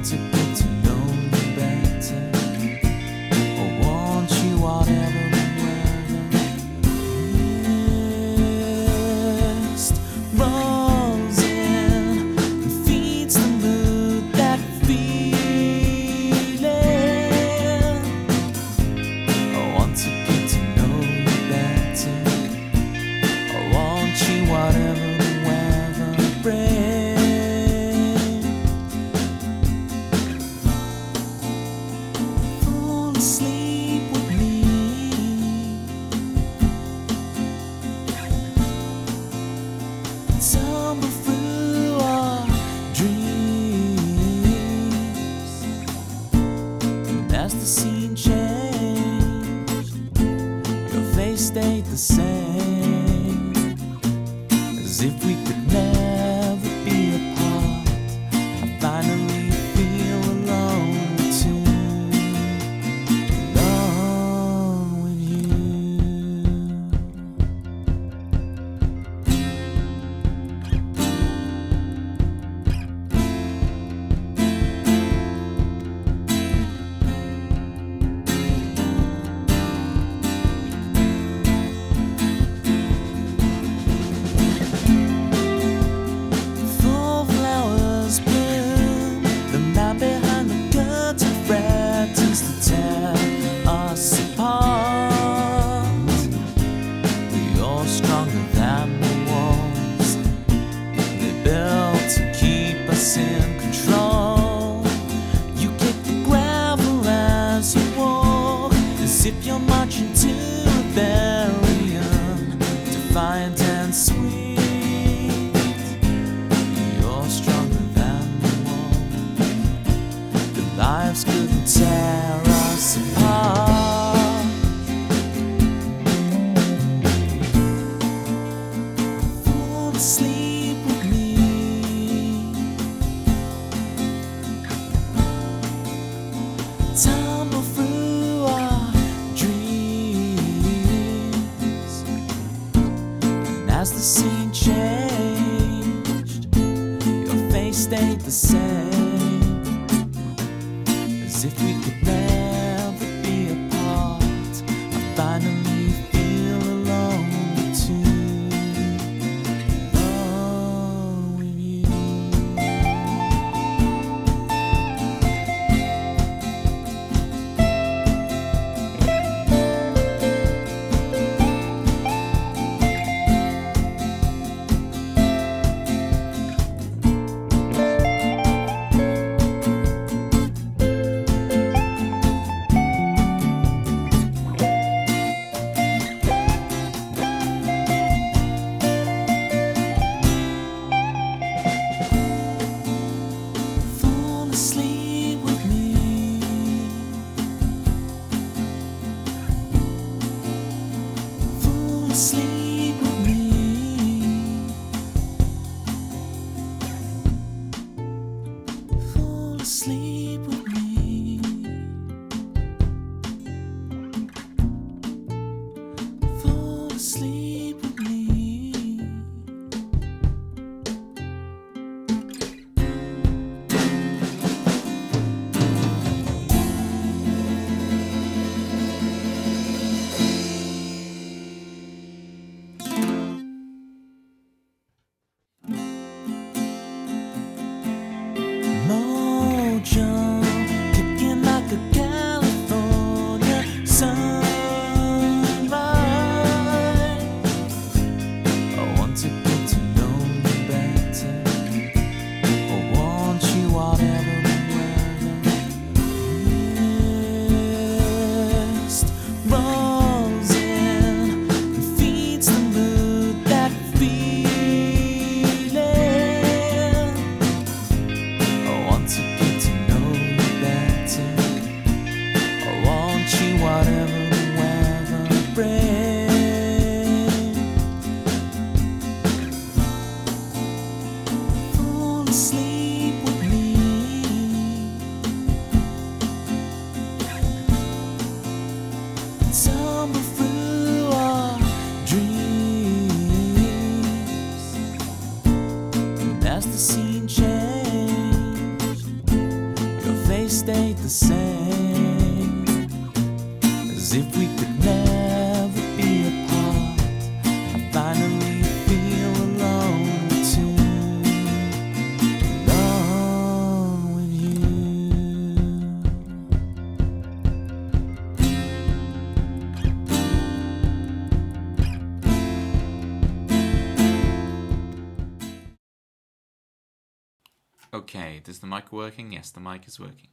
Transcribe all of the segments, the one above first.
want to get to know you better. I want you whatever and wherever. Mist rolls in and feeds the mood, that feeling. I want to get to know you better. I want you whatever the weather brings. Fall asleep with me. Tumble through our dreams. And as the scene changed, your face stayed the same, as if we could never be apart. I finally feel alone too, alone with you. Full flowers bloom, the man behind the curtain threatens to tear us apart. You're stronger than the walls they built to keep us in control. You kick the gravel as you walk, as if you're marching to rebellion, defiant and sweet. You're stronger than the wall. The lives couldn't tear us apart. Fall asleep with me. Tumble through our dreams. And as the scene changed, your face stayed the same, as if we could never be apart. I finally feel alone too, alone with you. Fall asleep with me. Fall asleep with me. Fall asleep with me. Fall asleep with me. Mojo. stayed the same, as if we could never be apart. I finally feel alone too, alone with you. Okay, is the mic working? Yes, the mic is working.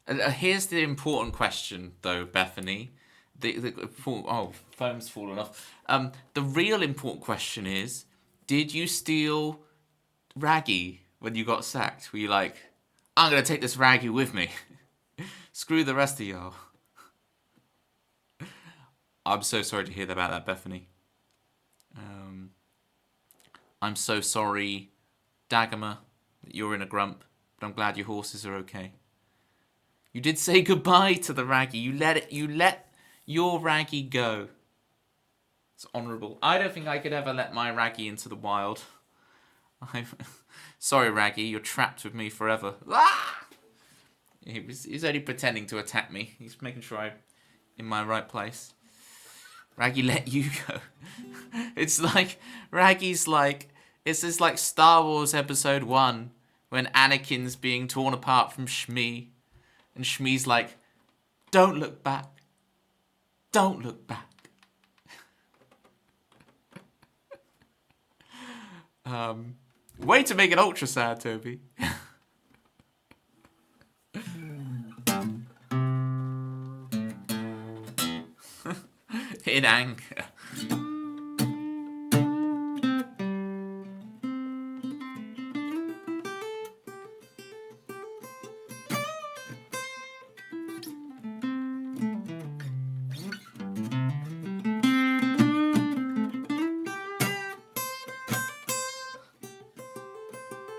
Here's the important question, though, Bethany. Phone's fallen off. The real important question is, did you steal Raggy when you got sacked? Were you like, I'm going to take this Raggy with me. Screw the rest of y'all. I'm so sorry to hear about that, Bethany. I'm so sorry, Dagama, that you're in a grump, but I'm glad your horses are okay. You did say goodbye to the Raggy. You let your Raggy go. It's honourable. I don't think I could ever let my Raggy into the wild. Sorry, Raggy, you're trapped with me forever. Ah! He's only pretending to attack me. He's making sure I'm in my right place. Raggy let you go. It's like, Raggy's like, it's just like Star Wars Episode 1, when Anakin's being torn apart from Shmi. And Shmi's like, don't look back. Don't look back. Way to make it ultra sad, Toby. In anger.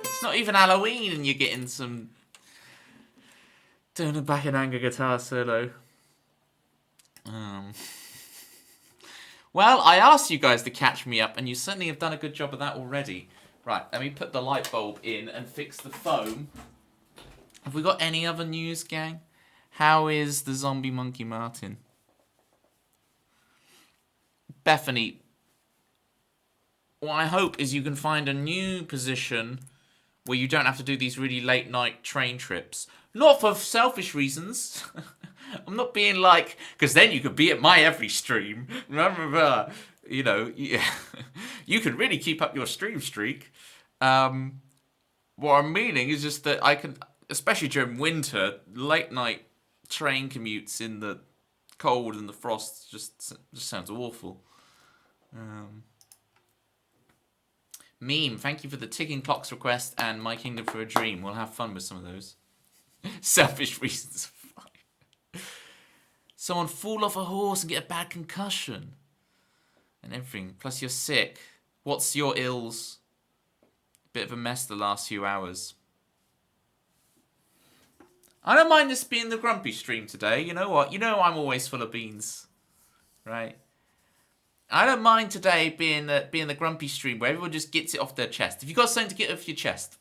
It's not even Halloween and you're getting some turn it back in anger guitar solo. Well, I asked you guys to catch me up, and you certainly have done a good job of that already. Right, let me put the light bulb in and fix the foam. Have we got any other news, gang? How is the zombie monkey Martin? Bethany, what I hope is you can find a new position where you don't have to do these really late night train trips. Not for selfish reasons. I'm not being like, because then you could be at my every stream. You know, you can really keep up your stream streak. What I'm meaning is just that I can, especially during winter, late night train commutes in the cold and the frost just sounds awful. Meme, thank you for the ticking clocks request and My Kingdom for a Dream. We'll have fun with some of those. Selfish reasons. Someone fall off a horse and get a bad concussion. And everything. Plus you're sick. What's your ills? Bit of a mess the last few hours. I don't mind this being the grumpy stream today. You know what? You know I'm always full of beans. Right? I don't mind today being the grumpy stream where everyone just gets it off their chest. If you've got something to get off your chest,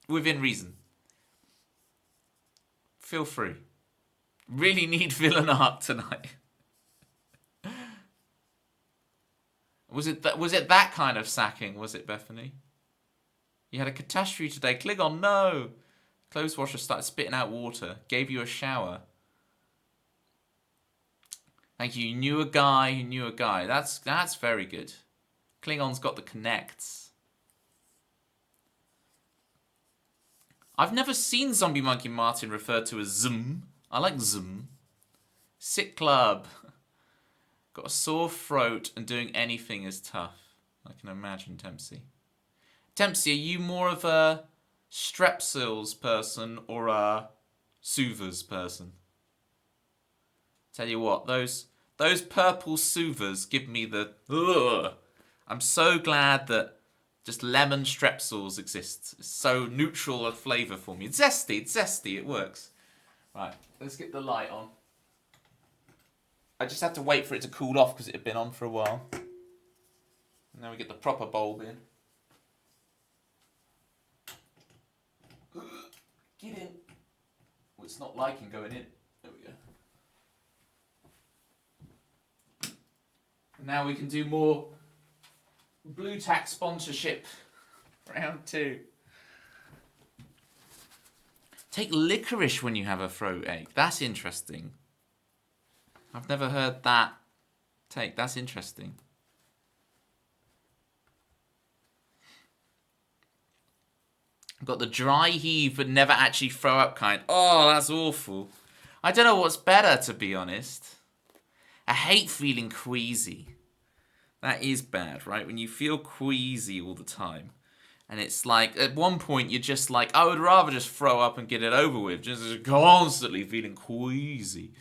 within reason, feel free. Really need villain art tonight. Was it that kind of sacking, was it, Bethany? You had a catastrophe today. Klingon, no! Clothes washer started spitting out water. Gave you a shower. Thank you. You knew a guy who knew a guy. That's very good. Klingon's got the connects. I've never seen Zombie Monkey Martin referred to as Zoom. I like Zoom. Sick club. Got a sore throat and doing anything is tough. I can imagine, Tempsy. Tempsy, are you more of a Strepsils person or a Suvas person? Tell you what, those purple Suvas give me the ugh. I'm so glad that just lemon Strepsils exists. It's so neutral a flavour for me. It's zesty, it works. Right, let's get the light on. I just had to wait for it to cool off because it had been on for a while. And then we get the proper bulb in. Get in. it's not liking going in. There we go. Now we can do more Blue Tack sponsorship. Round 2. Take licorice when you have a throat ache. That's interesting. I've never heard that take. That's interesting. Got the dry heave but never actually throw up kind. Oh, that's awful. I don't know what's better, to be honest. I hate feeling queasy. That is bad, right? When you feel queasy all the time. And it's like, at one point, you're just like, I would rather just throw up and get it over with. Just constantly feeling queasy.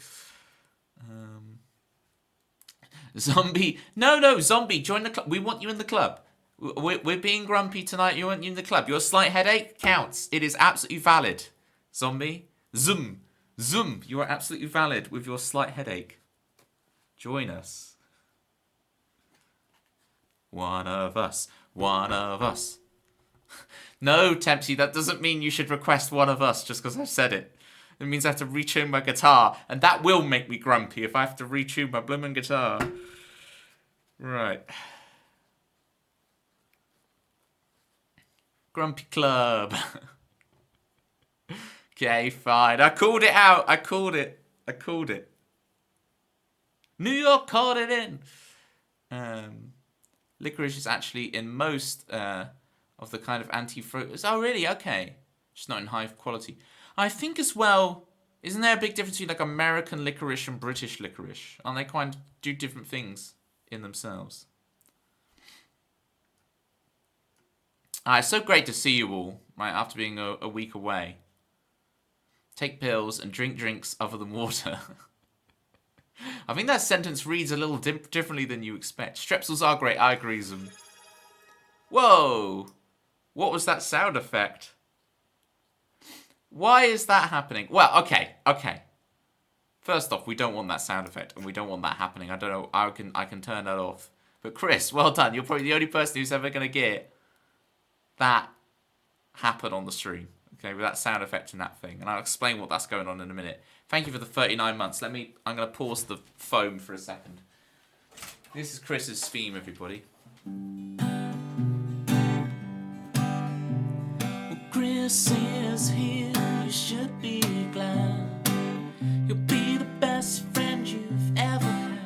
Zombie. No, Zombie, join the club. We want you in the club. We're being grumpy tonight. You want you in the club. Your slight headache counts. It is absolutely valid. Zombie. Zoom. You are absolutely valid with your slight headache. Join us. One of us. No, Tempsy, that doesn't mean you should request one of us just because I've said it. It means I have to retune my guitar, and that will make me grumpy if I have to retune my blooming guitar. Right. Grumpy Club. Okay, fine. I called it out. I called it. New York called it in. Licorice is actually in most of the kind of anti-fruit. Oh, really? Okay. Just not in high quality. I think as well, isn't there a big difference between like American licorice and British licorice? Aren't they kind of do different things in themselves? It's so great to see you all, right, after being a week away. Take pills and drink drinks other than water. I think that sentence reads a little differently than you expect. Strepsils are great, I agree, Zoom. Whoa! What was that sound effect? Why is that happening? Well, okay. First off, we don't want that sound effect, and we don't want that happening. I don't know, I can turn that off. But Chris, well done. You're probably the only person who's ever going to get that happen on the stream. Okay, with that sound effect and that thing. And I'll explain what that's going on in a minute. Thank you for the 39 months. I'm going to pause the foam for a second. This is Chris's theme, everybody. Well, Chris is here, you should be glad. He'll be the best friend you've ever had.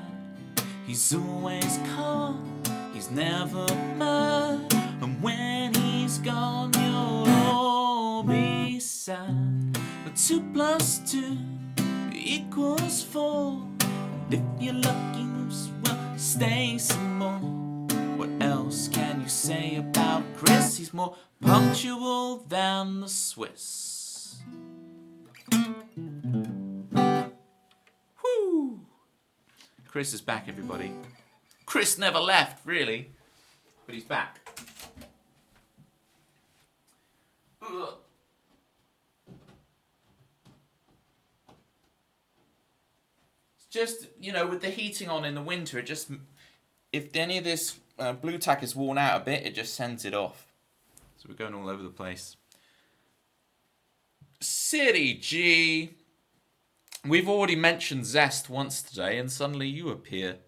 He's always calm, he's never mad. And when he's gone, you'll all be sad. But 2 + 2 equals 4. And if you're lucky, well, stay some more. What else can you say about Chris? He's more punctual than the Swiss. Whoo! Chris is back, everybody. Chris never left, really. But he's back. Ugh. Just, with the heating on in the winter, it just, if any of this blue tack is worn out a bit, it just sends it off. So we're going all over the place. City G. We've already mentioned Zest once today, and suddenly you appear.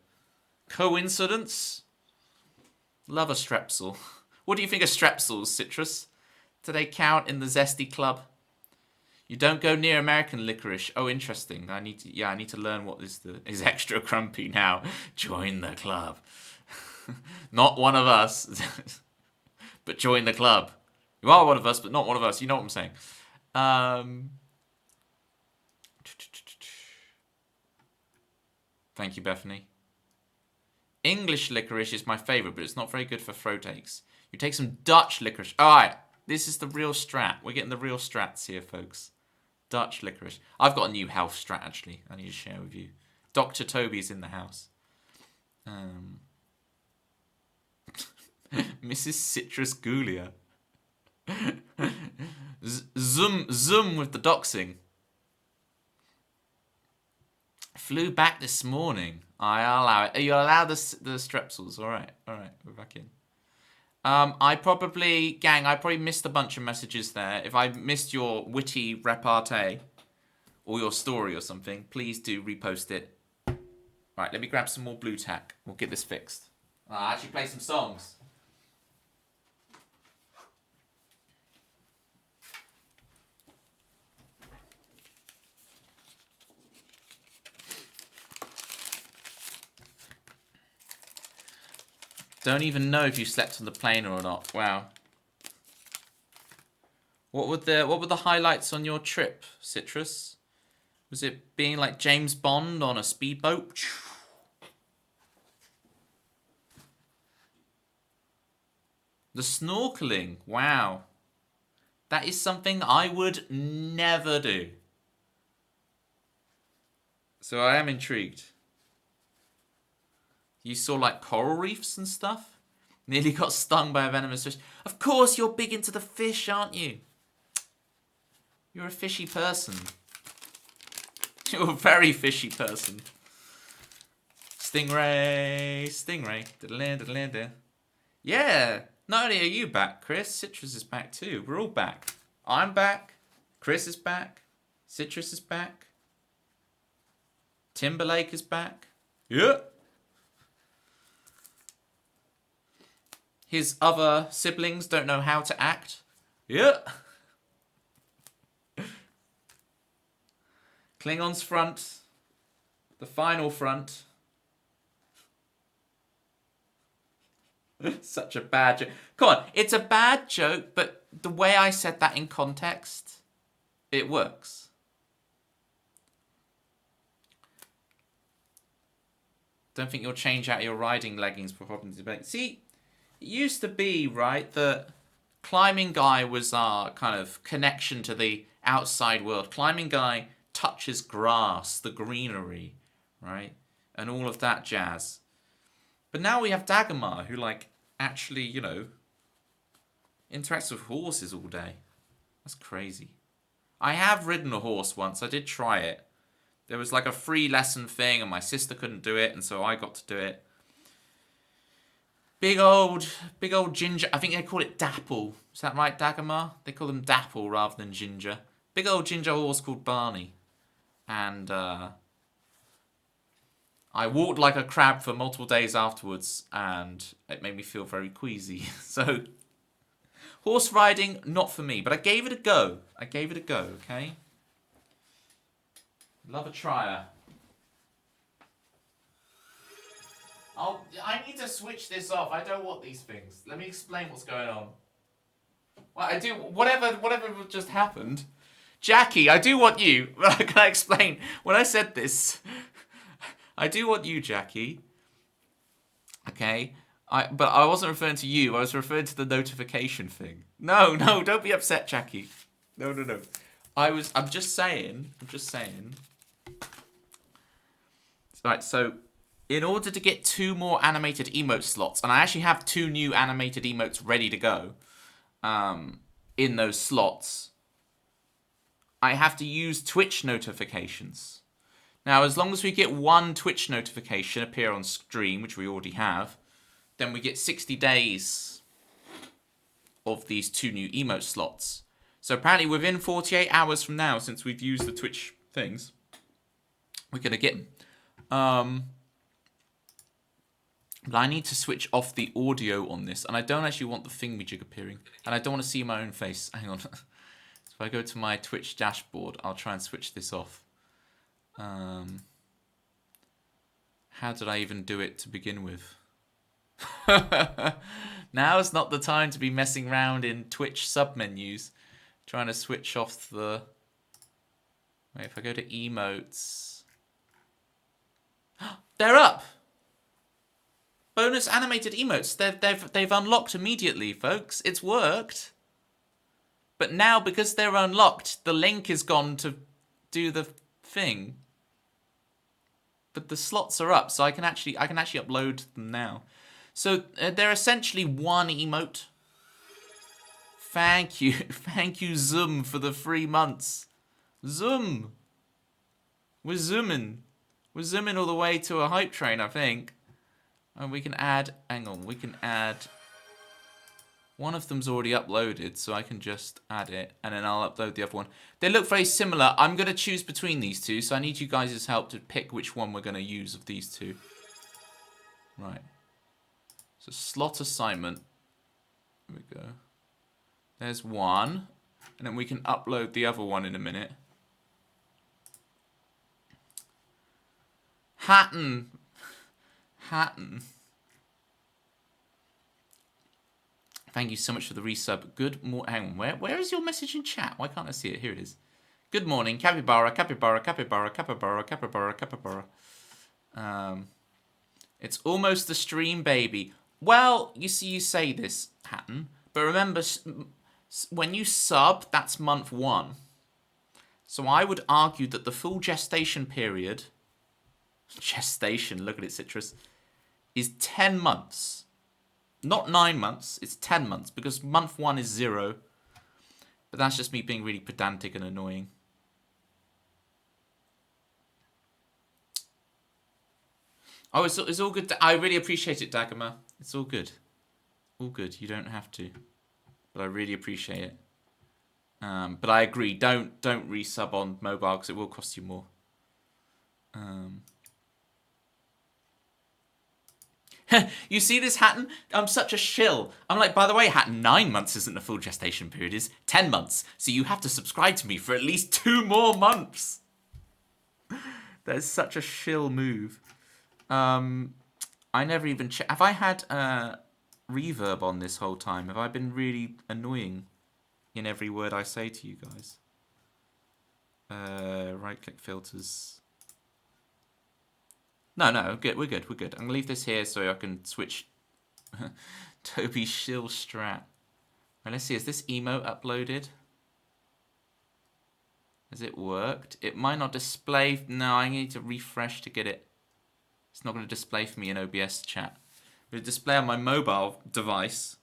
Coincidence? Love a strepsil. What do you think of strepsils, Citrus? Do they count in the Zesty Club? You don't go near American licorice. Oh, interesting. I need to learn what is extra crumpy now. Join the club. Not one of us, but join the club. You are one of us, but not one of us. You know what I'm saying. Thank you, Bethany. English licorice is my favourite, but it's not very good for throat aches. You take some Dutch licorice. All right, this is the real strat. We're getting the real strats here, folks. Dutch licorice. I've got a new health strat, actually, I need to share with you. Dr. Toby is in the house. Mrs. Citrus Gulia. Zoom with the doxing. Flew back this morning. I'll allow it. You allow the strepsils. All right, we're back in. I probably missed a bunch of messages there. If I missed your witty repartee, or your story or something, please do repost it. Right, let me grab some more blue tack. We'll get this fixed. I'll actually play some songs. Don't even know if you slept on the plane or not. Wow. What were the highlights on your trip, Citrus? Was it being like James Bond on a speedboat? The snorkeling. Wow. That is something I would never do. So I am intrigued. You saw like coral reefs and stuff? Nearly got stung by a venomous fish. Of course you're big into the fish, aren't you? You're a fishy person. You're a very fishy person. Stingray, stingray. Yeah, not only are you back, Chris, Citrus is back too. We're all back. I'm back. Chris is back. Citrus is back. Timberlake is back. Yeah. His other siblings don't know how to act. Yeah. Klingon's front. The final front. Such a bad joke. Come on, it's a bad joke, but the way I said that in context, it works. Don't think you'll change out your riding leggings for hopping to debate. See, it used to be, right, that Climbing Guy was our kind of connection to the outside world. Climbing Guy touches grass, the greenery, right? And all of that jazz. But now we have Dagomar, who, like, actually, you know, interacts with horses all day. That's crazy. I have ridden a horse once. I did try it. There was, like, a free lesson thing, and my sister couldn't do it, and so I got to do it. Big old ginger. I think they call it Dapple. Is that right, Dagomar? They call them Dapple rather than Ginger. Big old ginger horse called Barney. And I walked like a crab for multiple days afterwards, and it made me feel very queasy. So, horse riding, not for me. But I gave it a go. Okay? Love a tryer. I need to switch this off. I don't want these things. Let me explain what's going on. Well, I do whatever just happened. Jackie, I do want you. Can I explain? When I said this, I do want you, Jackie. Okay? But I wasn't referring to you. I was referring to the notification thing. No, don't be upset, Jackie. No. I'm just saying. Right, so in order to get 2 more animated emote slots, and I actually have 2 new animated emotes ready to go in those slots, I have to use Twitch notifications. Now, as long as we get 1 Twitch notification appear on stream, which we already have, then we get 60 days of these 2 new emote slots. So apparently within 48 hours from now, since we've used the Twitch things, we're going to get them. But I need to switch off the audio on this, and I don't actually want the thingamajig appearing, and I don't want to see my own face. Hang on. So if I go to my Twitch dashboard, I'll try and switch this off. How did I even do it to begin with? Now's not the time to be messing around in Twitch submenus, trying to switch off the... Wait, if I go to emotes... They're up! Bonus animated emotes. They've unlocked immediately, folks. It's worked. But now, because they're unlocked, the link is gone to do the thing. But the slots are up, so I can actually upload them now. So they're essentially 1 emote. Thank you, Zoom, for the 3 months. Zoom. We're zooming all the way to a hype train, I think. And we can add, hang on, we can add One of them's already uploaded, so I can just add it, and then I'll upload the other one. They look very similar. I'm going to choose between these two, so I need you guys' help to pick which one we're going to use of these two. Right. So slot assignment. There we go. There's one, and then we can upload the other one in a minute. Hatton. Thank you so much for the resub. Good morning. Hang on, where is your message in chat? Why can't I see it? Here it is. Good morning, capybara, capybara, capybara, capybara, capybara, capybara. It's almost the stream, baby. Well, you see, you say this, Hatton, but remember, when you sub, that's month 1. So I would argue that the full gestation period, look at it, Citrus, is 10 months. Not 9 months, it's 10 months, because month 1 is 0. But that's just me being really pedantic and annoying. Oh, it's all good. I really appreciate it, Dagama. It's all good. All good. You don't have to. But I really appreciate it. But I agree. Don't resub on mobile because it will cost you more. You see this, Hatton? I'm such a shill. I'm like, by the way, Hatton, 9 months isn't the full gestation period. It's 10 months. So you have to subscribe to me for at least 2 more months. That is such a shill move. I never even checked. Have I had reverb on this whole time? Have I been really annoying in every word I say to you guys? Right-click filters. No, we're good. I'm going to leave this here so I can switch Toby Shill Strat. Right, let's see, is this emote uploaded? Has it worked? It might not display. No, I need to refresh to get it. It's not going to display for me in OBS chat. It'll display on my mobile device.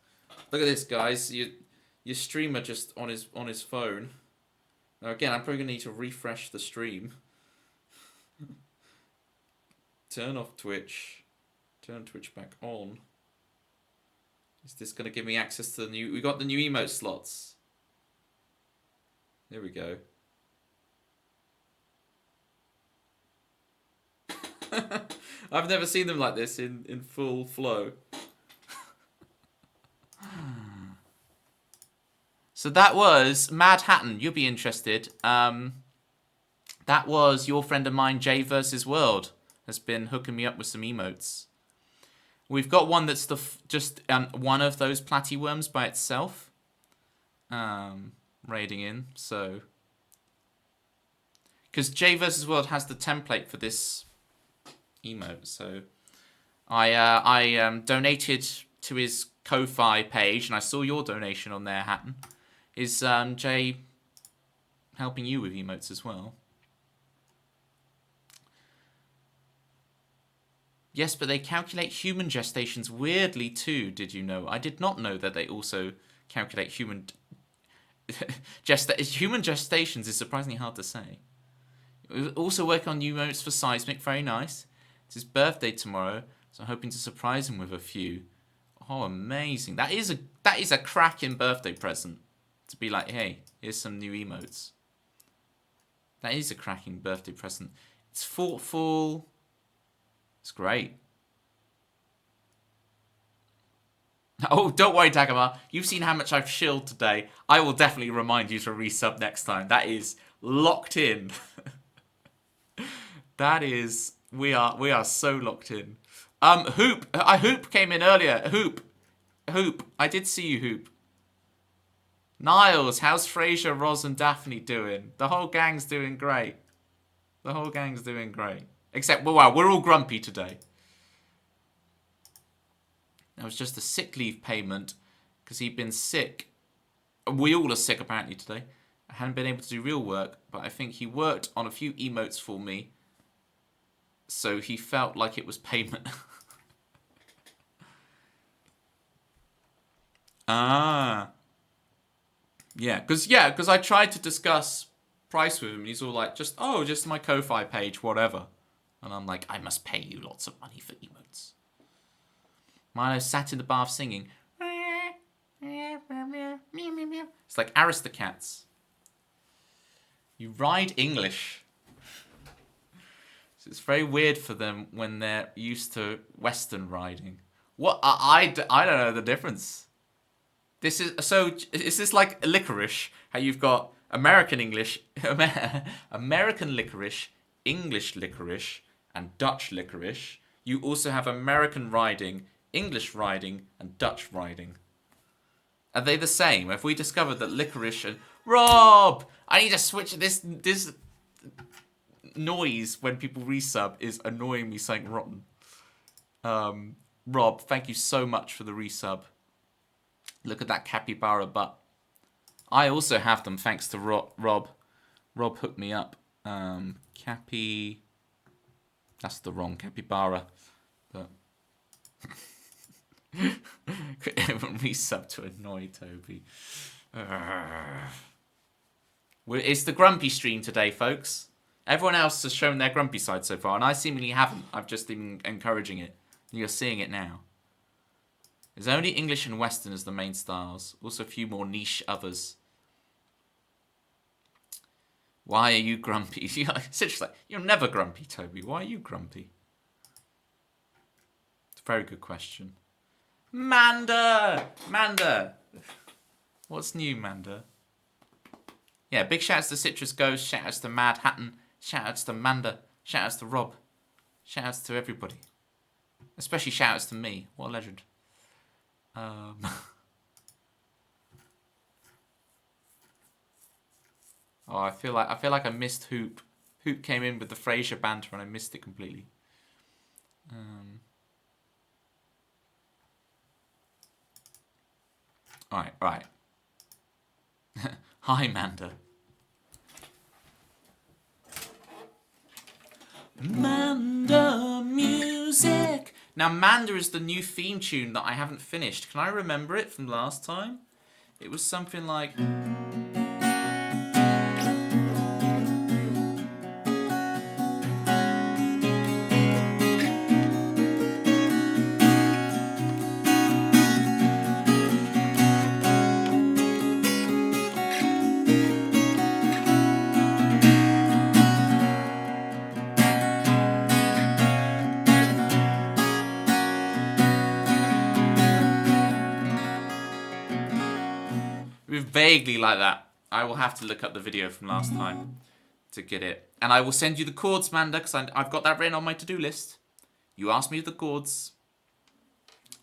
Look at this, guys. Your streamer just on his phone. Now again, I'm probably going to need to refresh the stream. Turn off Twitch. Turn Twitch back on. Is this going to give me access to the new... We got the new emote slots. There we go. I've never seen them like this in full flow. So that was Mad Hatton. You'll be interested. That was your friend of mine, Jay vs. World. Has been hooking me up with some emotes. We've got one that's just one of those platyworms by itself. Raiding in, so... Because Jay vs. World has the template for this emote, so... I donated to his Ko-Fi page, and I saw your donation on there, Hatton. Is Jay helping you with emotes as well? Yes, but they calculate human gestations weirdly too, did you know? I did not know that they also calculate human... human gestations is surprisingly hard to say. We also work on new emotes for Seismic, very nice. It's his birthday tomorrow, so I'm hoping to surprise him with a few. Oh, amazing. That is a cracking birthday present. To be like, hey, here's some new emotes. That is a cracking birthday present. It's thoughtful... It's great. Oh, don't worry, Dagmar. You've seen how much I've shilled today. I will definitely remind you to resub next time. That is locked in. That is... We are so locked in. Hoop. Hoop came in earlier. Hoop. I did see you, Hoop. Niles, how's Fraser, Roz, and Daphne doing? The whole gang's doing great. Except, well, wow, we're all grumpy today. That was just a sick leave payment because he'd been sick. We all are sick apparently today. I hadn't been able to do real work, but I think he worked on a few emotes for me. So he felt like it was payment. Ah. Yeah, because I tried to discuss price with him and he's all like, just my Ko-Fi page, whatever. And I'm like, I must pay you lots of money for emotes. Milo sat in the bath singing. It's like Aristocats. You ride English. So it's very weird for them when they're used to Western riding. What? I don't know the difference. This is so. Is this like licorice? How you've got American English, American licorice, English licorice, and Dutch licorice. You also have American riding, English riding, and Dutch riding. Are they the same? Have we discovered that licorice and Rob? I need to switch this noise when people resub is annoying me something rotten. Rob, thank you so much for the resub. Look at that capybara butt. I also have them thanks to Rob. Rob hooked me up. That's the wrong capybara. But everyone resub to annoy Toby. It's the grumpy stream today, folks. Everyone else has shown their grumpy side so far, and I seemingly haven't. I've just been encouraging it. You're seeing it now. There's only English and Western as the main styles. Also a few more niche others. Why are you grumpy? It's just like, you're never grumpy, Toby. Why are you grumpy? It's a very good question. Manda! What's new, Manda? Yeah, big shouts to Citrus Ghost, shoutouts to Mad Hatton, shoutouts to Manda, shoutouts to Rob, shoutouts to everybody. Especially shoutouts to me. What a legend. Oh, I feel like I missed Hoop. Hoop came in with the Frasier banter and I missed it completely. Right. Hi, Manda. Manda music. Now, Manda is the new theme tune that I haven't finished. Can I remember it from last time? It was something like... vaguely like that. I will have to look up the video from last time to get it. And I will send you the chords, Manda, because I've got that written on my to-do list. You asked me the chords.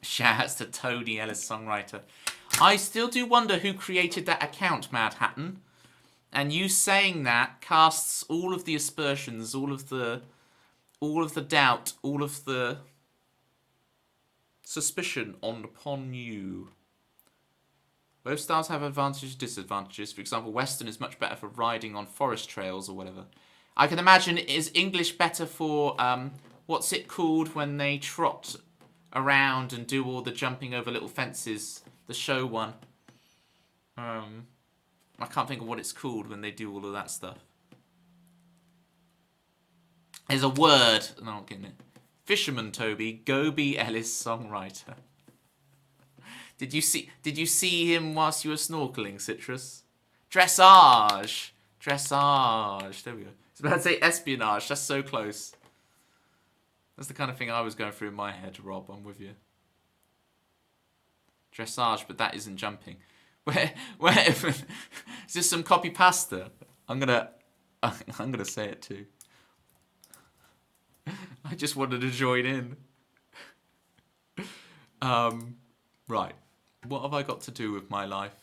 Shoutouts to Tony Ellis, songwriter. I still do wonder who created that account, Mad Hatton. And you saying that casts all of the aspersions, all of the doubt, all of the suspicion upon you. Both styles have advantages and disadvantages. For example, Western is much better for riding on forest trails or whatever. I can imagine, is English better for, what's it called when they trot around and do all the jumping over little fences? The show one. I can't think of what it's called when they do all of that stuff. There's a word. No, I'm not getting it. Fisherman Toby, Gobi Ellis, songwriter. Did you see him whilst you were snorkeling, Citrus? Dressage. There we go. I was about to say espionage. That's so close. That's the kind of thing I was going through in my head, Rob. I'm with you. Dressage, but that isn't jumping. Where is this some copy pasta? I'm gonna say it too. I just wanted to join in. Right. What have I got to do with my life?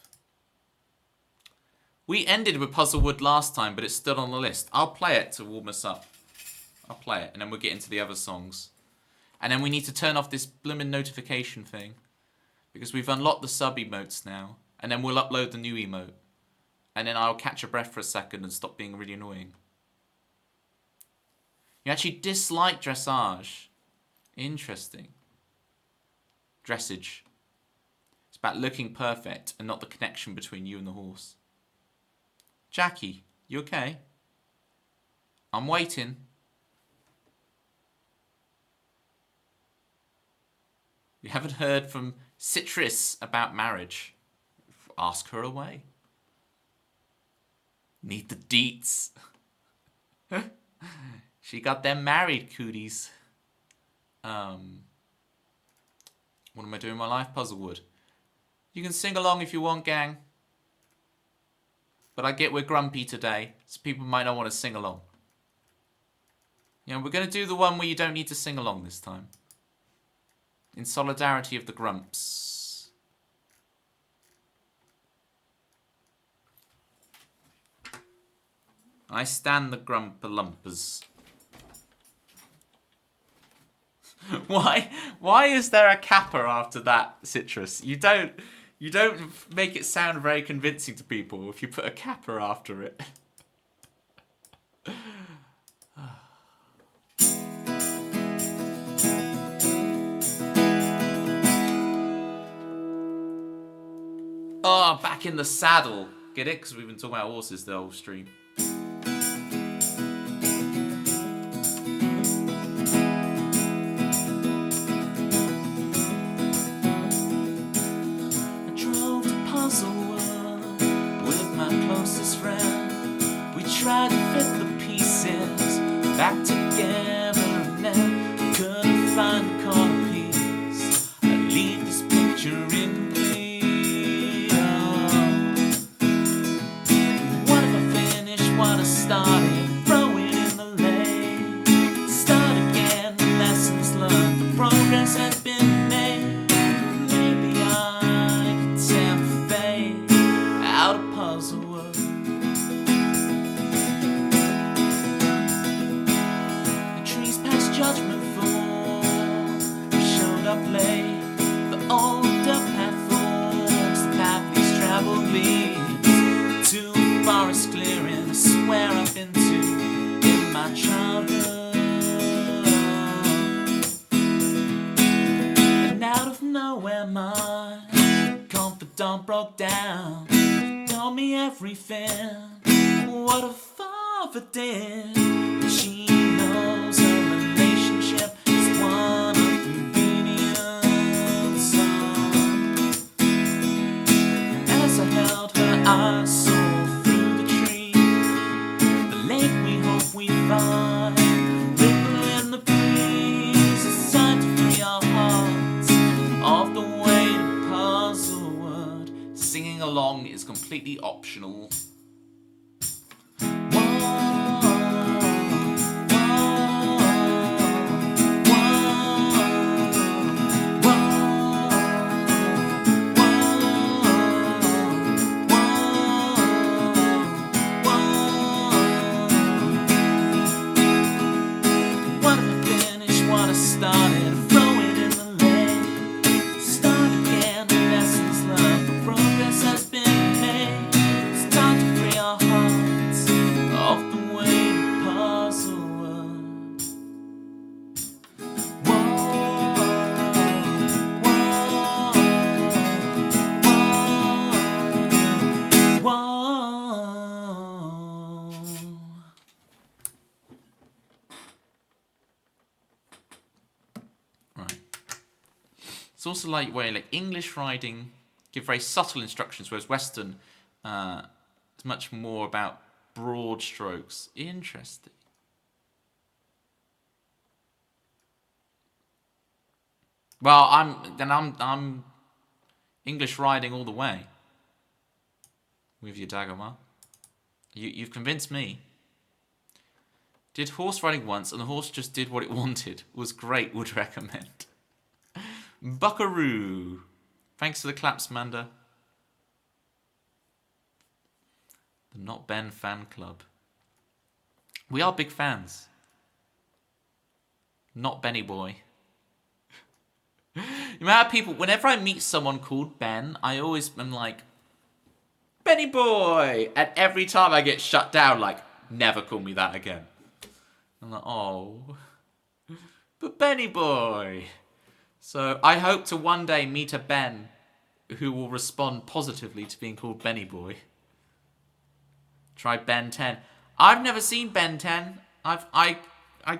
We ended with Puzzlewood last time, but it's still on the list. I'll play it to warm us up. I'll play it, and then we'll get into the other songs. And then we need to turn off this blooming notification thing. Because we've unlocked the sub emotes now. And then we'll upload the new emote. And then I'll catch a breath for a second and stop being really annoying. You actually dislike dressage. Interesting. Dressage. It's about looking perfect and not the connection between you and the horse. Jackie, you okay? I'm waiting. You haven't heard from Citrus about marriage. Ask her away. Need the deets. She got them married cooties. What am I doing in my life? Puzzlewood. You can sing along if you want, gang. But I get we're grumpy today, so people might not want to sing along. You know, we're going to do the one where you don't need to sing along this time. In solidarity of the grumps. I stand the grumper-lumpers. Why is there a kappa after that, Citrus? You don't make it sound very convincing to people if you put a kappa after it. Oh, back in the saddle. Get it? Because we've been talking about horses the whole stream. Tried to fit the pieces back together and then couldn't find a corner piece. I leave this picture incomplete. What if I finish what I started? Throw it in the lake. Start again, the lessons learned, the progress has been made. Maybe I could tempt fate out of puzzle world. Judgment full showed up late. The older path forks, the path least traveled leads to a forest clearing. I swear I've been to in my childhood. And out of nowhere, my confidant broke down. Told me everything. What a father did. She knows her relationship is one of convenience. And as I held her, I saw through the tree the lake we hope we find. Ripple in the breeze, it's time to free our hearts off the weight of puzzlewood. Singing along is completely optional. Started, throw it in the lake. Start again, the lessons learned, the progress has been made. It's time to free our hearts off the weight of puzzlewood. It's also like English writing give very subtle instructions, whereas Western is much more about broad strokes. Interesting. Well, I'm English riding all the way with you, Dagomar. You've convinced me. Did horse riding once, and the horse just did what it wanted. Was great. Would recommend. Buckaroo. Thanks for the claps, Manda. The Not Ben fan club. We are big fans. Not Benny boy. You know how people, whenever I meet someone called Ben, I always am like, Benny boy! And every time I get shut down, like, never call me that again. I'm like, oh. But Benny boy. So I hope to one day meet a Ben who will respond positively to being called Benny Boy. Try Ben 10. I've never seen Ben 10. I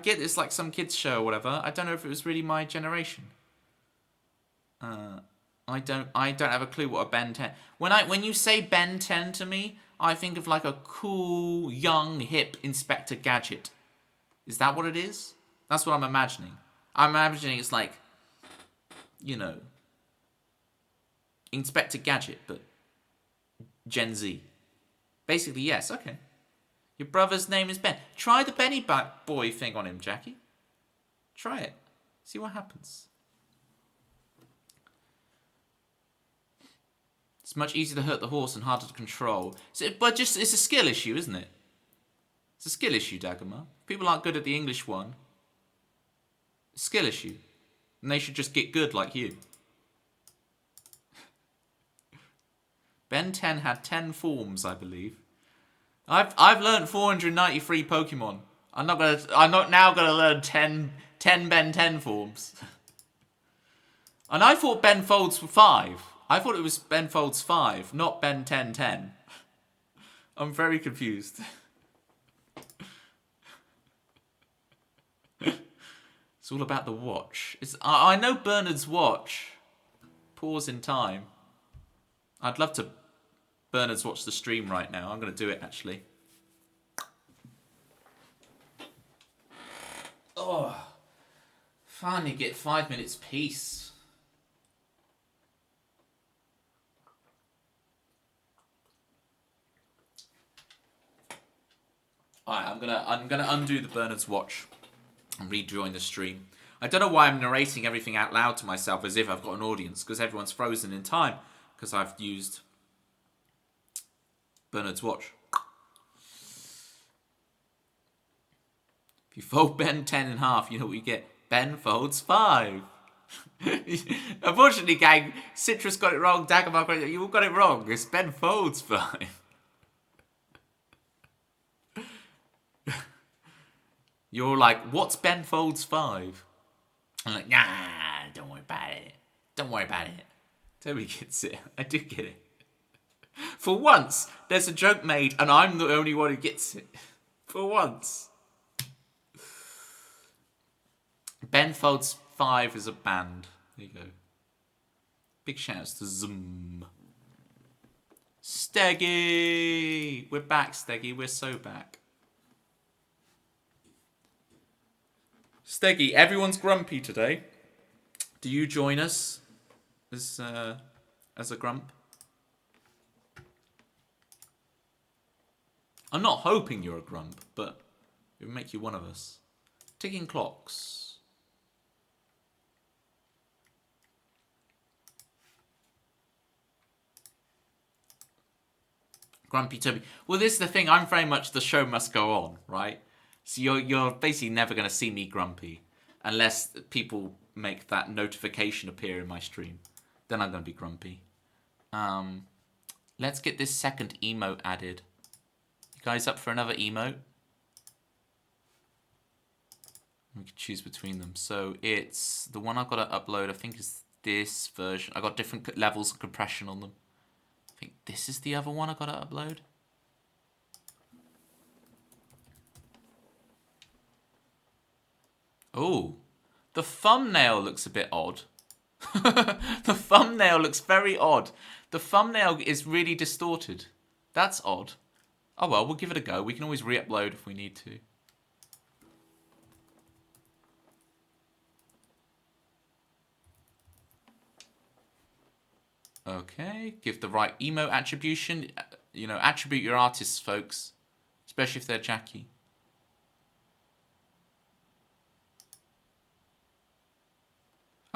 get it's like some kids show or whatever. I don't know if it was really my generation. I don't have a clue what a Ben 10. When you say Ben 10 to me, I think of like a cool, young, hip Inspector Gadget. Is that what it is? That's what I'm imagining. I'm imagining it's like, you know, Inspector Gadget, but Gen Z. Basically, yes, okay. Your brother's name is Ben. Try the Benny Boy thing on him, Jackie. Try it. See what happens. It's much easier to hurt the horse and harder to control. But it's a skill issue, isn't it? It's a skill issue, Dagomar. People aren't good at the English one. Skill issue. And they should just get good like you. Ben 10 had 10 forms, I believe. I've learned 493 Pokemon. I'm not now gonna learn 10 Ben 10 forms. And I thought Ben Folds were 5. I thought it was Ben Folds 5, not Ben 1010. I'm very confused. It's all about the watch. I know Bernard's watch. Pause in time. I'd love to Bernard's watch the stream right now. I'm going to do it, actually. Oh. Finally get 5 minutes peace. Alright, I'm gonna undo the Bernard's watch and rejoin the stream. I don't know why I'm narrating everything out loud to myself as if I've got an audience, because everyone's frozen in time because I've used Bernard's watch. If you fold Ben 10 in half, you know what you get. Ben folds 5. Unfortunately, gang, Citrus got it wrong, Dagomar got it, you all got it wrong. It's Ben folds 5. You're like, what's Ben folds 5? I'm like, nah, don't worry about it. Don't worry about it. Toby gets it. I do get it. For once, there's a joke made and I'm the only one who gets it. For once. Ben Folds 5 is a band. There you go. Big shouts to Zoom. Steggy! We're back, Steggy. We're so back. Steggy, everyone's grumpy today. Do you join us as a grump? I'm not hoping you're a grump, but it would make you one of us. Ticking clocks. Grumpy Toby. Well, this is the thing. I'm very much the show must go on, right? So you're basically never going to see me grumpy unless people make that notification appear in my stream. Then I'm going to be grumpy. Let's get this second emote added. You guys up for another emote? We can choose between them. So it's the one I've got to upload. I think is this version. I got different levels of compression on them. I think this is the other one I got to upload. Oh, the thumbnail looks a bit odd. The thumbnail looks very odd. The thumbnail is really distorted. That's odd. Oh well, we'll give it a go. We can always re-upload if we need to. Okay, give the right emote attribution. You know, attribute your artists, folks. Especially if they're Jackie.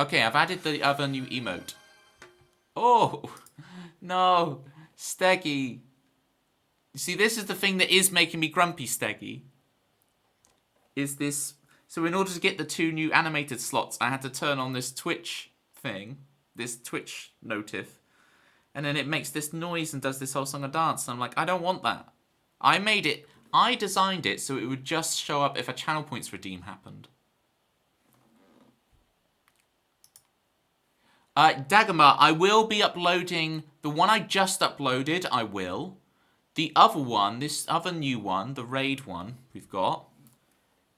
Okay, I've added the other new emote. Oh, no. Steggy. You see, this is the thing that is making me grumpy, Steggy. Is this... So in order to get the 2 new animated slots, I had to turn on this Twitch thing. This Twitch notif. And then it makes this noise and does this whole song and dance. And I'm like, I don't want that. I made it... I designed it so it would just show up if a channel points redeem happened. Dagomar, I will be uploading the one I just uploaded. I will. The other one, this other new one, the raid one we've got,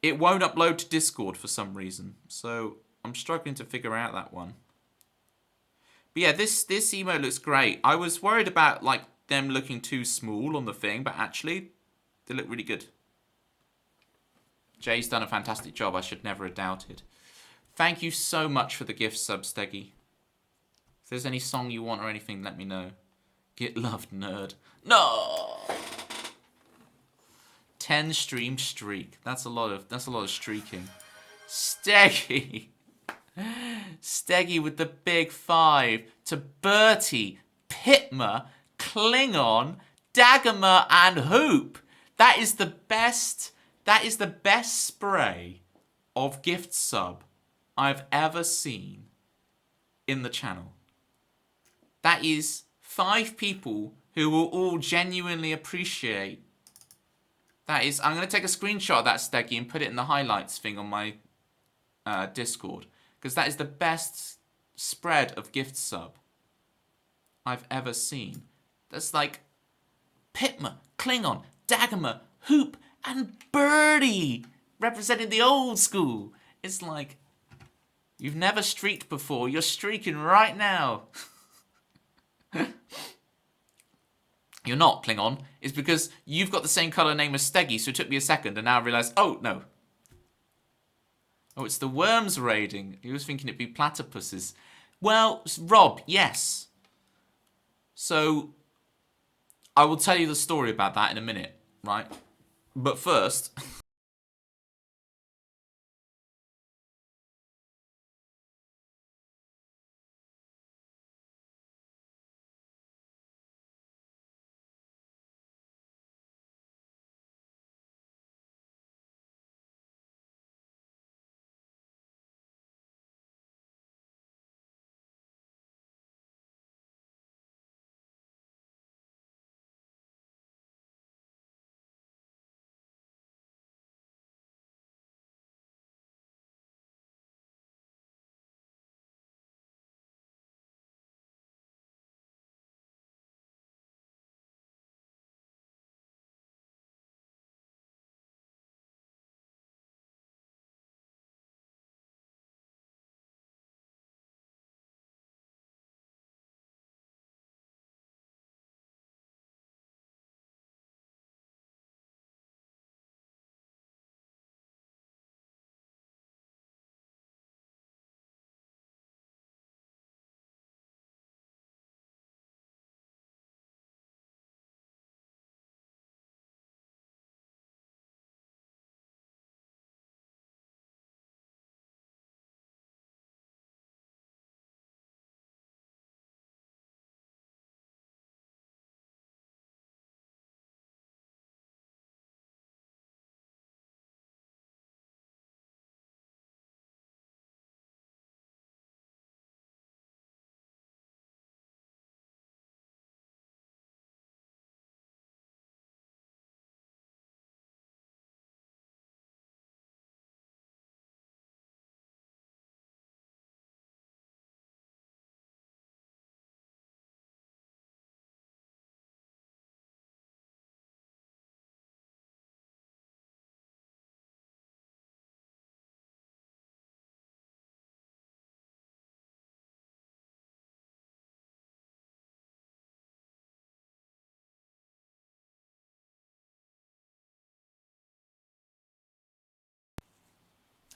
it won't upload to Discord for some reason. So I'm struggling to figure out that one. But yeah, this emote looks great. I was worried about like them looking too small on the thing, but actually they look really good. Jay's done a fantastic job. I should never have doubted. Thank you so much for the gift sub, Steggy. If there's any song you want or anything, let me know. Get loved, nerd. No. 10 stream streak. That's a lot of streaking. Steggy. Steggy with the big 5 to Bertie, Pitma, Klingon, Daggerma, and Hoop. That is the best spray of gift sub I've ever seen in the channel. That is 5 people who will all genuinely appreciate. That is, I'm going to take a screenshot of that, Steggy, and put it in the highlights thing on my Discord. Because that is the best spread of gift sub I've ever seen. That's like Pitma, Klingon, Daggerma, Hoop, and Birdie representing the old school. It's like, you've never streaked before. You're streaking right now. You're not, Klingon. It's because you've got the same colour name as Steggy, so it took me a second, and now I realise, oh, no. Oh, it's the worms raiding. He was thinking it'd be platypuses. Well, Rob, yes. So, I will tell you the story about that in a minute, right? But first...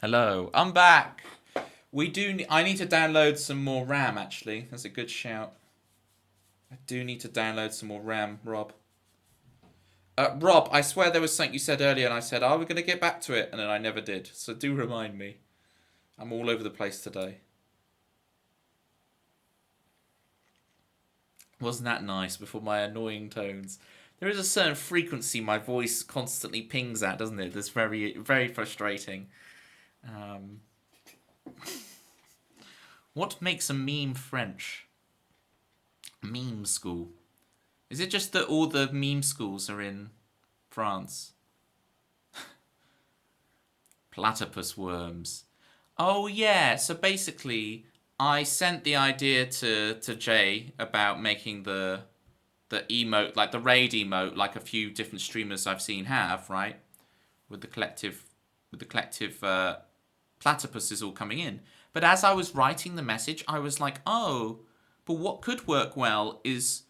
Hello, I'm back. I need to download some more RAM, actually. That's a good shout. I do need to download some more RAM, Rob. Rob, I swear there was something you said earlier, and I said, oh, we're going to get back to it, and then I never did. So do remind me. I'm all over the place today. Wasn't that nice before my annoying tones? There is a certain frequency my voice constantly pings at, doesn't it? That's very, very frustrating. What makes a meme French? Meme school. Is it just that all the meme schools are in France? Platypus worms. Oh yeah, so basically I sent the idea to Jay about making the emote, like the raid emote, like a few different streamers I've seen have, right? With the collective platypuses all coming in. But as I was writing the message, I was like, oh, But what could work well is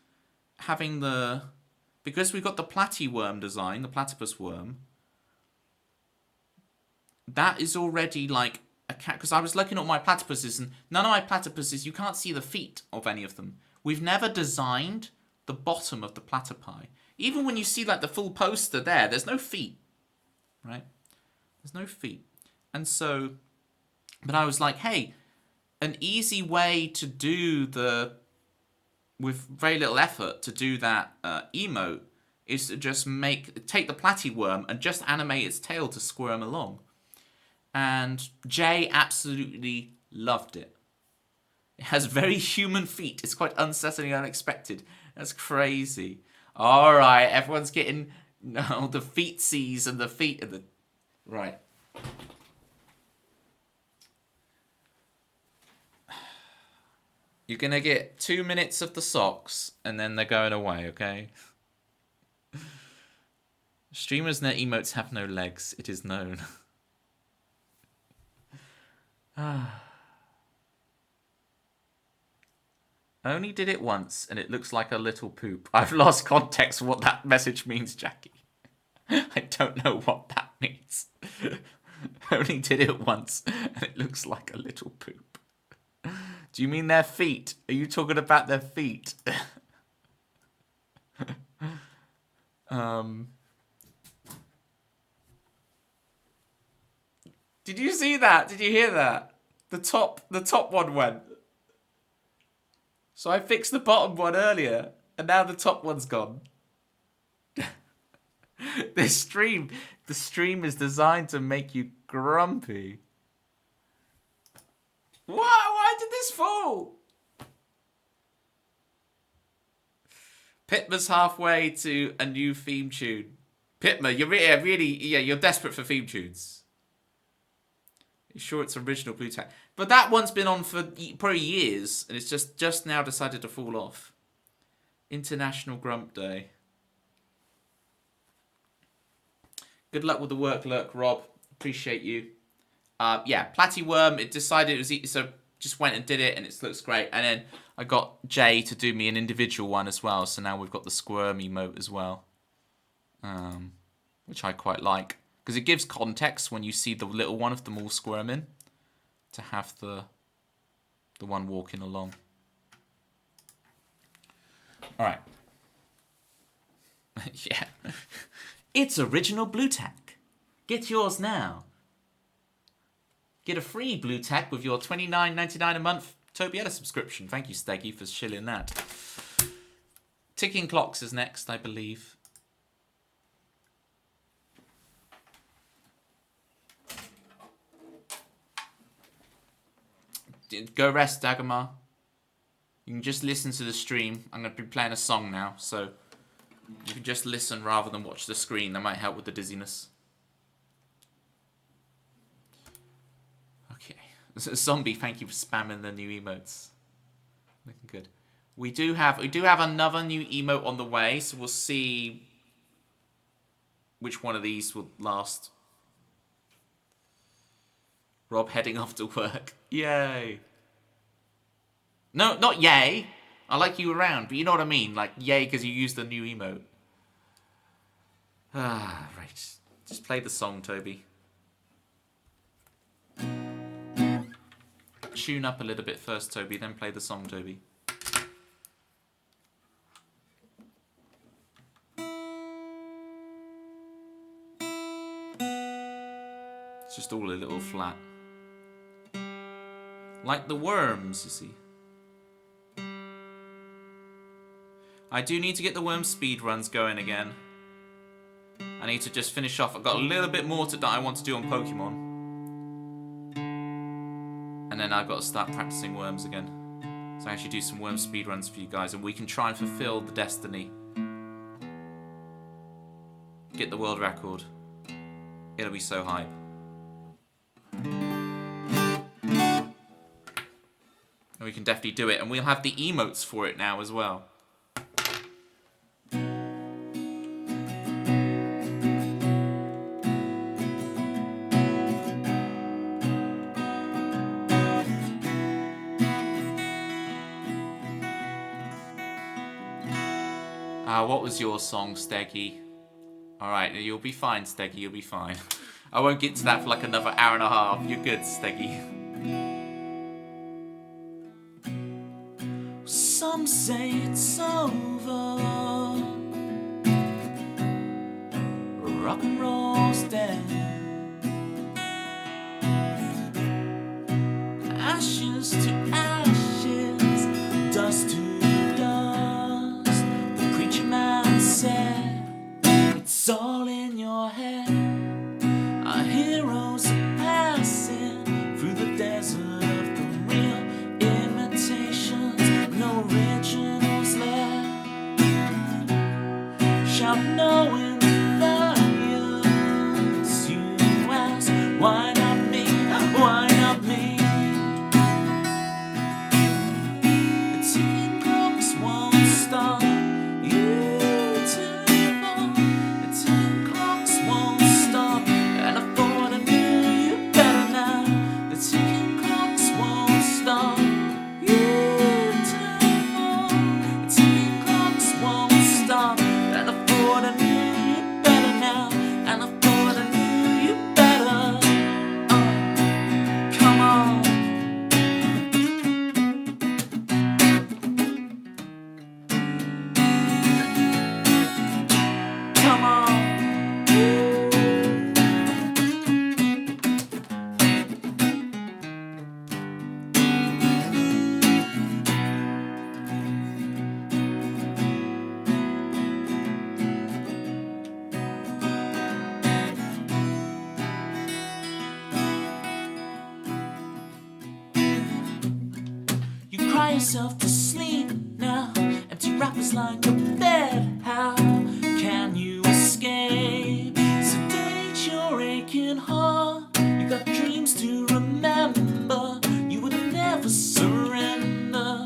having because we've got the platyworm design, the platypus worm, that is already like a cat. Because I was looking at my platypuses, and none of my platypuses, you can't see the feet of any of them. We've never designed the bottom of the platypi. Even when you see like the full poster there's no feet, right? There's no feet. And so, but I was like, hey, an easy way to do with very little effort to do that emote is to just take the platyworm and just animate its tail to squirm along. And Jay absolutely loved it. It has very human feet. It's quite unsettling and unexpected. That's crazy. All right, everyone's getting the feetsies and the feet of the right. You're gonna get 2 minutes of the socks, and then they're going away. Okay. Streamers and their emotes have no legs. It is known. Only did it once, and it looks like a little poop. I've lost context for what that message means, Jackie. I don't know what that means. Only did it once, and it looks like a little poop. Do you mean their feet? Are you talking about their feet? Did you see that? Did you hear that? The top one went. So I fixed the bottom one earlier, and now the top one's gone. The stream is designed to make you grumpy. Why did this fall? Pitma's halfway to a new theme tune. Pitma, you're desperate for theme tunes. You sure it's original Blue Tack? But that one's been on for probably years, and it's just now decided to fall off. International Grump Day. Good luck with the work, Lurk, Rob. Appreciate you. Yeah, Platyworm, it decided it was... So just went and did it, and it looks great. And then I got Jay to do me an individual one as well, so now we've got the squirm emote as well. Which I quite like. Because it gives context when you see the little one of them all squirming. To have the one walking along. Alright. Yeah. It's original Blue Tack. Get yours now. Get a free Blue Tack with your $29.99 a month Tobietta subscription. Thank you, Steggy, for shilling that. Ticking Clocks is next, I believe. Go rest, Dagomar. You can just listen to the stream. I'm going to be playing a song now, so you can just listen rather than watch the screen. That might help with the dizziness. Okay. Zombie, thank you for spamming the new emotes. Looking good. We do have another new emote on the way, so we'll see which one of these will last. Rob heading off to work. Yay. No, not yay. I like you around, but you know what I mean. Like, yay, because you used the new emote. Ah, right. Just play the song, Toby. Tune up a little bit first, Toby, then play the song, Toby. It's just all a little flat. Like the worms, you see. I do need to get the worm speed runs going again. I need to just finish off. I've got a little bit more that I want to do on Pokemon. And then I've got to start practicing worms again. So I actually do some worm speed runs for you guys, and we can try and fulfill the destiny. Get the world record. It'll be so hype. And we can definitely do it, and we'll have the emotes for it now as well. What was your song, Steggy? Alright, you'll be fine, Steggy, you'll be fine. I won't get to that for like another hour and a half. You're good, Steggy. Some say it's over. Rock and roll's dead. Ashes to ashes, dust to dust. The preacher man said, it's all in your head. Our heroes are passing through the desert of the real imitations, no originals left. Shout no in defiance. You ask, why not me? Why not me? The ticking clocks won't stop. You too far. The ticking clocks won't stop. And I thought I knew you better now. The ticking clocks won't stop. You too far. The ticking clocks won't stop. And I thought I knew you better now. And I thought I knew you better. Come on. Come on. You cry yourself to sleep now. Empty wrappers line your bed. How can you escape? Sedate your aching heart. You got dreams to remember. You would never surrender.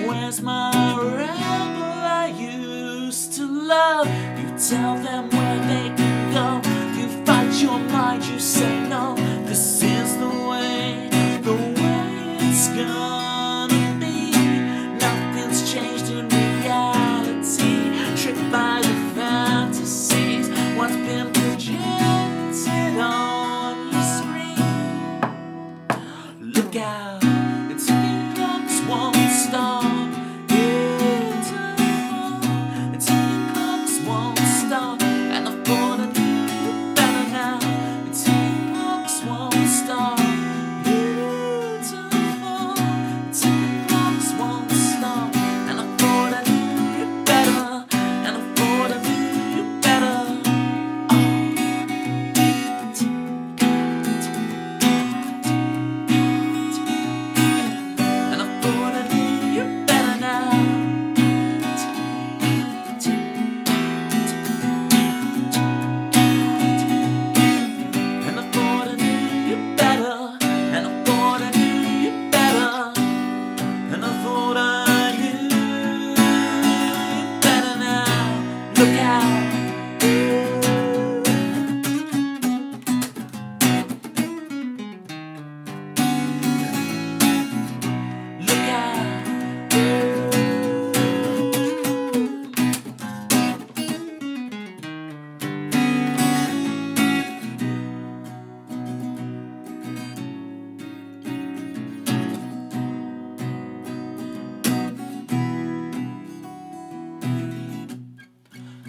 Where's my rebel I used to love? You tell them where they can go. You fight your mind, you say no. This is the way it's gonna be. Nothing's changed in reality. Tricked by the fantasies. What's been projected on your screen. Look out, the ticking clocks won't stop. The ticking clocks won't stop. And I thought I knew you better now. The ticking clocks won't stop.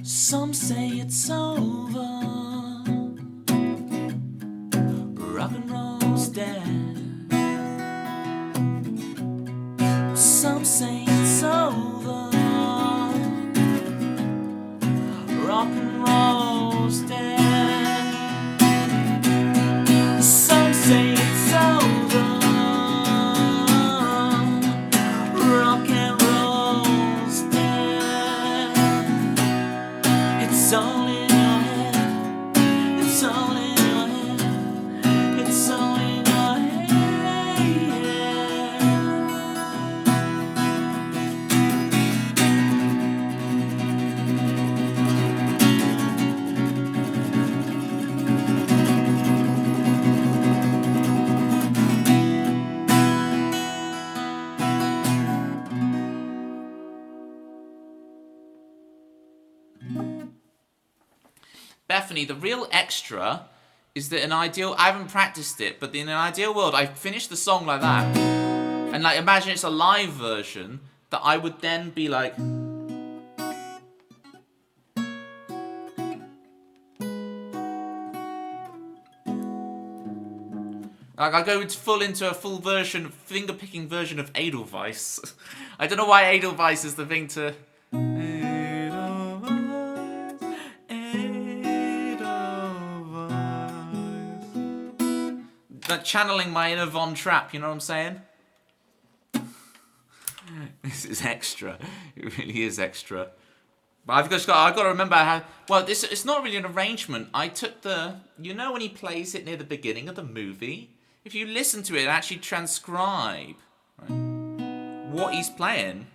Some say it's over. Rock and roll's dead. Some say it's over. Rock and roll's dead. Some say it's over. Rock and roll's dead. It's all in your head. It's all in your head. It's all in your head. Stephanie, the real extra is that I haven't practiced it, but in an ideal world, I finished the song like that. And like, imagine it's a live version that I would then be like... Like, I go into a full version, finger-picking version of Edelweiss. I don't know why Edelweiss is the thing to... Like channeling my inner Von Trapp, you know what I'm saying? This is extra. It really is extra. But I've got to remember how... Well, it's not really an arrangement. I took the... You know when he plays it near the beginning of the movie? If you listen to it and actually transcribe what he's playing,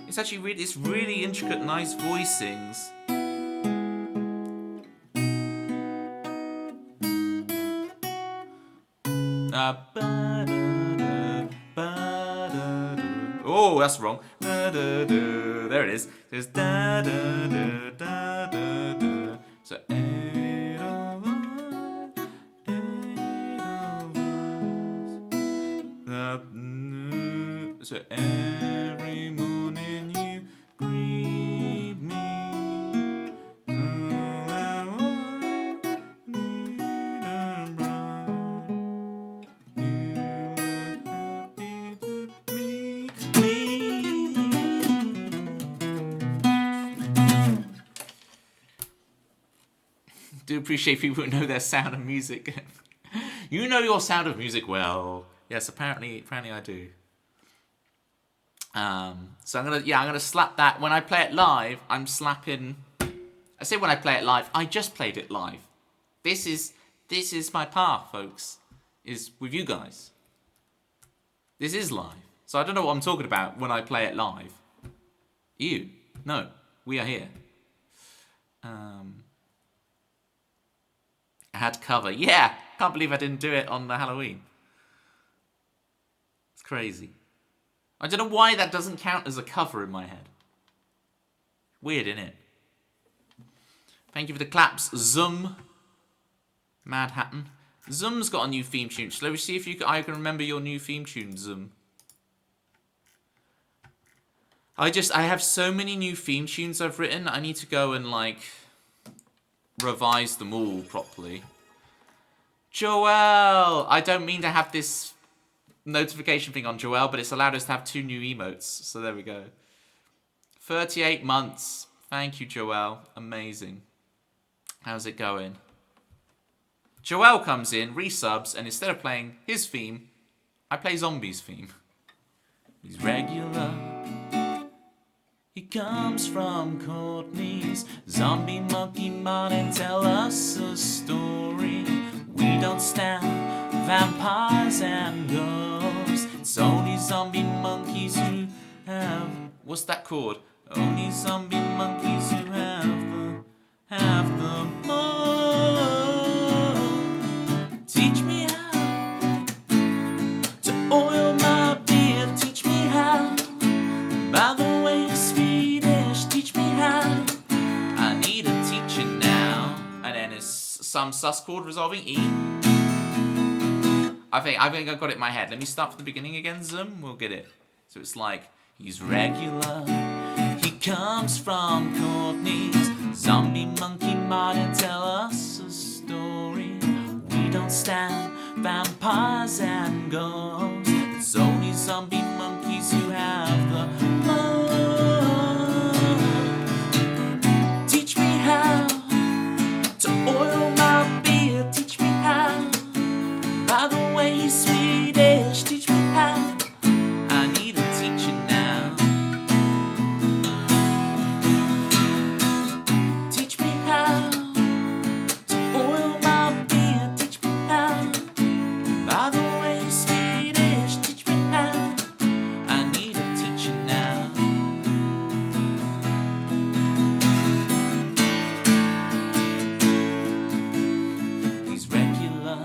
it's actually really intricate, nice voicings. Oh, that's wrong. There it is. There's da da da da da da. So so every morning you greet me. Do appreciate people who know their Sound of Music. You know your Sound of Music well. Yes, apparently I do. So I'm gonna slap that. When I play it live, I'm slapping. I say when I play it live, I just played it live. This is my path, folks. Is with you guys. This is live. So I don't know what I'm talking about when I play it live. You? No, we are here. I had to cover. Yeah, can't believe I didn't do it on the Halloween. It's crazy. I don't know why that doesn't count as a cover in my head. Weird, innit? Thank you for the claps, Zoom. Mad Hatton. Zoom's got a new theme tune. So let me see if I can remember your new theme tune, Zoom. I have so many new theme tunes I've written. I need to go and like revise them all properly. Joelle! I don't mean to have this notification thing on Joelle, but it's allowed us to have 2 new emotes. So there we go. 38 months. Thank you, Joelle. Amazing. How's it going? Joelle comes in, resubs, and instead of playing his theme, I play Zombie's theme. He's regular. He comes from Courtney's zombie monkey mod and tell us a story. We don't stand vampires and ghosts. It's only zombie monkeys who have... What's that chord? Only zombie monkeys who have the most. Teach me how to oil my beard. Teach me how. By the way, Swedish. Teach me how. I need a teacher now. And then it's some sus chord resolving E. I think I got it in my head. Let me start from the beginning again, Zoom. We'll get it. So it's like, he's regular. He comes from Courtney's zombie monkey mod and tell us a story. We don't stand vampires and ghosts. It's only zombie monkeys who have the most. Teach me how to oil my beard. Teach me how. By the way, he's Swedish. Teach me how. I need a teacher now. Teach me how to oil my beard. Teach me how. By the way, he's Swedish. Teach me how. I need a teacher now. He's regular.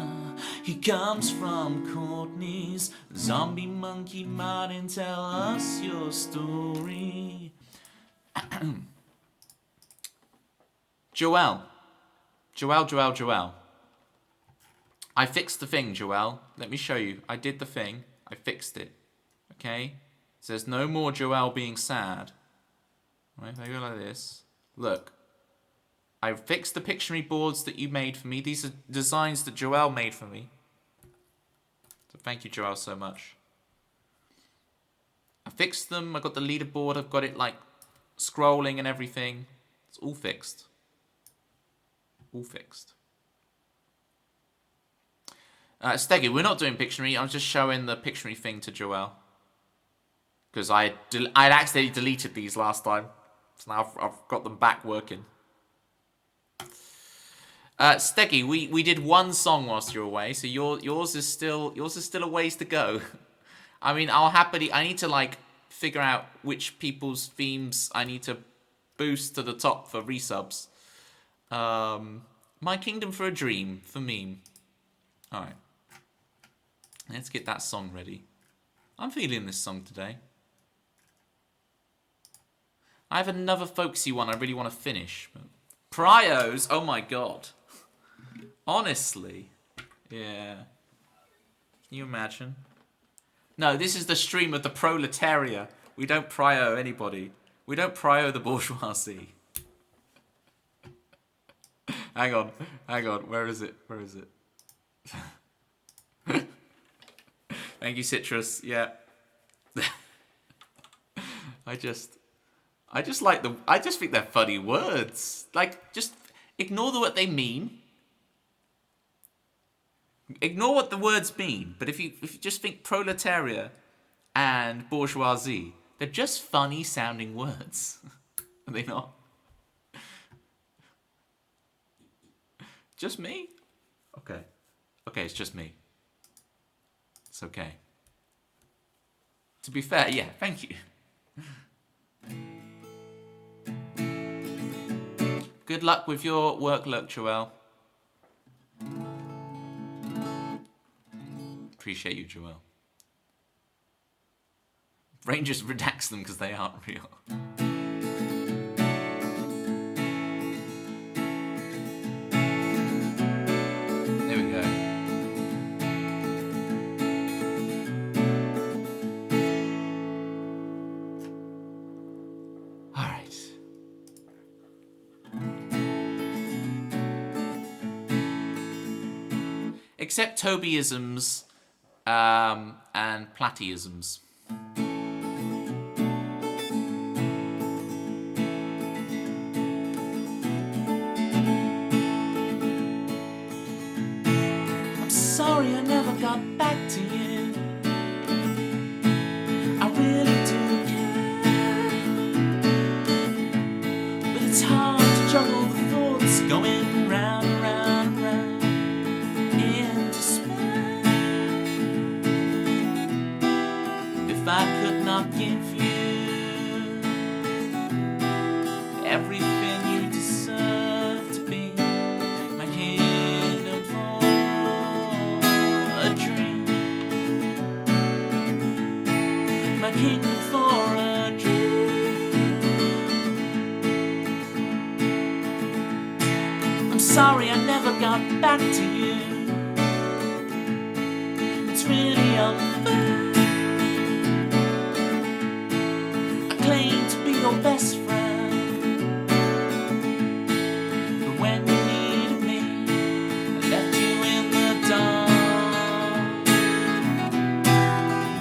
He comes from Courtney's zombie monkey mod and tell us your story. Joelle, Joelle. I fixed the thing, Joelle. Let me show you. I did the thing. I fixed it. Okay? So there's no more Joelle being sad. Right, if I go like this. Look. I fixed the Pictionary boards that you made for me. These are designs that Joelle made for me. So thank you, Joelle, so much. I fixed them. I got the leaderboard. I've got it like scrolling and everything. It's all fixed. All fixed. Steggy, we're not doing Pictionary. I'm just showing the Pictionary thing to Joelle. Because I'd accidentally deleted these last time. So now I've got them back working. Steggy, we did one song whilst you're away, so yours is still a ways to go. I mean, I need to like figure out which people's themes I need to boost to the top for resubs. My Kingdom for a Dream for meme. Alright. Let's get that song ready. I'm feeling this song today. I have another folksy one I really want to finish. But Prios, oh my god. Honestly. Yeah. Can you imagine? No, this is the stream of the proletariat. We don't prio anybody. We don't prio the bourgeoisie. Hang on. Where is it? Thank you, Citrus. Yeah. I just think they're funny words. Like, just ignore what they mean. Ignore what the words mean. But if you just think proletariat and bourgeoisie, they're just funny sounding words. Are they not? Just me? Okay, it's just me. It's okay. To be fair, yeah, thank you. Good luck with your work, Joelle. Appreciate you, Joelle. Rangers redax them because they aren't real. There we go. All right. Except Tobyisms and Platyisms. I'm sorry I never got back to you. I really do care. But it's hard to juggle the thoughts going round and round and round in despair. If I could not give you everything you deserve to be my kingdom for a dream, my kingdom for a dream. I'm sorry I never got back to you. It's really unfair. Claim to be your best friend, but when you needed me, I left you in the dark.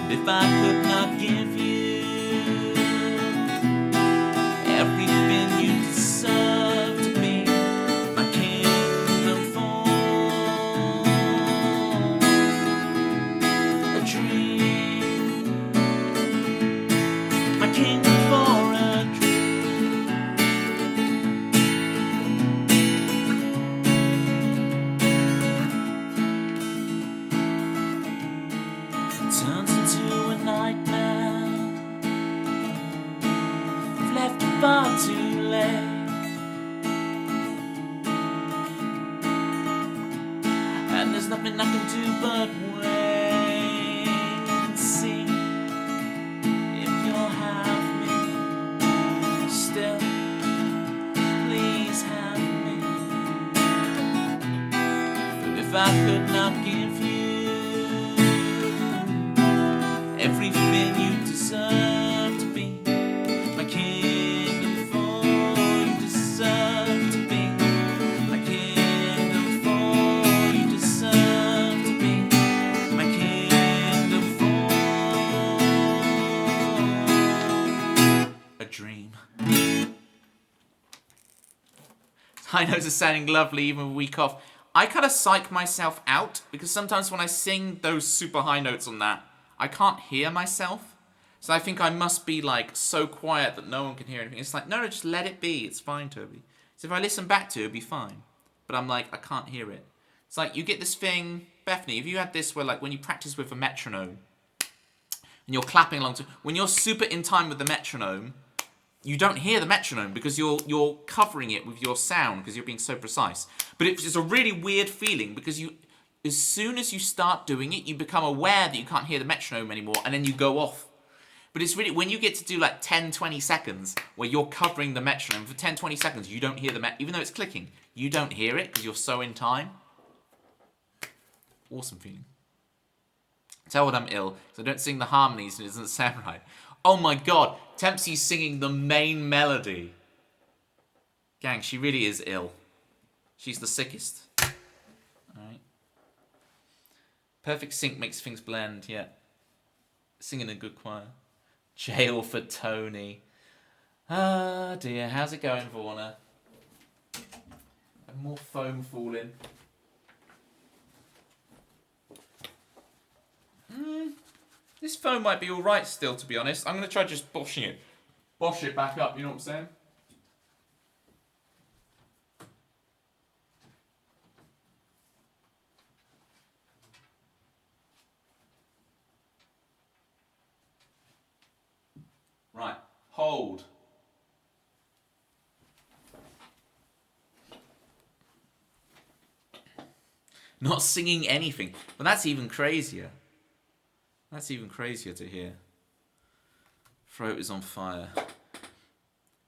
If I could not give you everything you deserve to be my kingdom for a dream, my kingdom for a dream. It turns into a nightmare. I've left you far too late, and there's nothing I can do but wait and see if you'll have me still. Please have me. if I could not give you everything you deserve to be my kingdom, for you deserve to be my kingdom, for you deserve to be my kingdom, for a dream. High notes are sounding lovely even a week off. I kind of psych myself out because sometimes when I sing those super high notes on that, I can't hear myself. So I think I must be like so quiet that no one can hear anything. It's like, no, just let it be. It's fine, Toby. So if I listen back to it, it'll be fine. But I'm like, I can't hear it. It's like you get this thing, Bethany, if you had this where like when you practice with a metronome and you're clapping along to, when you're super in time with the metronome, you don't hear the metronome because you're covering it with your sound because you're being so precise. But it's a really weird feeling because as soon as you start doing it, you become aware that you can't hear the metronome anymore and then you go off. But it's really, when you get to do like 10, 20 seconds where you're covering the metronome for 10, 20 seconds, you don't hear the even though it's clicking, you don't hear it because you're so in time. Awesome feeling. Tell what I'm ill, so I don't sing the harmonies and it doesn't sound right. Oh my god, Tempsy's singing the main melody. Gang, she really is ill. She's the sickest. Alright. Perfect sync makes things blend, yeah. Singing a good choir. Jail for Tony. Ah dear, how's it going, Vorna? More foam falling. This foam might be alright still, to be honest. I'm going to try just boshing it. Bosh it back up, you know what I'm saying? Right, hold. Not singing anything. But that's even crazier. That's even crazier to hear. Throat is on fire.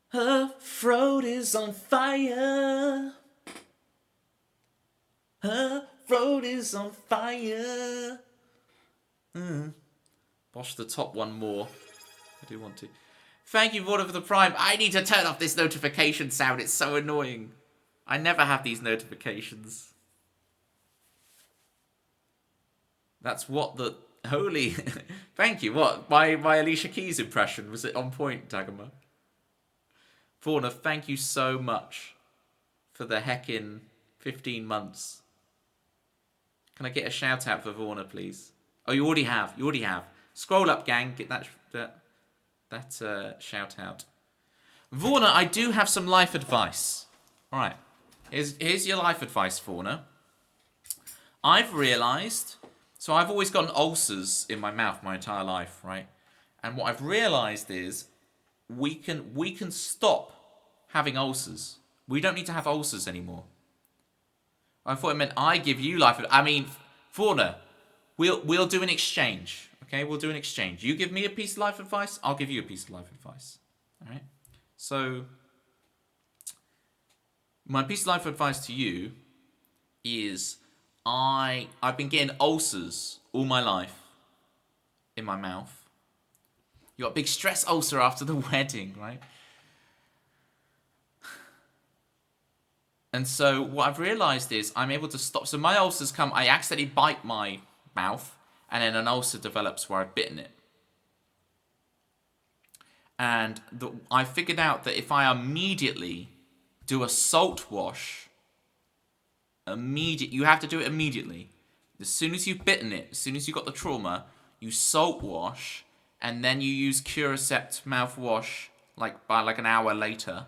Her throat is on fire. Her throat is on fire. Bosh the top one more. I do want to. Thank you, Vorna, for the Prime. I need to turn off this notification sound. It's so annoying. I never have these notifications. That's what the... Holy... Thank you. What? My Alicia Keys impression. Was it on point, Dagomar? Vorna, thank you so much for the heckin' 15 months. Can I get a shout out for Vorna, please? Oh, you already have. You already have. Scroll up, gang. Get that shout out. Vorna, I do have some life advice. All right. Here's your life advice, Vorna. I've realised... So I've always gotten ulcers in my mouth my entire life, right? And what I've realised is we can stop having ulcers. We don't need to have ulcers anymore. I thought it meant I give you life. I mean, Fauna, we'll do an exchange. Okay, we'll do an exchange. You give me a piece of life advice, I'll give you a piece of life advice. All right. So my piece of life advice to you is I've been getting ulcers all my life in my mouth. You got a big stress ulcer after the wedding, right? And so what I've realised is I'm able to stop. So my ulcers come, I accidentally bite my mouth, and then an ulcer develops where I've bitten it. And I figured out that if I immediately do a salt wash, you have to do it immediately. As soon as you've bitten it, as soon as you've got the trauma, you salt wash, and then you use Curacept mouthwash by an hour later.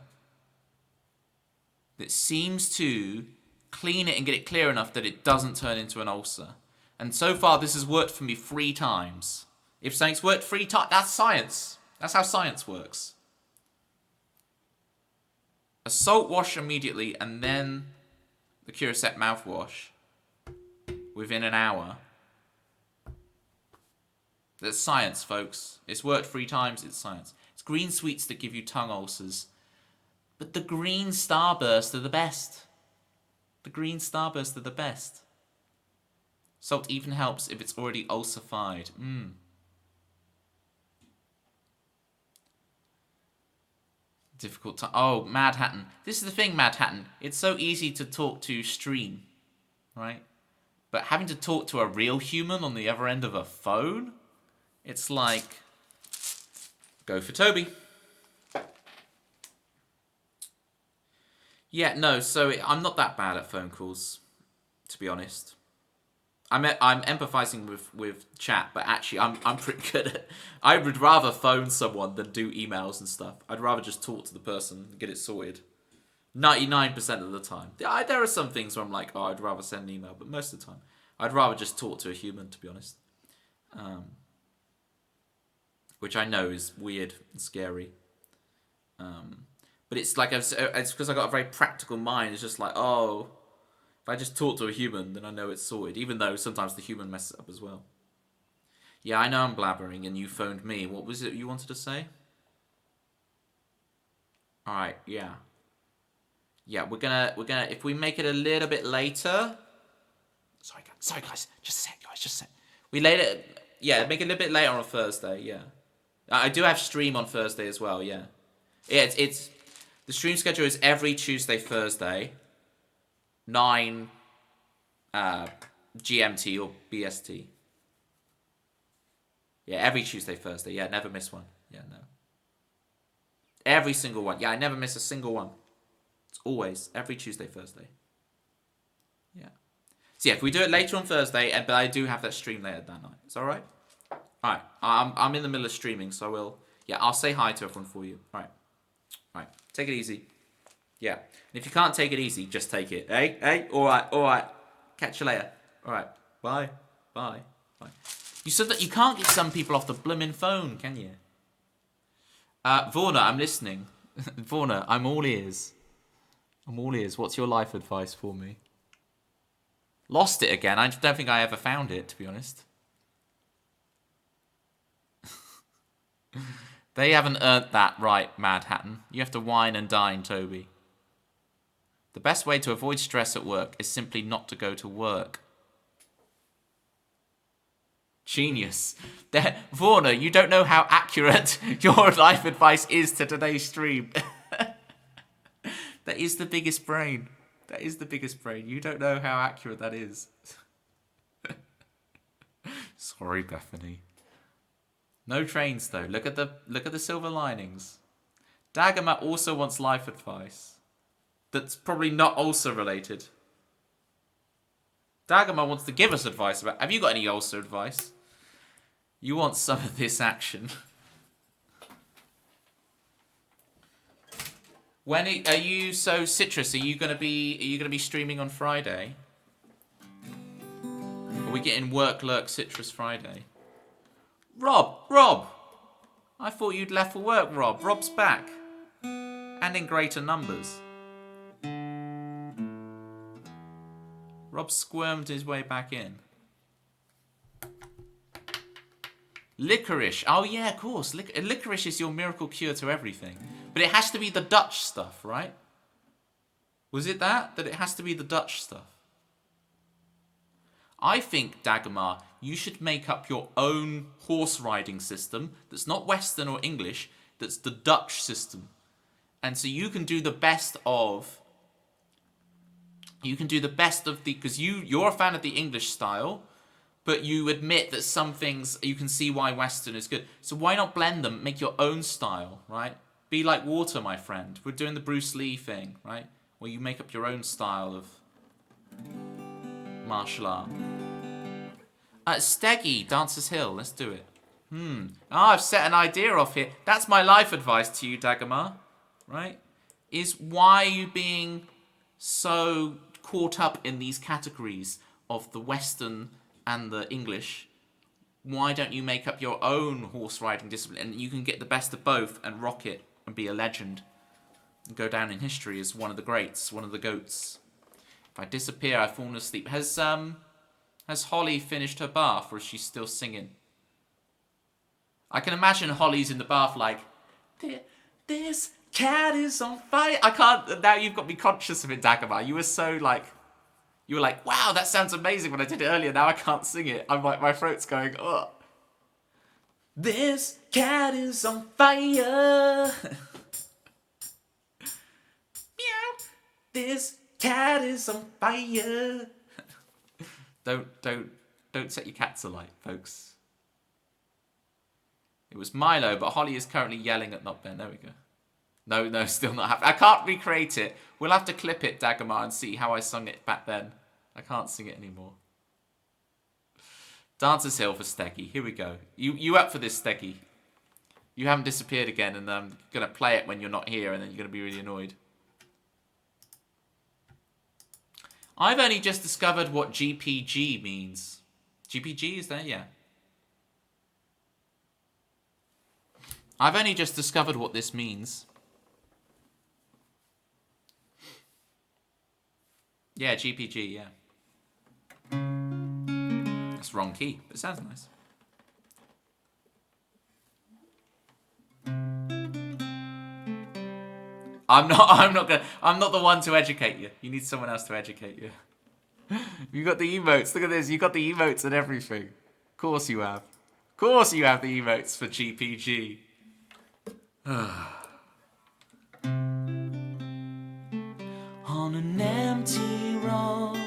That seems to clean it and get it clear enough that it doesn't turn into an ulcer. And so far, this has worked for me 3 times. If something's worked 3 times, that's science. That's how science works. A salt wash immediately, and then the Curacept mouthwash within an hour. That's science, folks. It's worked 3 times, it's science. It's green sweets that give you tongue ulcers. But the green starburst are the best. The green starburst are the best. Salt even helps if it's already ulcerified. Difficult time. Oh, Mad Hatton. This is the thing, Mad Hatton. It's so easy to talk to stream, right? But having to talk to a real human on the other end of a phone, it's like, go for Toby. Yeah, no, so I'm not that bad at phone calls, to be honest. I'm empathizing with chat, but actually I'm pretty good at. I would rather phone someone than do emails and stuff. I'd rather just talk to the person and get it sorted. 99% of the time. There are some things where I'm like, oh, I'd rather send an email, but most of the time, I'd rather just talk to a human, to be honest. Which I know is weird and scary. But it's like it's because I got a very practical mind. It's just like, oh. If I just talk to a human, then I know it's sorted, even though sometimes the human messes up as well. Yeah, I know I'm blabbering, and you phoned me. What was it you wanted to say? Alright, yeah. Yeah, we're gonna, if we make it a little bit later... Sorry guys, just a sec, just a sec. We make it a little bit later on Thursday, yeah. I do have stream on Thursday as well, yeah. Yeah, it's the stream schedule is every Tuesday, Thursday. 9 GMT or BST. Yeah, every Tuesday, Thursday. Yeah, never miss one. Yeah, no. Every single one. Yeah, I never miss a single one. It's always every Tuesday, Thursday. Yeah. So yeah, if we do it later on Thursday, but I do have that stream later that night. It's alright? Alright. I'm in the middle of streaming, so I'll say hi to everyone for you. Alright. Alright. Take it easy. Yeah. And if you can't take it easy, just take it. Hey? Alright. Catch you later. Alright. Bye. You said that you can't get some people off the blimmin' phone, can you? Vorna, I'm listening. Vorna, I'm all ears. What's your life advice for me? Lost it again. I don't think I ever found it, to be honest. They haven't earned that right, Mad Hatton. You have to wine and dine, Toby. The best way to avoid stress at work is simply not to go to work. Genius. Vorna, you don't know how accurate your life advice is to today's stream. That is the biggest brain. You don't know how accurate that is. Sorry, Bethany. No trains though. Look at the silver linings. Daggermat also wants life advice. That's probably not ulcer related. Daggermat wants to give us advice about. Have you got any ulcer advice? You want some of this action. When are you Citrus? Are you gonna be streaming on Friday? Are we getting work lurk Citrus Friday? Rob! I thought you'd left for work, Rob. Rob's back. And in greater numbers. Rob squirmed his way back in. Licorice. Oh, yeah, of course. Licorice is your miracle cure to everything. But it has to be the Dutch stuff, right? Was it that it has to be the Dutch stuff? I think, Dagmar, you should make up your own horse riding system that's not Western or English, that's the Dutch system. And so you can do the best of... because you're a fan of the English style, but you admit that some things, you can see why Western is good. So why not blend them, make your own style, right? Be like water, my friend. We're doing the Bruce Lee thing, right? Where you make up your own style of martial art. Steggy, Dancer's Hill, let's do it. I've set an idea off here. That's my life advice to you, Dagmar, right? Is why are you being so caught up in these categories of the Western and the English? Why don't you make up your own horse riding discipline and you can get the best of both and rock it and be a legend and go down in history as one of the greats, one of the goats? If I disappear, I've fallen asleep. Has Holly finished her bath or is she still singing? I can imagine Holly's in the bath like, this cat is on fire. I can't, now you've got me conscious of it, Dagmar. You were so like, You were like, wow, that sounds amazing when I did it earlier. Now I can't sing it. I'm like, my throat's going, ugh. This cat is on fire. Meow. This cat is on fire. Don't set your cats alight, folks. It was Milo, but Holly is currently yelling at Not Ben. There we go. No, still not happening. I can't recreate it. We'll have to clip it, Dagomar, and see how I sung it back then. I can't sing it anymore. Dancer's Hill for Steggy. Here we go. You up for this, Steggy? You haven't disappeared again, and I'm going to play it when you're not here, and then you're going to be really annoyed. I've only just discovered what GPG means. GPG, is there? Yeah. I've only just discovered what this means. Yeah, GPG, yeah. It's wrong key, but it sounds nice. I'm not the one to educate you. You need someone else to educate you. You got the emotes. Look at this. You got the emotes and everything. Of course you have. Of course you have the emotes for GPG. On an empty road,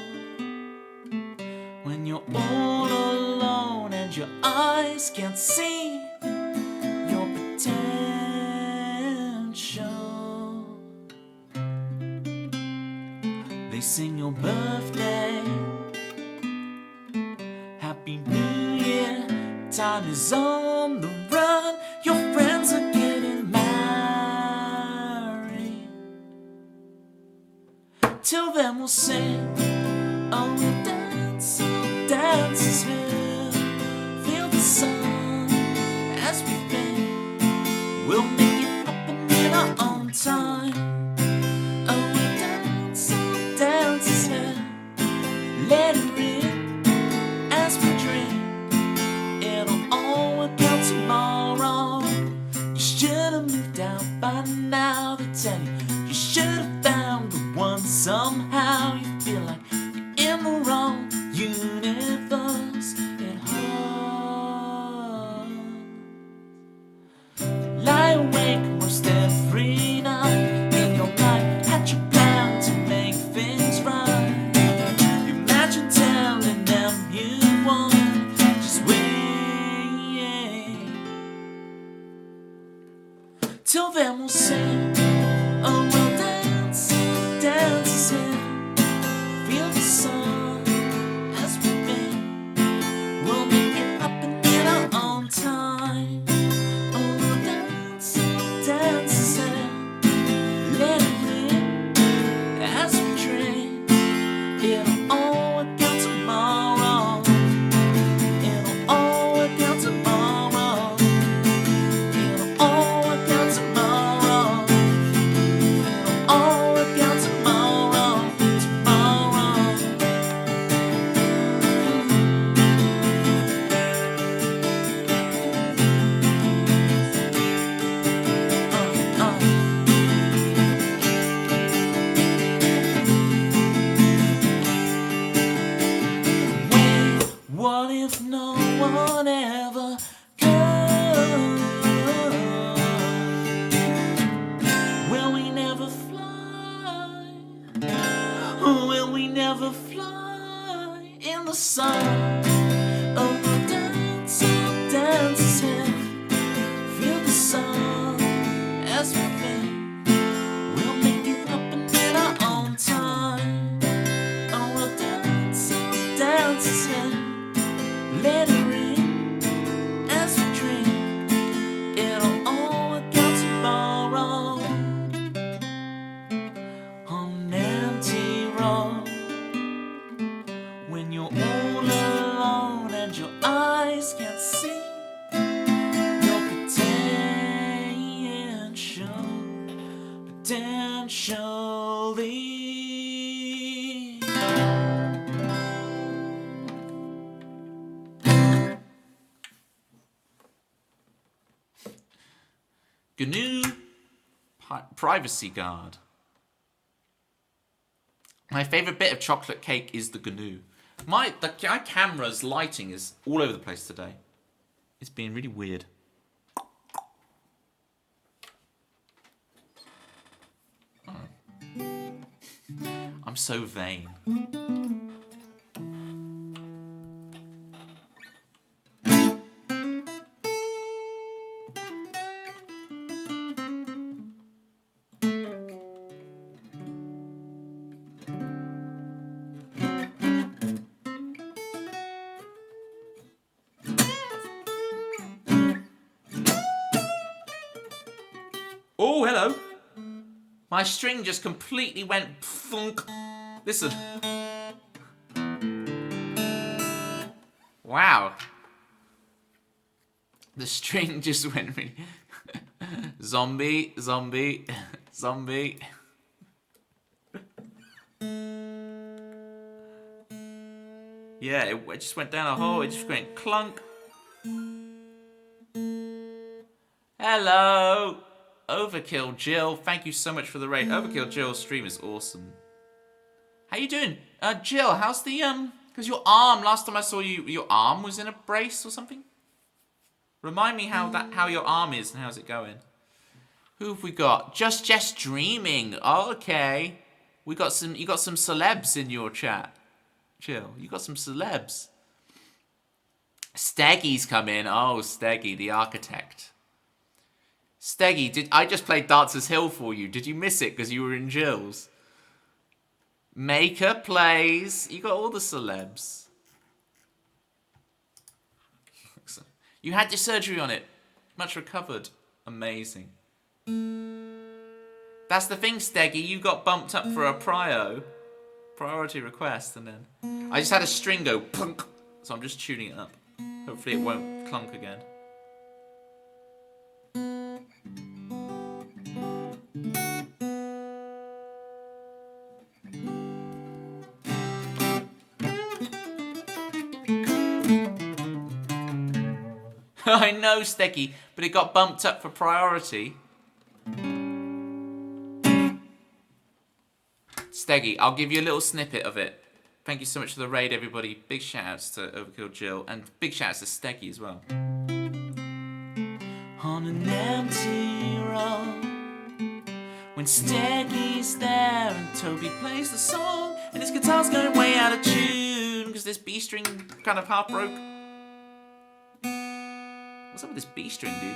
when you're all alone and your eyes can't see your potential, they sing your birthday, Happy New Year, time is on the run, your friends are getting married. Till then we'll sing, oh we'll dance, feel the sun as we bend, we'll make it happen in our own time. Oh we'll dance, let it rip as we drink, it'll all work out tomorrow. You should have moved out by now, they tell you, you should have found the one somehow. You feel like you're in the wrong universe, it hurts. Lie awake most every night in your mind, hatch a plan to make things right. You imagine telling them you won, just wait. Till then we'll sing, oh we'll dance, feel the sun as we bend, we'll make it happen in our own time. Oh we'll dance, let it rip as we drink, it'll all work out tomorrow, it'll all work out tomorrow, it'll all work out tomorrow, it'll all work out tomorrow, tomorrow. Wait, what if no one ever comes? Will we never fly? Will we never fly in the sun? Oh, we'll dance, feel the sun as we think, we'll make it happen in our own time. Oh, we'll dance, let it ring as we drink, it'll all work out tomorrow. On an empty road, when you're all alone and your eyes can't see your potentially. GNU Privacy Guard. My favourite bit of chocolate cake is the GNU. My camera's lighting is all over the place today. It's being really weird. I'm so vain. Oh, hello. My string just completely went thunk. Listen. Wow. The string just went really... Zombie, zombie, zombie. Yeah, it just went down a hole. It just went clunk. Hello. Overkill Jill, thank you so much for the raid. Overkill Jill's stream is awesome. How you doing? Jill, how's the, because your arm, last time I saw you, your arm was in a brace or something? Remind me how your arm is and how's it going? Who have we got? Just Dreaming. Oh, okay. You got some celebs in your chat. Jill, you got some celebs. Steggy's come in. Oh, Steggy, the architect. Steggy, I just played Dancer's Hill for you. Did you miss it because you were in Jill's? Maker plays. You got all the celebs. You had your surgery on it. Much recovered. Amazing. That's the thing, Steggy. You got bumped up for a priority request, and then I just had a string go plunk, so I'm just tuning it up. Hopefully it won't clunk again. I know, Steggy, but it got bumped up for priority. Steggy, I'll give you a little snippet of it. Thank you so much for the raid, everybody. Big shout-outs to Overkill Jill, and big shout-outs to Steggy as well. On an empty road, when Steggy's there and Toby plays the song, and his guitar's going way out of tune, because this B string kind of half broke. What's up with this B string, dude?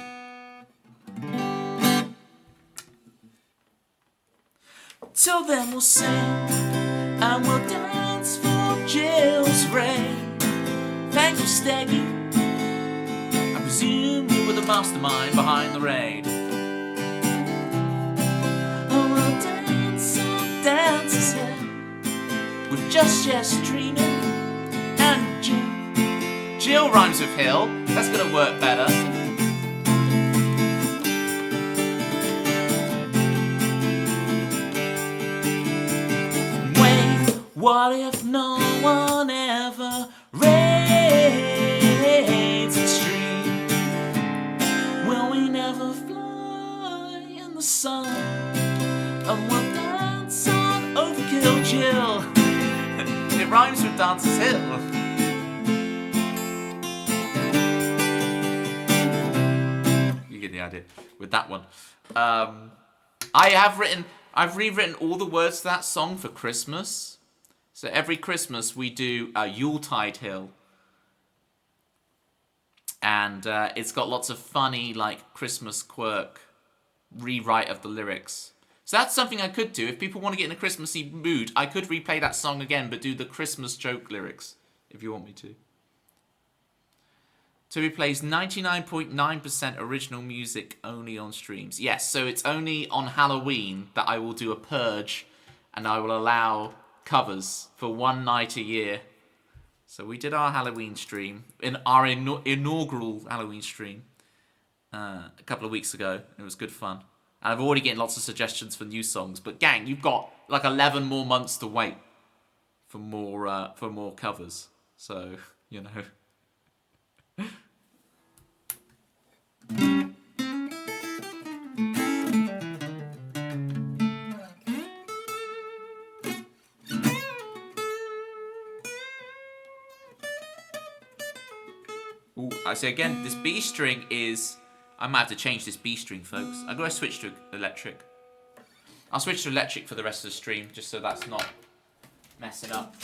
Till then we'll sing and we'll dance for Jill's raid. Thank you, Steggy. I presume you were the mastermind behind the raid. Oh, we'll dance on Dancer's Hill with just Dreaming and Jill. Jill rhymes with Hill. That's gonna work better. Wait, what if no one ever raids extreme? Will we never fly in the sun? And we'll dance on Overkill Jill. It rhymes with Dancer's Hill. The idea with that one. I've rewritten all the words to that song for Christmas. So every Christmas we do Yuletide Hill, and it's got lots of funny like Christmas quirk rewrite of the lyrics. So that's something I could do if people want to get in a Christmassy mood. I could replay that song again, but do the Christmas joke lyrics if you want me to. Toby plays 99.9% original music only on streams. Yes, so it's only on Halloween that I will do a purge and I will allow covers for one night a year. So we did our Halloween stream, in our inaugural Halloween stream a couple of weeks ago. It was good fun. And I've already getting lots of suggestions for new songs. But gang, you've got like 11 more months to wait for more covers. So, you know... Ooh, I say again, this B string is... I might have to change this B string, folks. I'm going to switch to electric. I'll switch to electric for the rest of the stream, just so that's not messing up.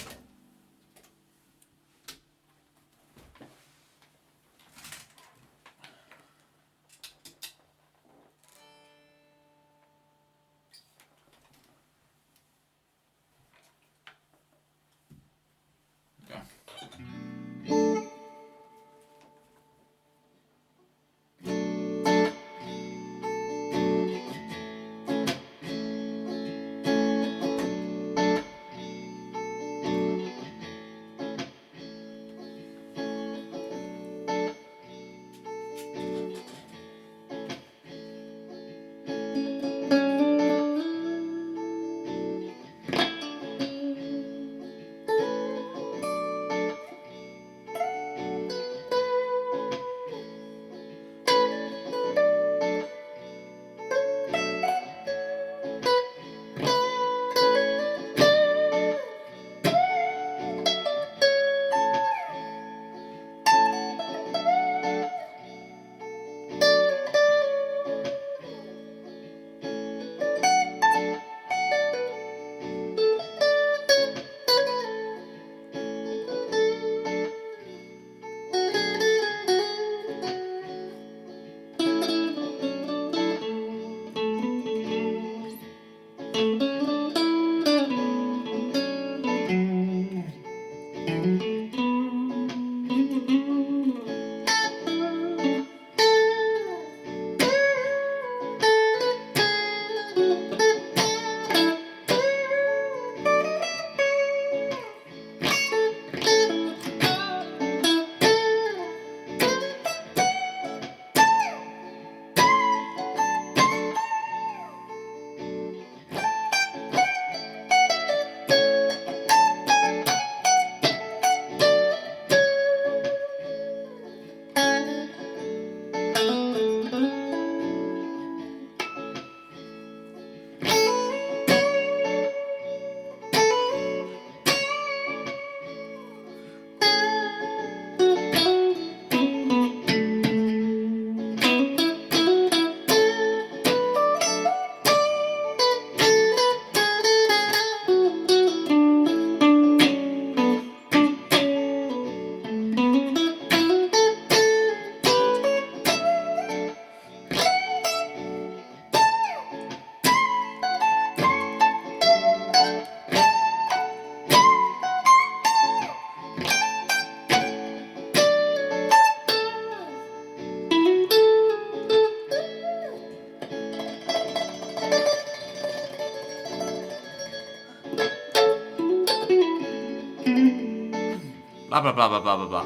Blah, blah, blah, blah, blah, blah, blah.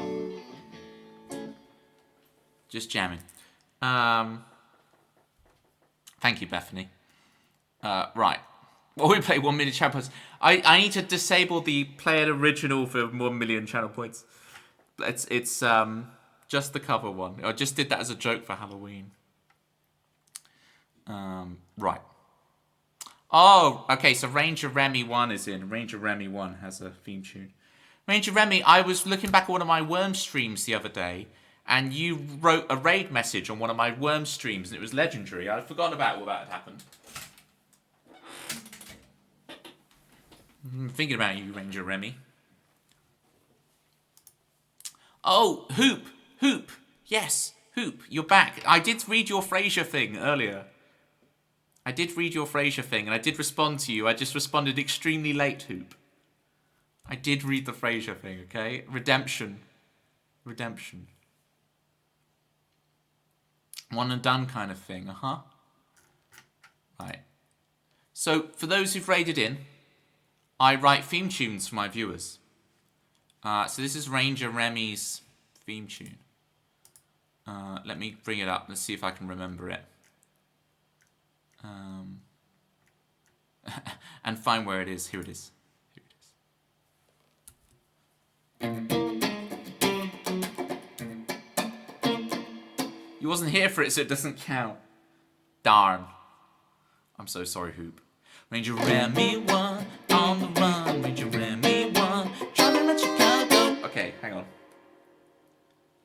Just jamming. Thank you, Bethany. Right. Well, we play 1 million channel points. I need to disable the play an original for 1 million channel points. It's just the cover one. I just did that as a joke for Halloween. Right. Oh, okay, so Ranger Remy 1 is in. Ranger Remy 1 has a theme tune. Ranger Remy, I was looking back at one of my Worm streams the other day, and you wrote a raid message on one of my Worm streams, and it was legendary. I'd forgotten about all that had happened. I'm thinking about you, Ranger Remy. Oh, Hoop. Yes, Hoop, you're back. I did read your Frasier thing earlier. I did read your Frasier thing, and I did respond to you. I just responded extremely late, Hoop. I did read the Frasier thing, okay? Redemption. One and done kind of thing, Right. So, for those who've raided in, I write theme tunes for my viewers. So this is Ranger Remy's theme tune. Let me bring it up. Let's see if I can remember it. And find where it is. Here it is. You wasn't here for it, so it doesn't count. Darn. I'm so sorry, Hoop. Ranger Remy 1 on the run. Ranger Remy 1 trying to let Chicago. Okay, hang on.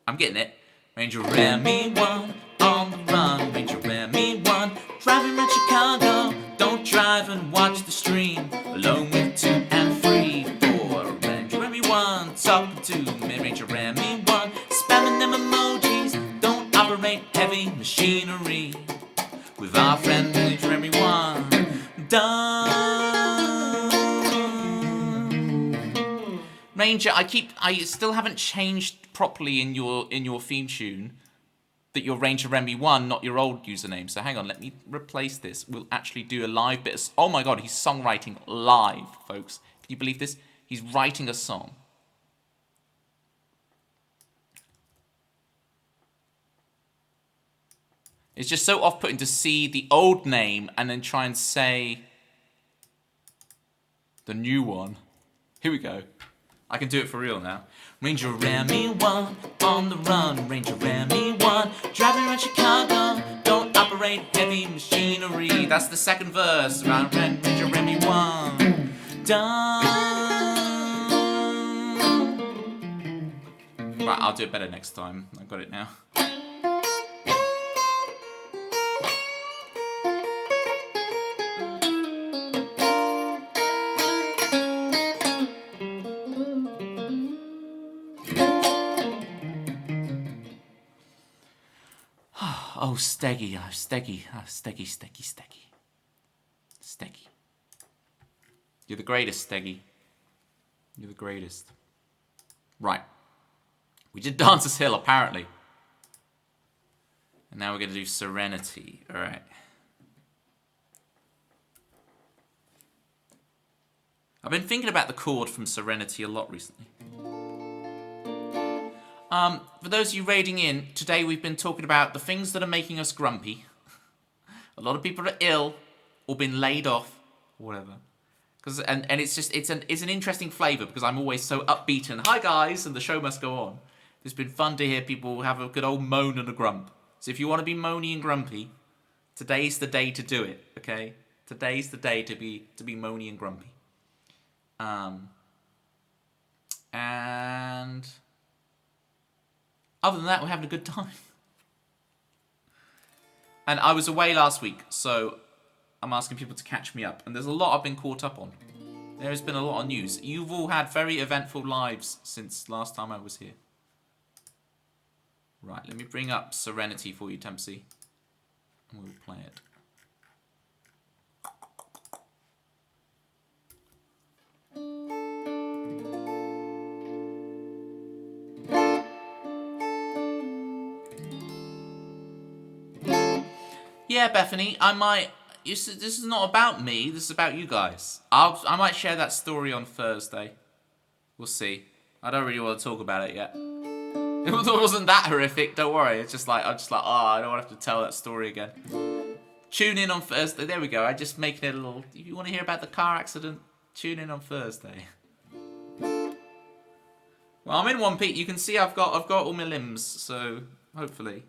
I'm getting it. Ranger Remy 1 on the run. Ranger Remy 1 driving around Chicago. Don't drive and watch the stream. Alone with 2 and 3, 4. Ranger Remy 1 talking to me. Ranger Remy 1 spamming them emojis. Don't operate heavy machinery. With our friend Ranger Remy 1 done. Ranger, I still haven't changed properly in your theme tune that you're Ranger Remy 1, not your old username. So hang on, let me replace this. We'll actually do a live bit of... Oh my god, he's songwriting live, folks. Can you believe this? He's writing a song. It's just so off-putting to see the old name and then try and say the new one. Here we go. I can do it for real now. Ranger Remy 1 on the run. Ranger Remy 1 driving around Chicago. Don't operate heavy machinery. That's the second verse. Around Ranger Remy 1 done. Right, I'll do it better next time. I got it now. Oh, Steggy, Steggy. You're the greatest, Steggy. You're the greatest. Right. We did Dancer's Hill, apparently. And now we're going to do Serenity. All right. I've been thinking about the chord from Serenity a lot recently. For those of you raiding in, today we've been talking about the things that are making us grumpy. A lot of people are ill or been laid off or whatever. And it's an interesting flavour because I'm always so upbeat and hi guys and the show must go on. It's been fun to hear people have a good old moan and a grump. So if you want to be moany and grumpy, today's the day to do it, okay? Today's the day to be moany and grumpy. And other than that, we're having a good time. And I was away last week, so I'm asking people to catch me up. And there's a lot I've been caught up on. There has been a lot of news. You've all had very eventful lives since last time I was here. Right, let me bring up Serenity for you, Tempsy. And we'll play it. Yeah, Bethany, I might... This is not about me, this is about you guys. I might share that story on Thursday. We'll see. I don't really want to talk about it yet. It wasn't that horrific, don't worry. It's just like, oh, I don't want to have to tell that story again. Tune in on Thursday. There we go. I just making it a little... If you want to hear about the car accident, tune in on Thursday. Well, I'm in one piece. You can see I've got all my limbs, so hopefully.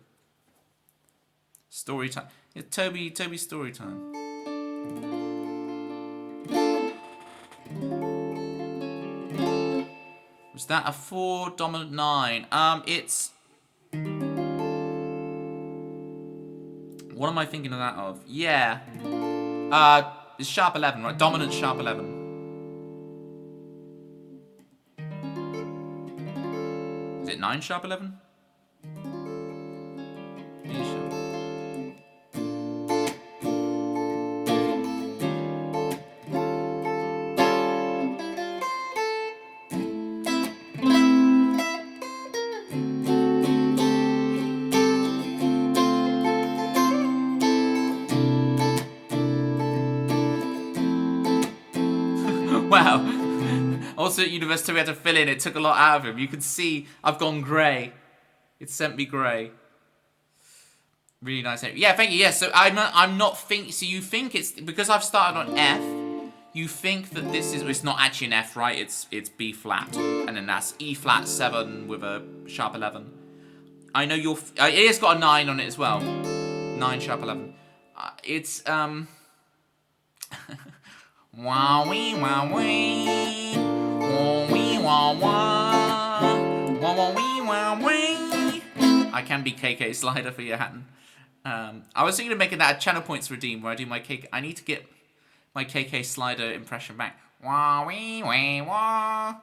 Story time. Yeah, Toby story time. Was that a 4 dominant 9? It's... What am I thinking of that of? Yeah. It's sharp 11, right? Dominant sharp 11. Is it 9 sharp 11? Yeah, sure. Wow. Also at university we had to fill in. It took a lot out of him. You can see I've gone grey. It sent me grey. Really nice. Yeah, thank you. Yeah, so I'm not think. So you think it's because I've started on F. You think that this is... It's not actually an F, right? It's B flat, and then that's E flat 7 with a sharp 11. I know you're... It has got a 9 on it as well. 9 sharp 11. It's Wah wee wah wee, wah wee wah wah, wah wah wee wah wee. can be KK Slider for your Hatton. I was thinking of making that a channel points redeem where I do my KK. I need to get my KK Slider impression back. Wah wee wee wah.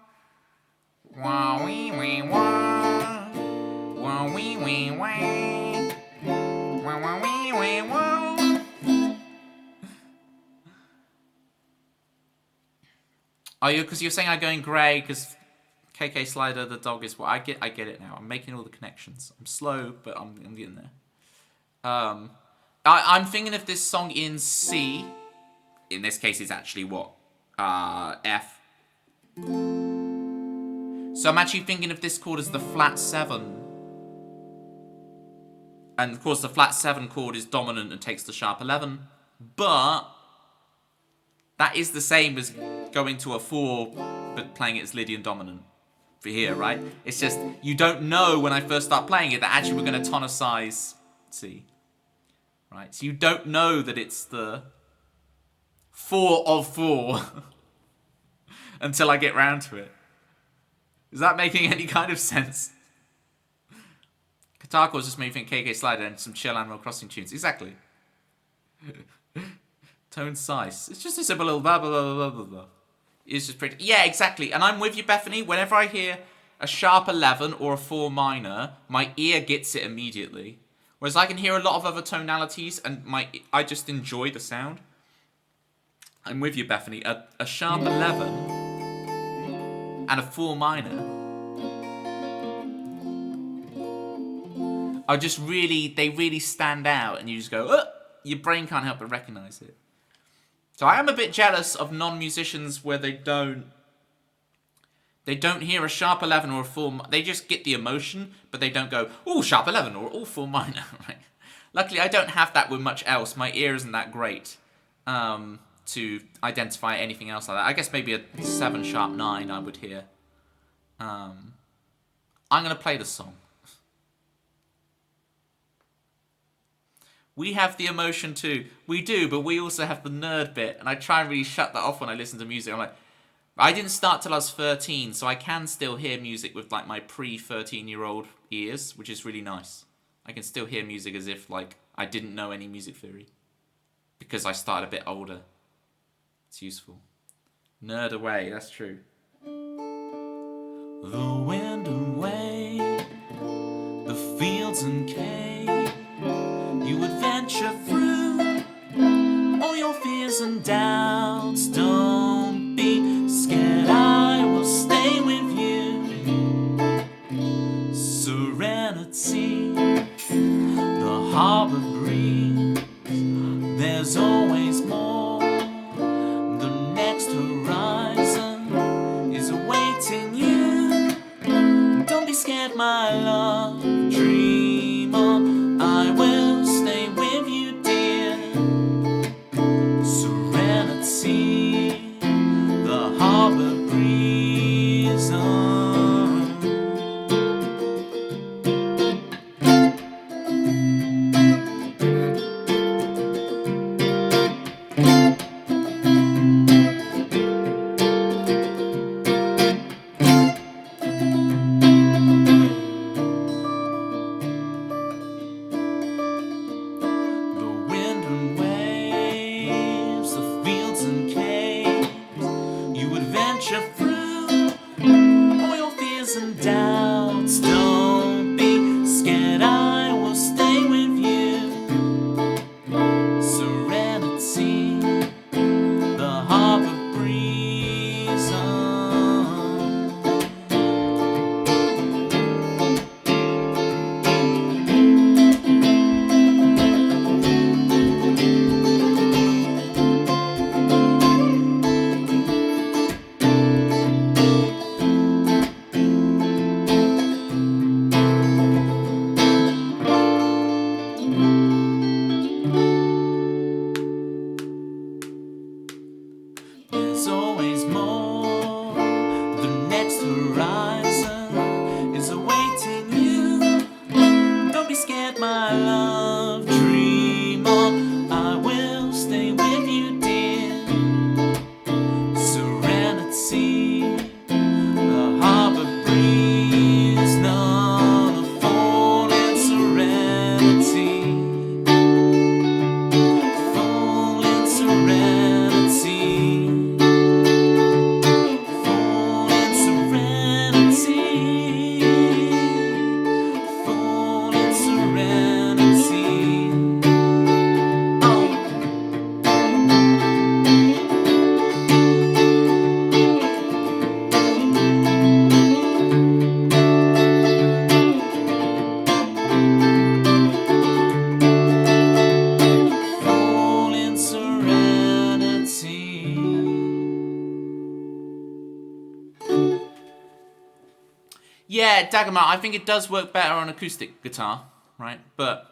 Wah wee wee wah. Wah wee wee wah. Wah wah wee wee wah. Are you? Because you're saying I'm going grey because KK Slider the dog is what I get it now. I'm making all the connections. I'm slow, but I'm getting there. I'm thinking of this song in C. In this case, it's actually what? F. So I'm actually thinking of this chord as the flat 7. And of course, the flat 7 chord is dominant and takes the sharp 11. But that is the same as going to a 4, but playing it as Lydian dominant for here, right? It's just, you don't know when I first start playing it that actually we're going to tonicize C. Right? So you don't know that it's the 4 of 4 until I get round to it. Is that making any kind of sense? Guitar chords just made me think KK Slider and some chill Animal Crossing tunes. Exactly. Tone size. It's just a simple little blah, blah, blah, blah, blah, blah. It's just pretty... Yeah, exactly. And I'm with you, Bethany. Whenever I hear a sharp 11 or a 4 minor, my ear gets it immediately. Whereas I can hear a lot of other tonalities and I just enjoy the sound. I'm with you, Bethany. A sharp 11 and a 4 minor are just really... They really stand out and you just go... your brain can't help but recognize it. So I am a bit jealous of non-musicians where they don't hear a sharp 11 or a 4... They just get the emotion, but they don't go, ooh, sharp 11 or ooh, 4 minor. Right? Luckily, I don't have that with much else. My ear isn't that great to identify anything else like that. I guess maybe a 7 sharp 9 I would hear. I'm going to play the song. We have the emotion too. We do, but we also have the nerd bit. And I try and really shut that off when I listen to music. I'm like, I didn't start till I was 13, so I can still hear music with like my pre-13-year-old ears, which is really nice. I can still hear music as if like I didn't know any music theory. Because I started a bit older. It's useful. Nerd away, that's true. The wind and wave, the fields and cave, you would venture through all your fears and doubts. Don't be scared, I will stay with you. Serenity, the harbor breeze, there's always more. The next horizon is awaiting you. Don't be scared, my love, dream on, I will stay with you, dear. Serenity, the harbor breeze. Yeah, Dagmar, I think it does work better on acoustic guitar, right? But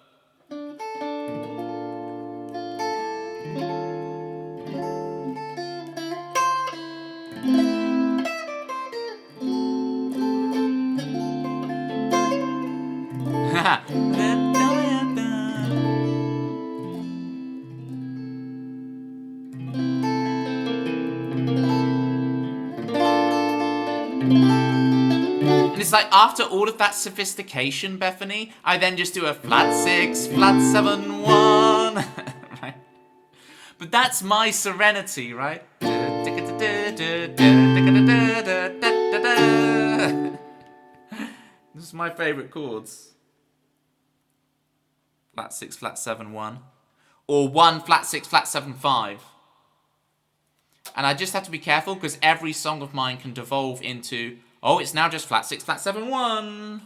and it's like after all of that sophistication, Bethany, I then just do a flat 6, flat 7, 1. Right? But that's my serenity, right? This is my favorite chords. Flat 6, flat 7, 1. Or 1, flat 6, flat 7, 5. And I just have to be careful because every song of mine can devolve into, oh, it's now just flat 6, flat 7, 1.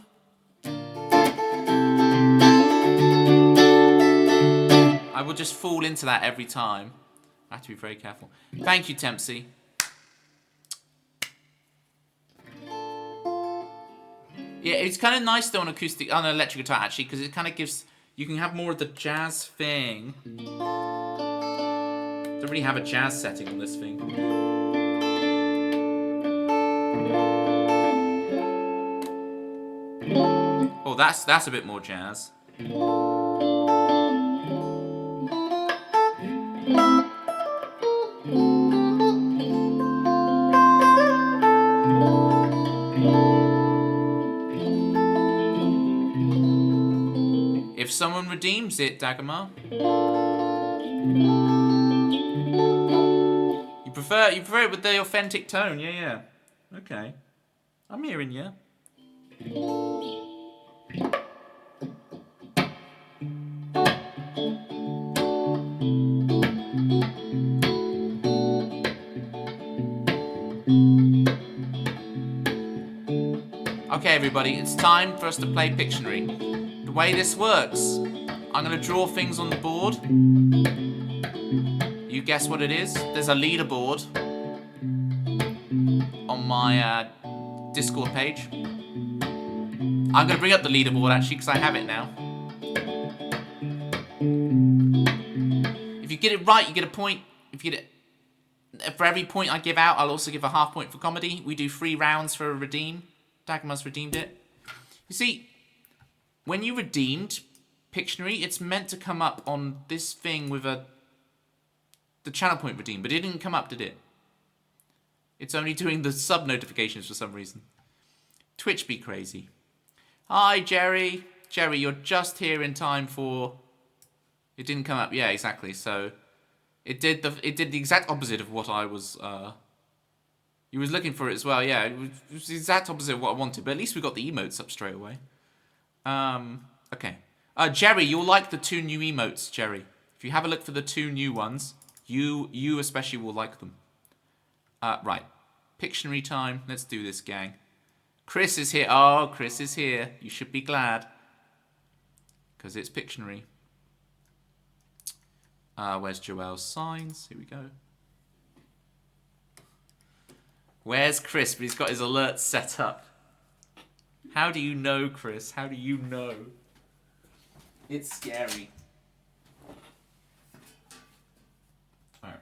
I will just fall into that every time. I have to be very careful. Thank you, Tempsy. Yeah, it's kind of nice though on acoustic, on an electric guitar actually, because it kind of gives, you can have more of the jazz thing. Don't really have a jazz setting on this thing. Oh, that's a bit more jazz. If someone redeems it, Dagmar. You prefer it with the authentic tone, yeah. Okay. I'm hearing you. Okay, everybody, it's time for us to play Pictionary. The way this works, I'm going to draw things on the board. You guess what it is? There's a leaderboard on my Discord page. I'm going to bring up the leaderboard, actually, because I have it now. If you get it right, you get a point. If you get it... For every point I give out, I'll also give a half point for comedy. We do 3 rounds for a redeem. Dagmar's redeemed it. You see, when you redeemed Pictionary, it's meant to come up on this thing with the channel point redeem, but it didn't come up, did it? It's only doing the sub notifications for some reason. Twitch be crazy. Hi, Jerry. Jerry, you're just here in time for... It didn't come up. Yeah, exactly. So it did the exact opposite of what I was... You was looking for it as well, yeah. It was the exact opposite of what I wanted, but at least we got the emotes up straight away. Okay. Jerry, you'll like the 2 new emotes, Jerry. If you have a look for the 2 new ones, you especially will like them. Right. Pictionary time. Let's do this, gang. Chris is here. Oh, Chris is here. You should be glad. Because it's Pictionary. Where's Joel's signs? Here we go. Where's Chris? But he's got his alerts set up. How do you know, Chris? How do you know? It's scary. Alright.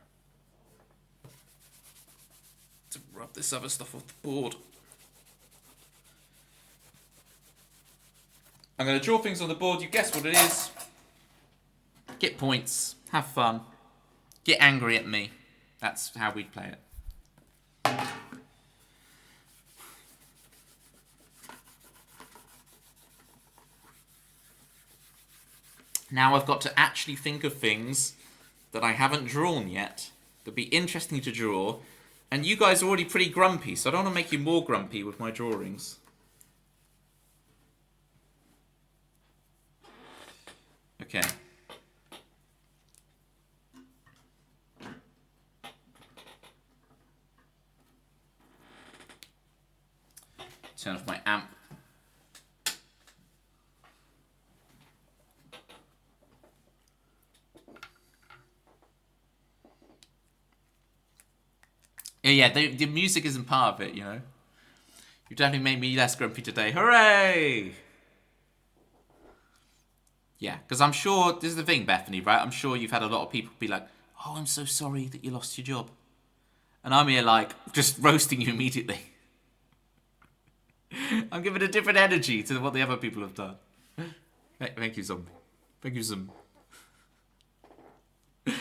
To rub this other stuff off the board. I'm going to draw things on the board. You guess what it is. Get points. Have fun. Get angry at me. That's how we'd play it. Now I've got to actually think of things that I haven't drawn yet. That'd be interesting to draw. And you guys are already pretty grumpy, so I don't want to make you more grumpy with my drawings. Okay. Turn off my amp. Yeah, the music isn't part of it, you know. You definitely made me less grumpy today. Hooray! Yeah, because I'm sure, this is the thing, Bethany, right? I'm sure you've had a lot of people be like, oh, I'm so sorry that you lost your job. And I'm here like, just roasting you immediately. I'm giving a different energy to what the other people have done. Thank you, Zombie. Thank you, Zombie. This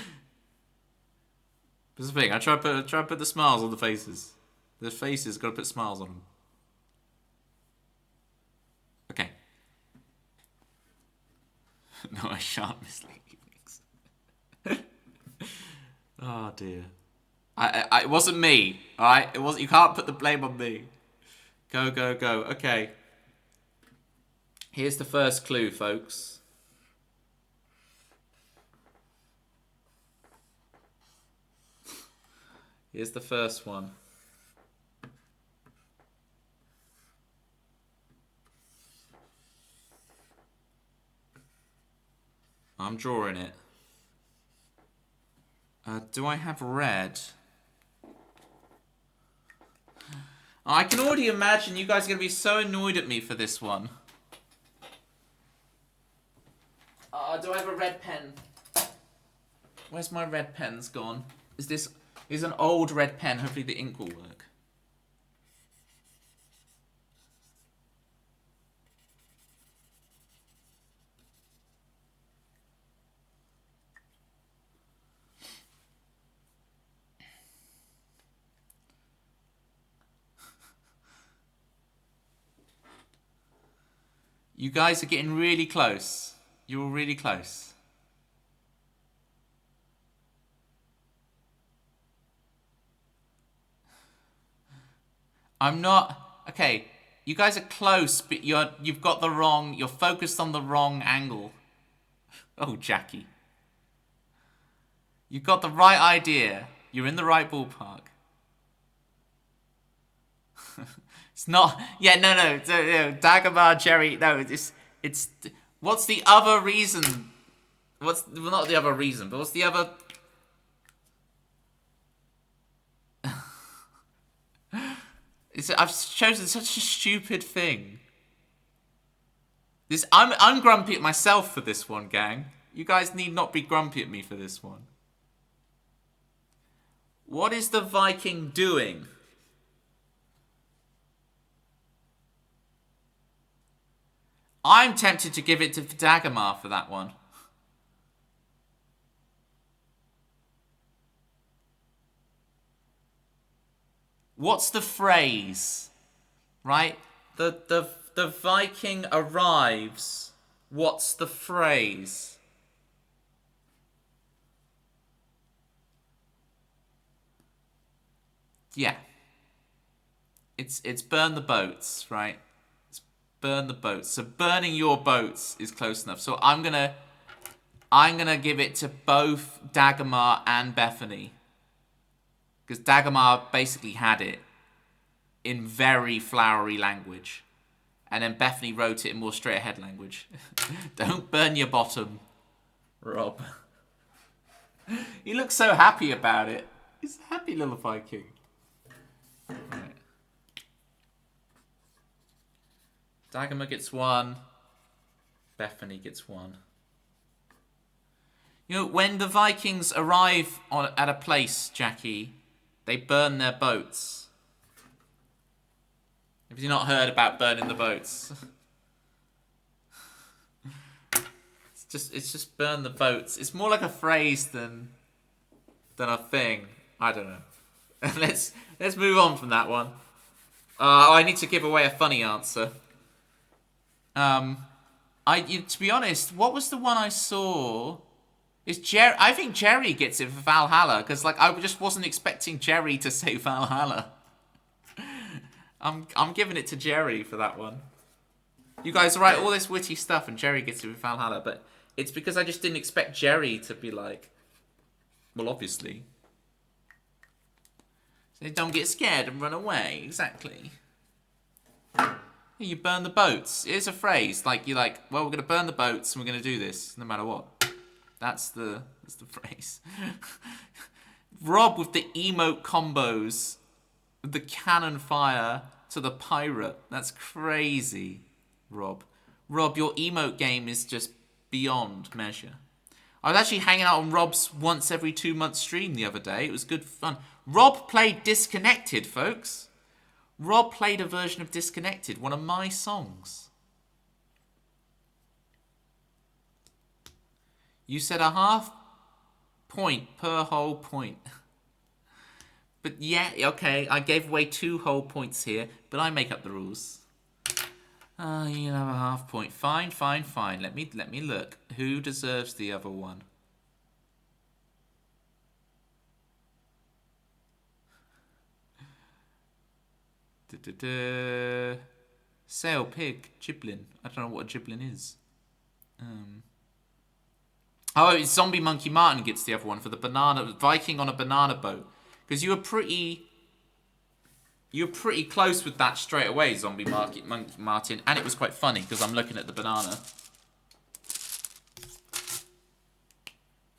is the thing, I try to put the smiles on the faces. The faces, gotta put smiles on them. Okay. No, I shan't miss evenings. Oh dear. It wasn't me, alright? It wasn't. You can't put the blame on me. Go, go, go. Okay. Here's the first clue, folks. Here's the first one. I'm drawing it. Do I have red? I can already imagine you guys are going to be so annoyed at me for this one. Do I have a red pen? Where's my red pen's gone? Is an old red pen. Hopefully the ink will work. You guys are getting really close. You're really close. I'm not... Okay, you guys are close, but you've got the wrong... You're focused on the wrong angle. Oh, Jackie. You've got the right idea. You're in the right ballpark. It's not... Yeah, no. Dagobah, Jerry... No, it's... What's the other reason? Well, not the other reason, but what's the other... I've chosen such a stupid thing. I'm grumpy at myself for this one, gang. You guys need not be grumpy at me for this one. What is the Viking doing? I'm tempted to give it to Dagomar for that one. What's the phrase? Right? The Viking arrives. What's the phrase? Yeah. It's burn the boats, right? Burn the boats. So burning your boats is close enough. So I'm gonna give it to both Dagomar and Bethany. Because Dagomar basically had it in very flowery language. And then Bethany wrote it in more straight ahead language. Don't burn your bottom, Rob. He looks so happy about it. He's a happy little Viking. Right. Dagomar gets one. Bethany gets one. You know, when the Vikings arrive at a place, Jackie, they burn their boats. Have you not heard about burning the boats? It's just burn the boats. It's more like a phrase than a thing. I don't know. Let's move on from that one. I need to give away a funny answer. To be honest, what was the one I saw? I think Jerry gets it for Valhalla because I just wasn't expecting Jerry to say Valhalla. I'm giving it to Jerry for that one. You guys write all this witty stuff and Jerry gets it for Valhalla, but it's because I just didn't expect Jerry to be like, well, obviously. So don't get scared and run away. Exactly. You burn the boats. It's a phrase. You're like, well, we're going to burn the boats and we're going to do this no matter what. That's the phrase. Rob with the emote combos, with the cannon fire. to the pirate. That's crazy, Rob. Rob, your emote game is just beyond measure. I was actually hanging out on Rob's once every 2 month stream the other day. It was good fun. Rob played Disconnected, folks. Rob played a version of Disconnected, one of my songs. You said a half point per whole point. But yeah, okay, I gave away 2 whole points here, but I make up the rules. You have a half point. Fine. Let me look. Who deserves the other one? Sail pig, giblin. I don't know what a giblin is. Oh, it's Zombie Monkey Martin gets the other one for the banana Viking on a banana boat. Because you were pretty close with that straight away, Zombie Monkey Martin, and it was quite funny because I'm looking at the banana.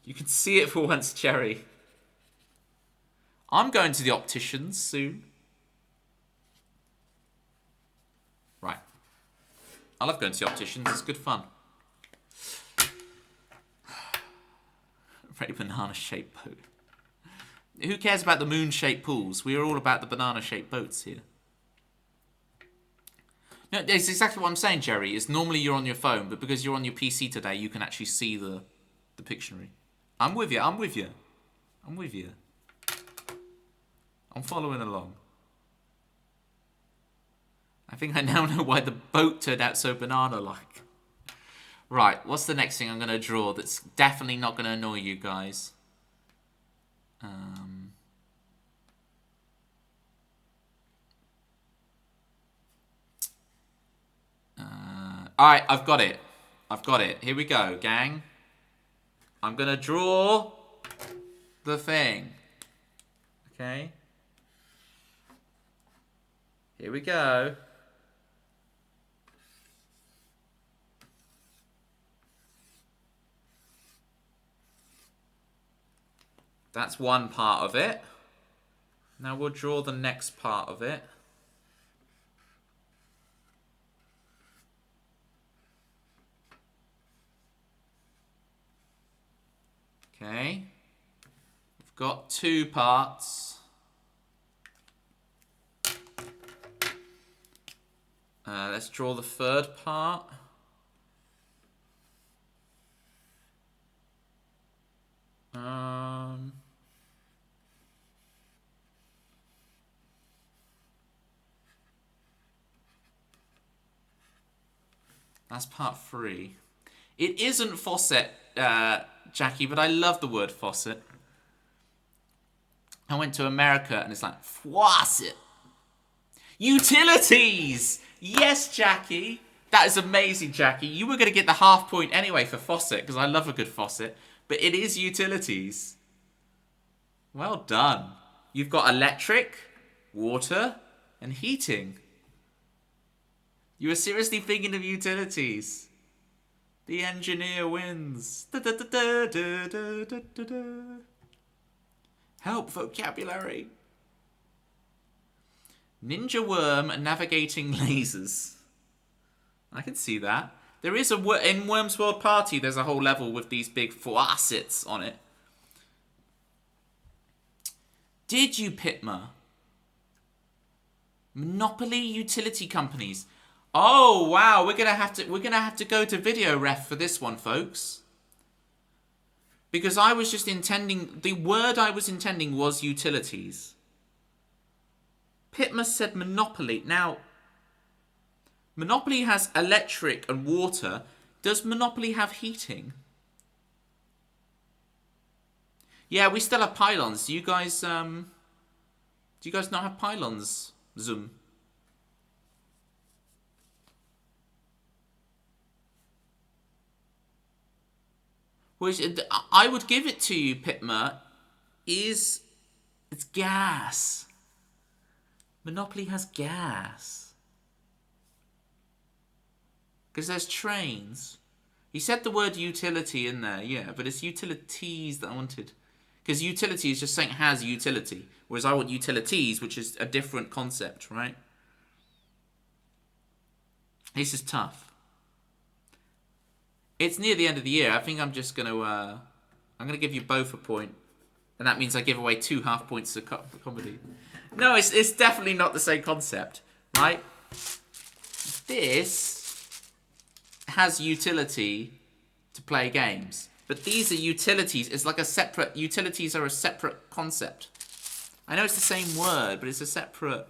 You can see it for once, Cherry. I'm going to the opticians soon. Right. I love going to the opticians. It's good fun. Very banana-shaped boat. Who cares about the moon-shaped pools? We are all about the banana-shaped boats here. No, it's exactly what I'm saying, Jerry. Is normally you're on your phone, but because you're on your PC today, you can actually see the Pictionary. I'm with you. I'm following along. I think I now know why the boat turned out so banana-like. Right, what's the next thing I'm going to draw that's definitely not going to annoy you guys? Alright, I've got it. Here we go, gang. I'm going to draw the thing. Okay? Here we go. That's one part of it. Now we'll draw the next part of it. Okay. We've got 2 parts. Let's draw the third part. That's part 3. It isn't faucet, Jackie, but I love the word faucet. I went to America and it's like, faucet. Utilities! Yes, Jackie. That is amazing, Jackie. You were going to get the half point anyway for faucet, because I love a good faucet. But it is utilities. Well done. You've got electric, water, and heating. You were seriously thinking of utilities. The engineer wins. Help vocabulary. Ninja worm navigating lasers. I can see that. There is in Worm's World Party, there's a whole level with these big faucets on it. Did you, Pitma? Monopoly utility companies. Oh wow, we're gonna have to go to video ref for this one, folks. Because I was just intending, the word I was intending was utilities. Pitma said monopoly. Now, Monopoly has electric and water. Does Monopoly have heating? Yeah, we still have pylons. Do you guys not have pylons? Zoom. Which I would give it to you, Pitma. It's gas. Monopoly has gas. Because there's trains. He said the word utility in there, yeah, but it's utilities that I wanted. Because utility is just saying it has utility. Whereas I want utilities, which is a different concept, right? This is tough. It's near the end of the year. I think I'm just going to... I'm going to give you both a point. And that means I give away 2 half points to comedy. No, it's definitely not the same concept, right? This has utility to play games. But these are utilities. It's like a separate... Utilities are a separate concept. I know it's the same word, but it's a separate...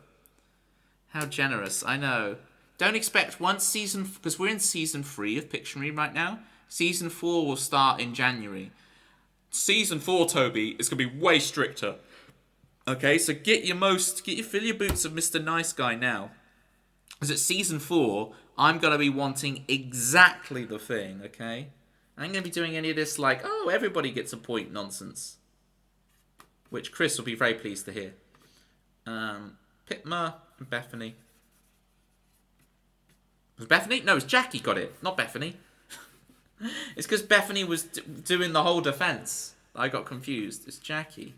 How generous. I know. Don't expect once season... Because we're in season 3 of Pictionary right now. Season 4 will start in January. Season 4, Toby, is going to be way stricter. Okay, so fill your boots of Mr. Nice Guy now. Because at season 4, I'm going to be wanting exactly the thing, okay? I ain't going to be doing any of this like, oh, everybody gets a point nonsense. Which Chris will be very pleased to hear. Pitma and Bethany. Was Bethany? No, it's Jackie got it, not Bethany. It's because Bethany was doing the whole defense. I got confused. It's Jackie.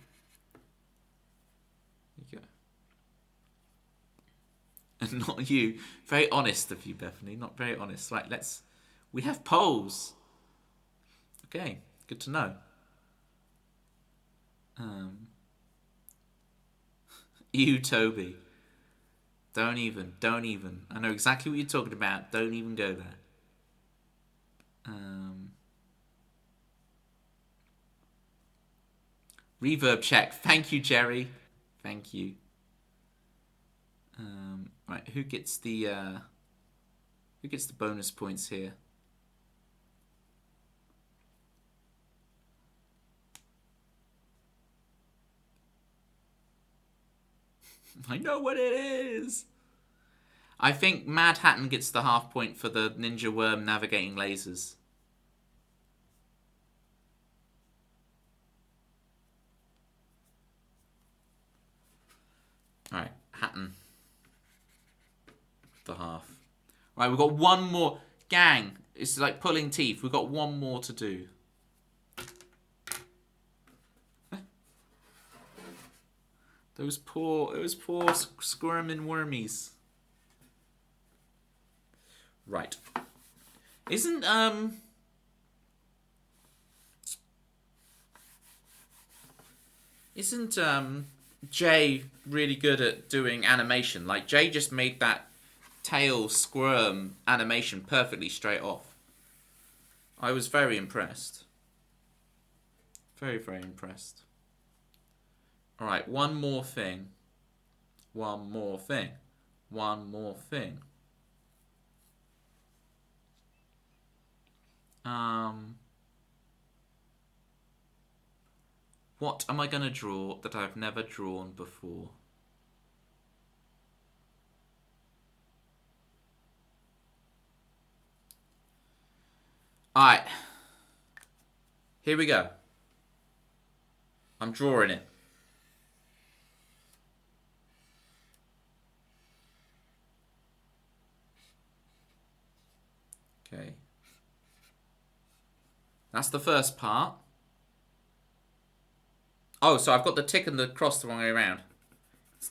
There you go. And not you. Very honest of you, Bethany. Not very honest. Right, we have polls. Okay, good to know. You, Toby. Don't even. I know exactly what you're talking about. Don't even go there. Reverb check. Thank you, Jerry. Thank you. Right, who gets the bonus points here? I know what it is. I think Mad Hatton gets the half point for the ninja worm navigating lasers. Alright, Hatton. The half. Right, we've got one more. Gang, it's like pulling teeth. We've got one more to do. Those poor squirming wormies. Right. Isn't Jay really good at doing animation? Like, Jay just made that tail squirm animation perfectly straight off. I was very impressed. Very, very impressed. Alright, one more thing. What am I going to draw that I've never drawn before? Alright. Here we go. I'm drawing it. Okay. That's the first part. Oh, so I've got the tick and the cross the wrong way around.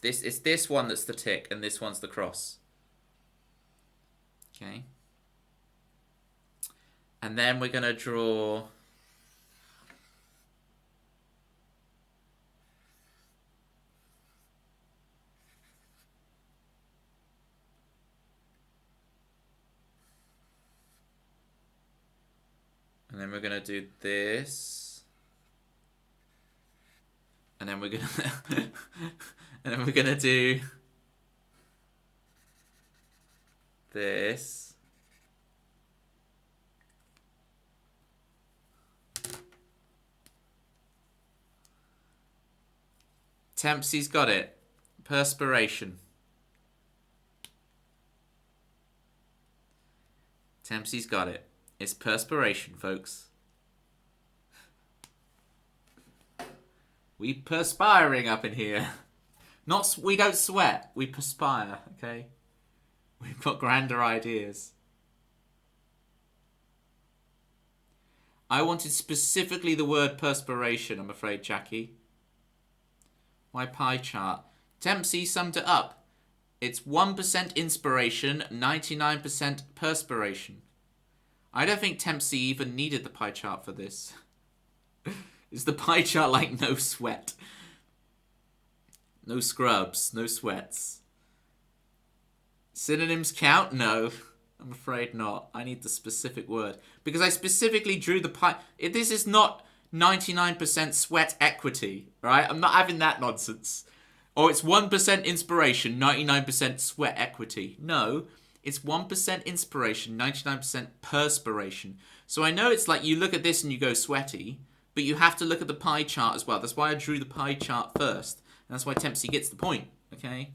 It's this one that's the tick and this one's the cross. Okay. And then we're going to draw... And then we're going to do this. And then we're going to... and then we're going to do... this. Tempsy's got it. Perspiration. Tempsy's got it. It's perspiration, folks. We perspiring up in here. We don't sweat. We perspire, okay? We've got grander ideas. I wanted specifically the word perspiration, I'm afraid, Jackie. My pie chart. Tempsy summed it up. It's 1% inspiration, 99% perspiration. I don't think Tempsy even needed the pie chart for this. Is the pie chart like no sweat? No scrubs, no sweats. Synonyms count? No. I'm afraid not. I need the specific word. Because I specifically drew the pie... This is not 99% sweat equity, right? I'm not having that nonsense. Or it's 1% inspiration, 99% sweat equity. No, it's 1% inspiration, 99% perspiration. So I know it's like you look at this and you go sweaty, but you have to look at the pie chart as well. That's why I drew the pie chart first. And that's why Tempsy gets the point, okay?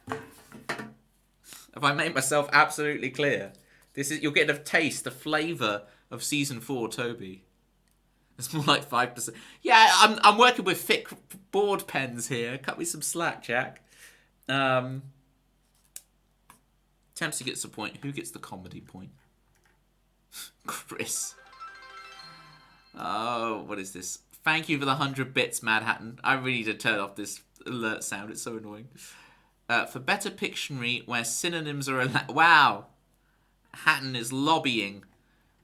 Have I made myself absolutely clear? You're getting a taste, a flavour of season 4, Toby. It's more like 5%. Yeah, I'm working with thick board pens here. Cut me some slack, Jack. Tempsy gets the point. Who gets the comedy point? Chris. Oh, what is this? Thank you for the 100 bits, Mad Hatton. I really need to turn off this alert sound. It's so annoying. For better Pictionary, where synonyms are allowed. Wow. Hatton is lobbying.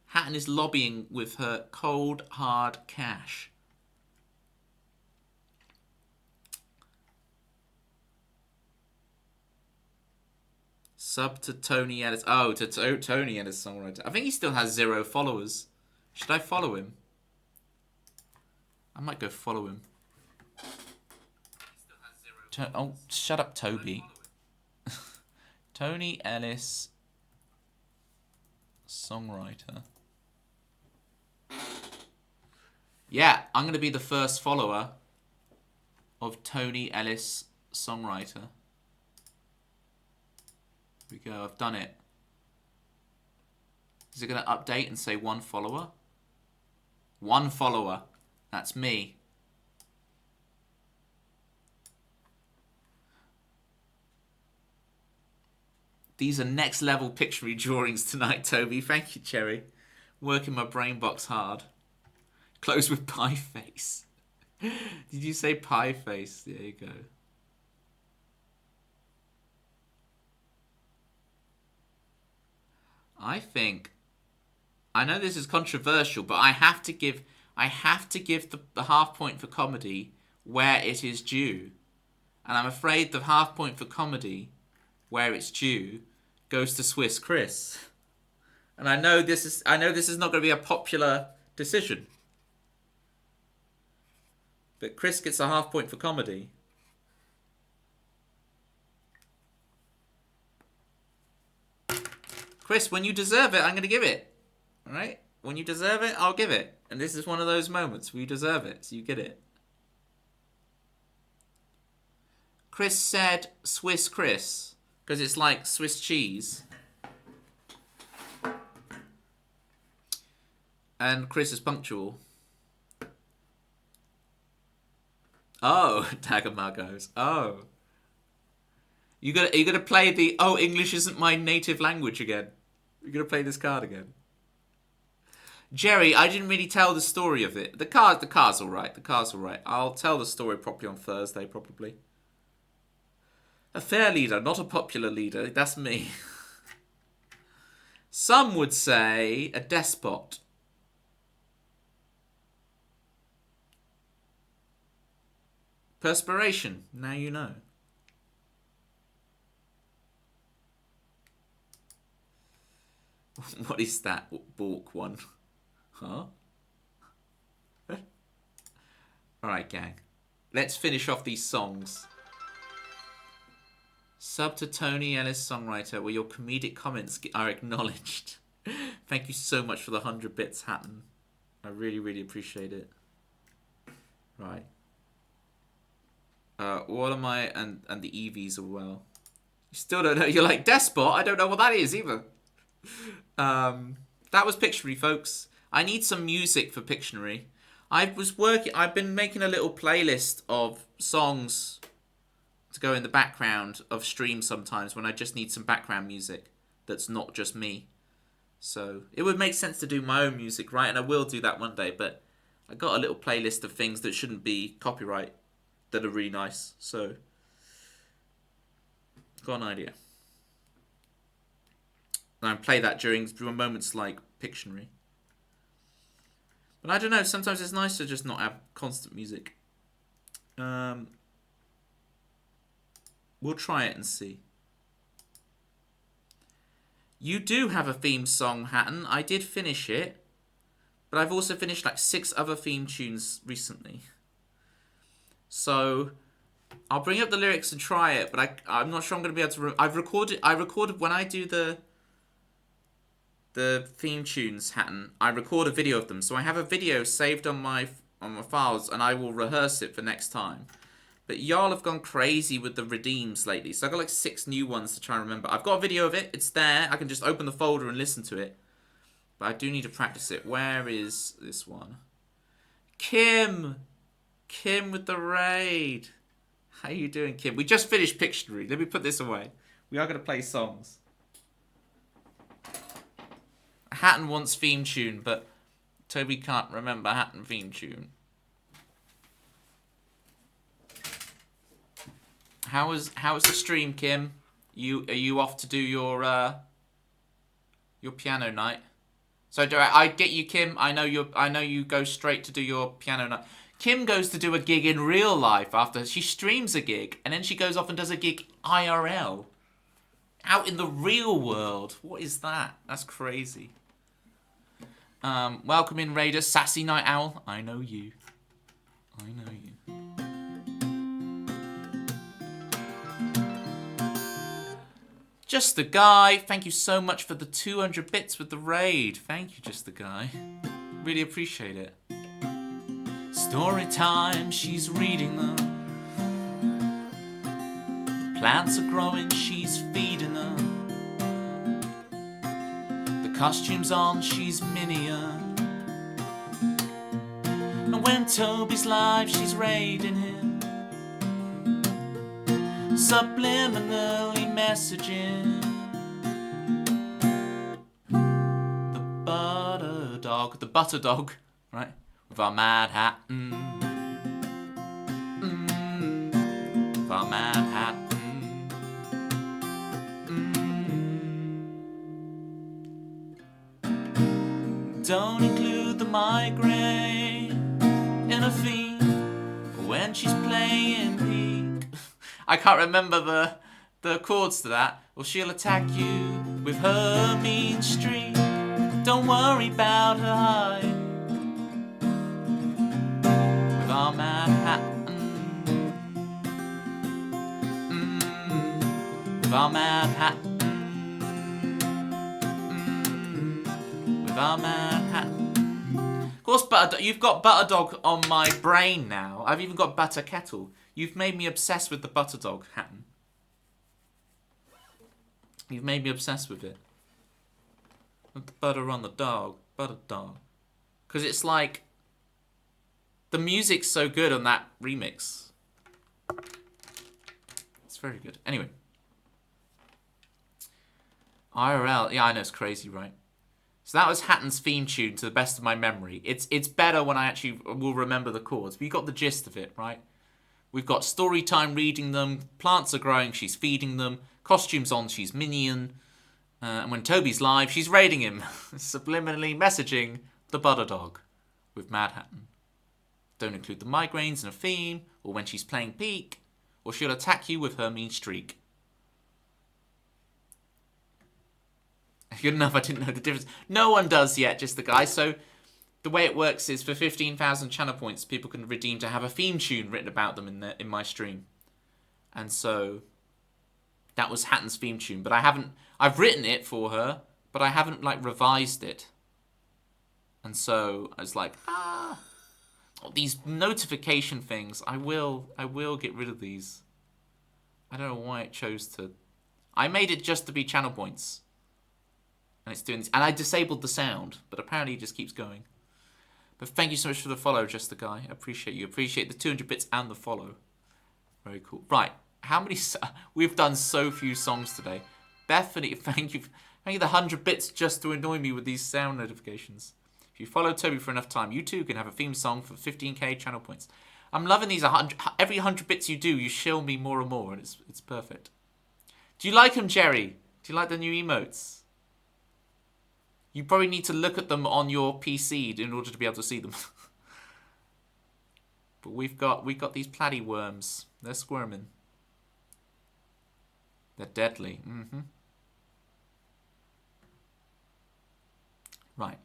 Hatton is lobbying with her cold, hard cash. Sub to Tony Ellis. Oh, to Tony Ellis, songwriter. I think he still has 0 followers. Should I follow him? I might go follow him. Oh, shut up, Toby. Tony Ellis, songwriter. Yeah, I'm going to be the first follower of Tony Ellis, songwriter. Here we go, I've done it. Is it going to update and say 1 follower? 1 follower. That's me. These are next level Pictionary drawings tonight, Toby. Thank you, Cherry. Working my brain box hard. Close with pie face. Did you say pie face? There you go. I know this is controversial, but I have to give the half point for comedy where it is due. And I'm afraid the half point for comedy where it's due goes to Swiss Chris. And I know this is not going to be a popular decision. But Chris gets a half point for comedy. Chris, when you deserve it, I'm going to give it. Alright? When you deserve it, I'll give it. And this is one of those moments where you deserve it, so you get it. Chris said Swiss Chris, because it's like Swiss cheese. And Chris is punctual. Oh, Dagomar goes. Oh. You gonna play the English isn't my native language again. You're gonna play this card again. Jerry, I didn't really tell the story of it. The car's alright. The car's alright. I'll tell the story properly on Thursday, probably. A fair leader, not a popular leader. That's me. Some would say a despot. Perspiration. Now you know. What is that balk one? Huh? Alright, gang. Let's finish off these songs. Sub to Tony Ellis, songwriter, where your comedic comments are acknowledged. Thank you so much for the 100 bits, Hatton. I really, really appreciate it. Right. What am I? And the EVs as well. You still don't know. You're like, Despot? I don't know what that is either. That was Pictionary, folks. I need some music for Pictionary. I've been making a little playlist of songs to go in the background of streams sometimes when I just need some background music that's not just me. So it would make sense to do my own music, right? And I will do that one day, but I got a little playlist of things that shouldn't be copyright that are really nice. So Got an idea. And I play that during moments like Pictionary. But I don't know, sometimes it's nice to just not have constant music. We'll try it and see. You do have a theme song, Hatton. I did finish it. But I've also finished like 6 other theme tunes recently. So I'll bring up the lyrics and try it, but I'm not sure I'm going to be able to... I recorded when I do the theme tunes, Hatton, I record a video of them. So I have a video saved on my files, and I will rehearse it for next time. But y'all have gone crazy with the redeems lately. So I've got like 6 new ones to try and remember. I've got a video of it. It's there. I can just open the folder and listen to it. But I do need to practice it. Where is this one? Kim! Kim with the raid. How you doing, Kim? We just finished Pictionary. Let me put this away. We are going to play songs. Hatton wants theme tune, but Toby can't remember Hatton theme tune. How was the stream, Kim? Are you off to do your piano night? So do I get you, Kim? I know you go straight to do your piano night. Kim goes to do a gig in real life after she streams a gig, and then she goes off and does a gig IRL. Out in the real world. What is that? That's crazy. Welcome in, Raider. Sassy Night Owl. I know you. I know you. Just the Guy. Thank you so much for the 200 bits with the raid. Thank you, Just the Guy. Really appreciate it. Story time, she's reading them. Plants are growing, she's feeding them. The costume's on, she's minion. And when Toby's live, she's raiding him. Subliminally messaging. The butter dog, right? With our Mad Hatton. With our Mad Hatton. Don't include the migraine in a theme when she's playing peak. I can't remember the chords to that. Well, she'll attack you with her mean streak. Don't worry about her hide. With our Mad Hatton. With our Mad Hatton. With our Mad Hatton. Of course, you've got Butterdog on my brain now. I've even got Butter Kettle. You've made me obsessed with the Butterdog, Hatton. You've made me obsessed with it. With the butter on the dog. Butter dog. Because it's like... The music's so good on that remix. It's very good. Anyway. IRL. Yeah, I know, it's crazy, right? So that was Hatton's theme tune to the best of my memory. It's better when I actually will remember the chords. But you got the gist of it, right? We've got story time reading them. Plants are growing, she's feeding them. Costumes on, she's minion. And when Toby's live, she's raiding him. Subliminally messaging the butter dog with Mad Hatton. Don't include the migraines in a theme, or when she's playing peak, or she'll attack you with her mean streak. Good enough, I didn't know the difference. No one does yet, Just the Guy. So the way it works is for 15,000 channel points, people can redeem to have a theme tune written about them in my stream. And so that was Hatton's theme tune, but I've written it for her, but I haven't like revised it. And so I was like, these notification things, I will get rid of these. I don't know why it chose to. I made it just to be channel points. And it's doing this. And I disabled the sound, but apparently it just keeps going. But thank you so much for the follow, Just the Guy. I appreciate you. Appreciate the 200 bits and the follow. Very cool. Right. How many... We've done so few songs today. Bethany, thank you. Thank you the 100 bits just to annoy me with these sound notifications. If you follow Toby for enough time, you too can have a theme song for 15k channel points. I'm loving these 100. Every 100 bits you do, you shill me more and more, and it's perfect. Do you like them, Jerry? Do you like the new emotes? You probably need to look at them on your PC in order to be able to see them. But we've got these platy worms. They're squirming. They're deadly. Right.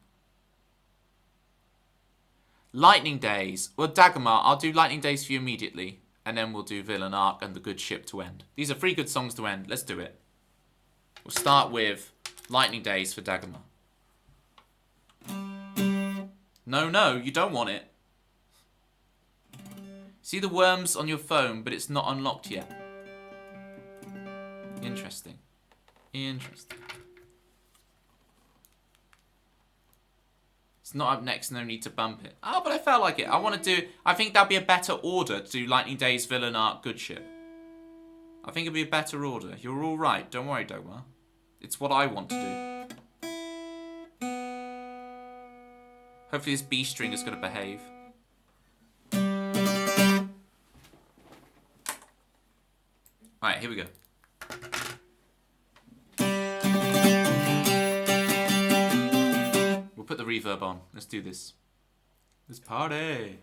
Lightning Days. Well, Dagmar, I'll do Lightning Days for you immediately. And then we'll do Villain Arc and The Good Ship to end. These are 3 good songs to end. Let's do it. We'll start with Lightning Days for Dagmar. No, you don't want it. See the worms on your phone, but it's not unlocked yet. Interesting. It's not up next, no need to bump it. Oh, but I felt like it. I think that'd be a better order to do Lightning Days, Villain Arc, Good Ship. I think it'd be a better order. You're all right. Don't worry, Dagmar. It's what I want to do. Hopefully this B string is going to behave. Alright, here we go. We'll put the reverb on. Let's do this. Let's party.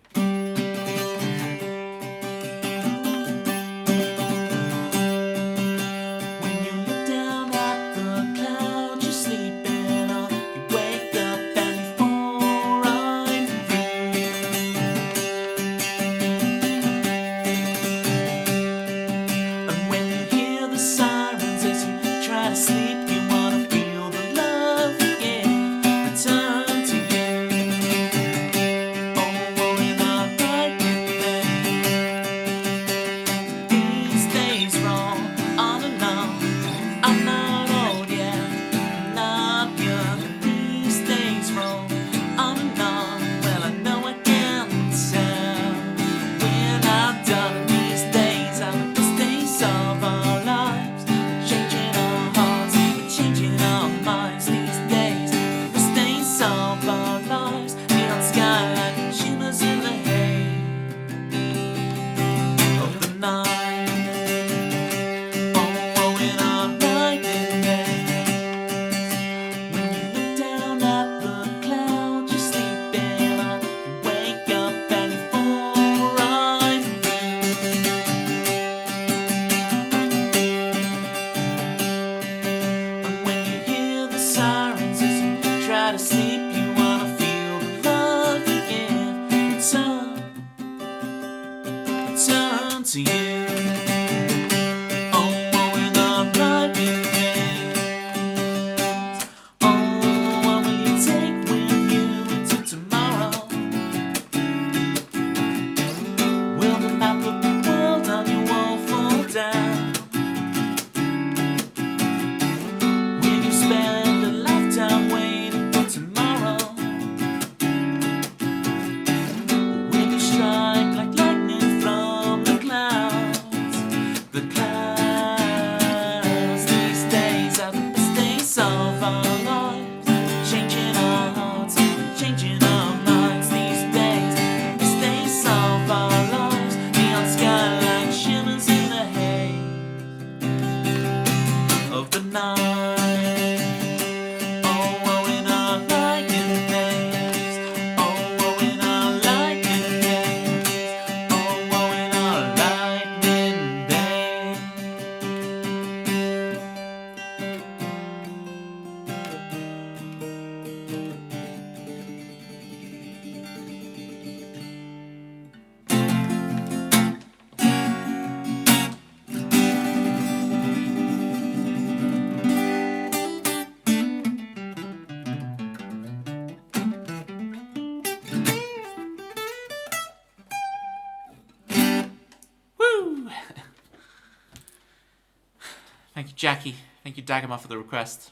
Thank you, Jackie. Thank you, Dagmar, for the request.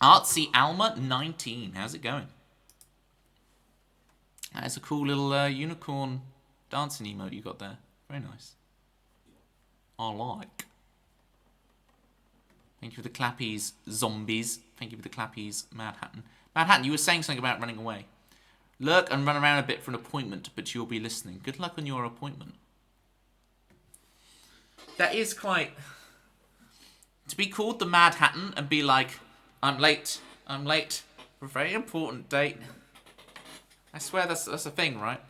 Artsy Alma 19. How's it going? That is a cool little unicorn dancing emote you got there. Very nice. I like. Thank you for the clappies, zombies. Thank you for the clappies, Mad Hatton. Mad Hatton, you were saying something about running away. Lurk and run around a bit for an appointment, but you'll be listening. Good luck on your appointment. That is quite... To be called the Mad Hatton and be like, I'm late for a very important date. I swear that's a thing, right?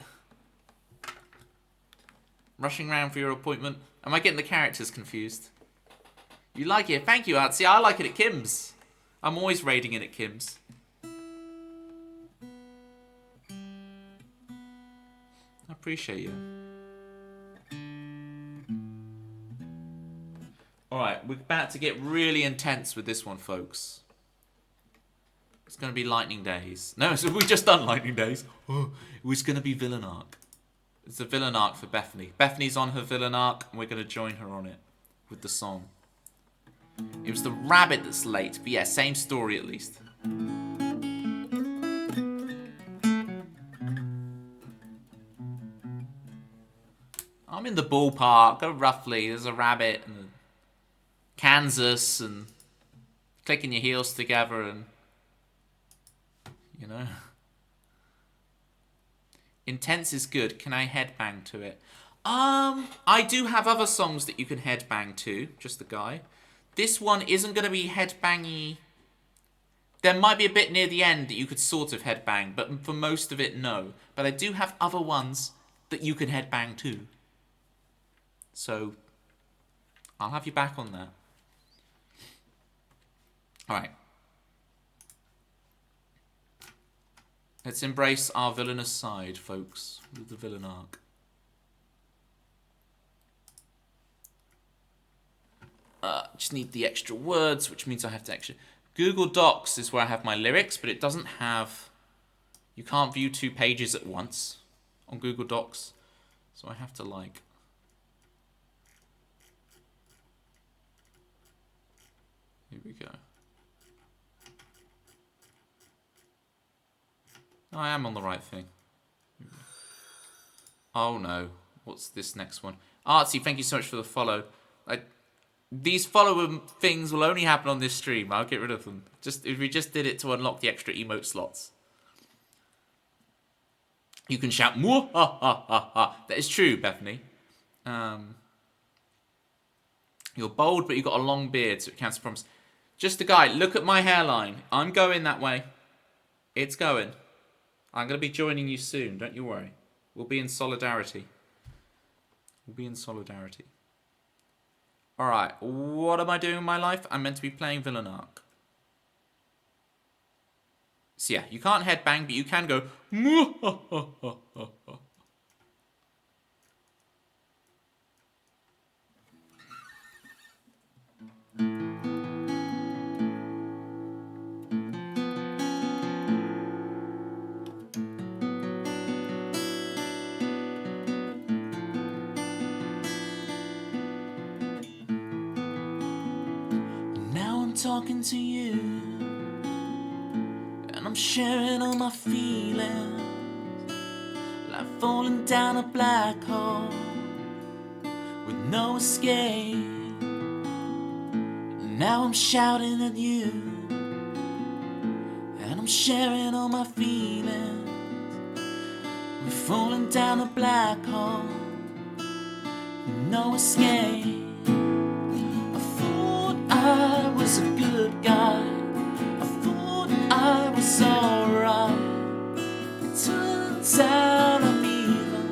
Rushing around for your appointment. Am I getting the characters confused? You like it? Thank you, Artsy. I like it at Kim's. I'm always raiding it at Kim's. I appreciate you. Alright, we're about to get really intense with this one, folks. It's going to be Lightning Days. No, so we just done Lightning Days. Oh, it was going to be Villain Arc. It's a Villain Arc for Bethany. Bethany's on her Villain Arc, and we're going to join her on it with the song. It was the rabbit that's late, but yeah, same story at least. I'm in the ballpark, roughly. There's a rabbit and Kansas and clicking your heels together and, you know. Intense is good. Can I headbang to it? I do have other songs that you can headbang to, just the guy. This one isn't going to be headbangy. There might be a bit near the end that you could sort of headbang, but for most of it, no. But I do have other ones that you can headbang to. So, I'll have you back on that. Alright. Let's embrace our villainous side, folks, with the Villain Arc. Just need the extra words, which means I have to actually... Google Docs is where I have my lyrics, but it doesn't have... You can't view 2 pages at once on Google Docs. So I have to, like... Here we go. I am on the right thing. Oh no. What's this next one? Artsy, thank you so much for the follow. These follow things will only happen on this stream. I'll get rid of them. If we just did it to unlock the extra emote slots. You can shout, "Mwah, ha, ha, ha, ha." That is true, Bethany. You're bold, but you've got a long beard, so it counts as promise. Just a guy, look at my hairline. I'm going that way. It's going. I'm going to be joining you soon, don't you worry. We'll be in solidarity. We'll be in solidarity. Alright, what am I doing in my life? I'm meant to be playing Villain Arc. So yeah, you can't headbang, but you can go... Talking to you, and I'm sharing all my feelings, like falling down a black hole with no escape. And now I'm shouting at you, and I'm sharing all my feelings. We're falling down a black hole with no escape. I was a good guy. I thought I was alright. It turns out I'm evil.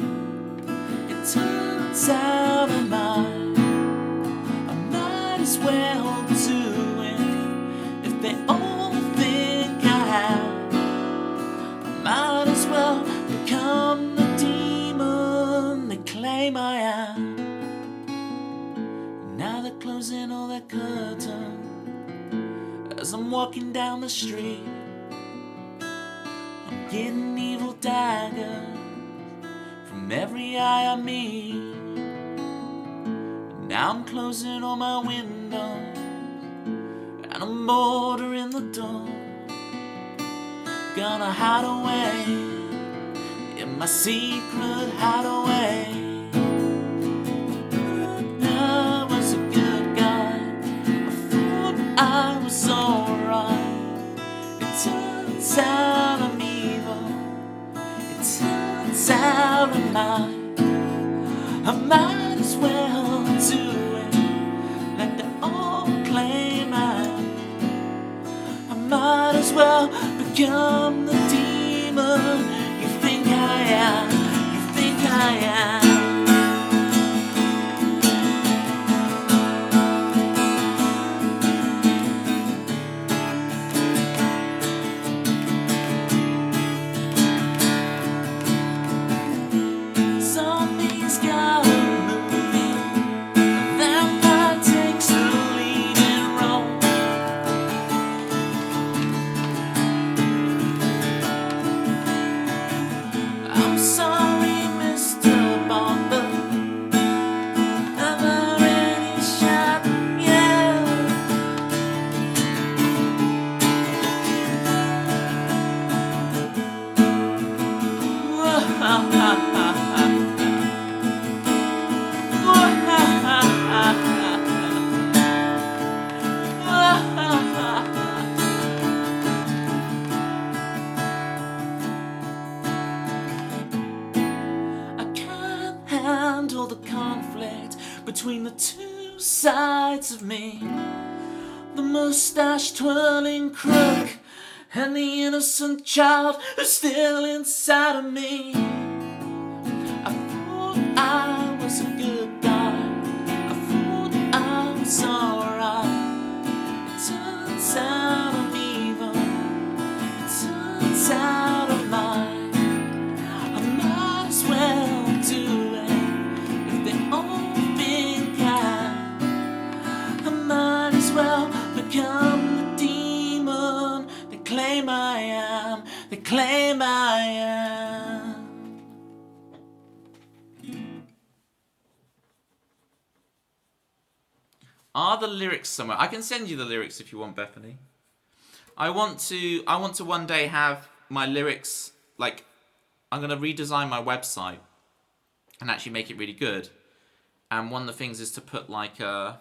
It turns out I'm not. I might as well do it if they all think I have. I might as well become the demon they claim I am. Now they're closing all their curtains as I'm walking down the street. I'm getting evil daggers from every eye I meet. Now I'm closing all my windows and I'm bordering the door. Gonna hide away in my secret hideaway. I was alright. It turns out I'm evil. It turns out I'm not. I might as well do it like they all claim. well become the demon you think I am. You think I am. Zombies got a movie. A vampire takes the leading role. I'm sorry, Mr. Bond, but I've already shot you. I can't handle the conflict between the two sides of me. The mustache twirling crook and the innocent child who's still inside of me. I thought I was a good guy. I thought I was alright. It turns out I'm evil. It turns out I'm lying. I might as well do it if they all think I might as well become the demon they claim I am. They claim I am. Are the lyrics somewhere? I can send you the lyrics if you want, Bethany. I want to one day have my lyrics, like, I'm going to redesign my website and actually make it really good. And one of the things is to put like to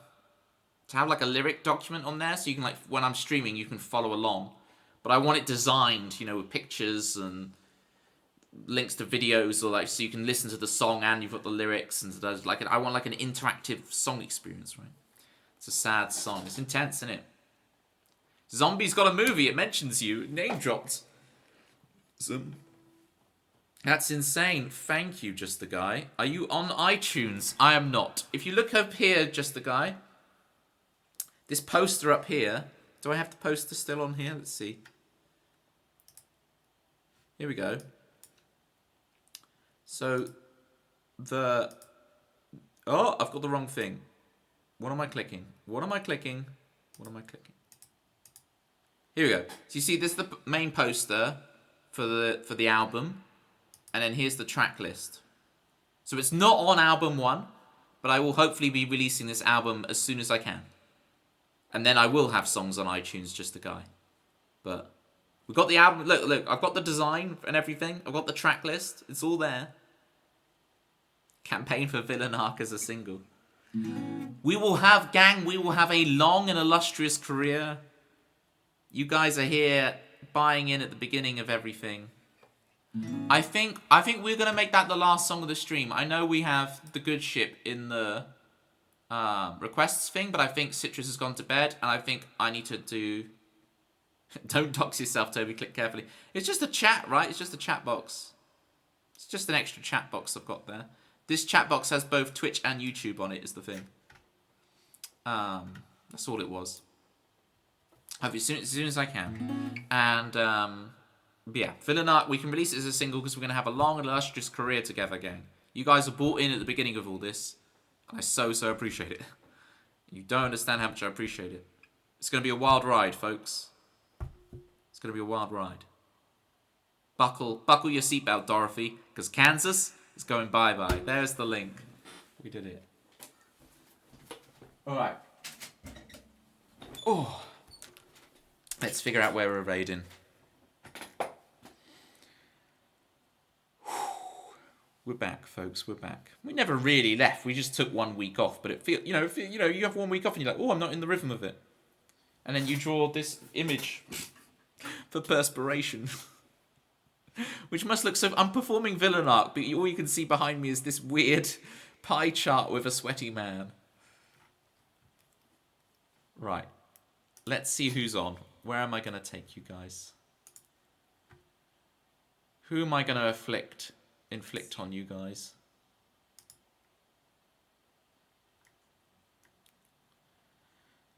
have like a lyric document on there, so you can, like, when I'm streaming, you can follow along. But I want it designed, you know, with pictures and links to videos, or like, so you can listen to the song and you've got the lyrics, and like, I want like an interactive song experience, right? It's a sad song. It's intense, isn't it? Zombies got a movie. It mentions you. Name dropped. That's insane. Thank you, Just the Guy. Are you on iTunes? I am not. If you look up here, Just the Guy, this poster up here. Do I have the poster still on here? Let's see. Here we go. So, oh, I've got the wrong thing. What am I clicking? What am I clicking? What am I clicking? Here we go. So you see, this is the main poster for the album, and then here's the track list. So it's not on album 1, but I will hopefully be releasing this album as soon as I can, and then I will have songs on iTunes, Just the Guy. But we've got the album. Look, I've got the design and everything. I've got the track list. It's all there. Campaign for Villain Arc as a single. We will have, gang, we will have a long and illustrious career. You guys are here buying in at the beginning of everything. I think we're going to make that the last song of the stream. I know we have The Good Ship in the requests thing, but I think Citrus has gone to bed, and I think I need to do... Don't dox yourself, Toby. Click carefully. It's just a chat, right? It's just a chat box. It's just an extra chat box I've got there. This chat box has both Twitch and YouTube on it, is the thing. That's all it was. Have it as soon as I can. And, yeah, Villain Arc, we can release it as a single because we're going to have a long and illustrious career together, gang. You guys are bought in at the beginning of all this. And I so appreciate it. You don't understand how much I appreciate it. It's going to be a wild ride, folks. It's going to be a wild ride. Buckle your seatbelt, Dorothy, because Kansas is going bye-bye. There's the link. We did it. All right. Oh. Let's figure out where we're raiding. We're back, folks. We're back. We never really left. We just took 1 week off. But it feels, you have 1 week off and you're like, oh, I'm not in the rhythm of it. And then you draw this image for perspiration, which must look so. I'm performing Villain Arc, but all you can see behind me is this weird pie chart with a sweaty man. Right. Let's see who's on. Where am I going to take you guys? Who am I going to inflict on you guys?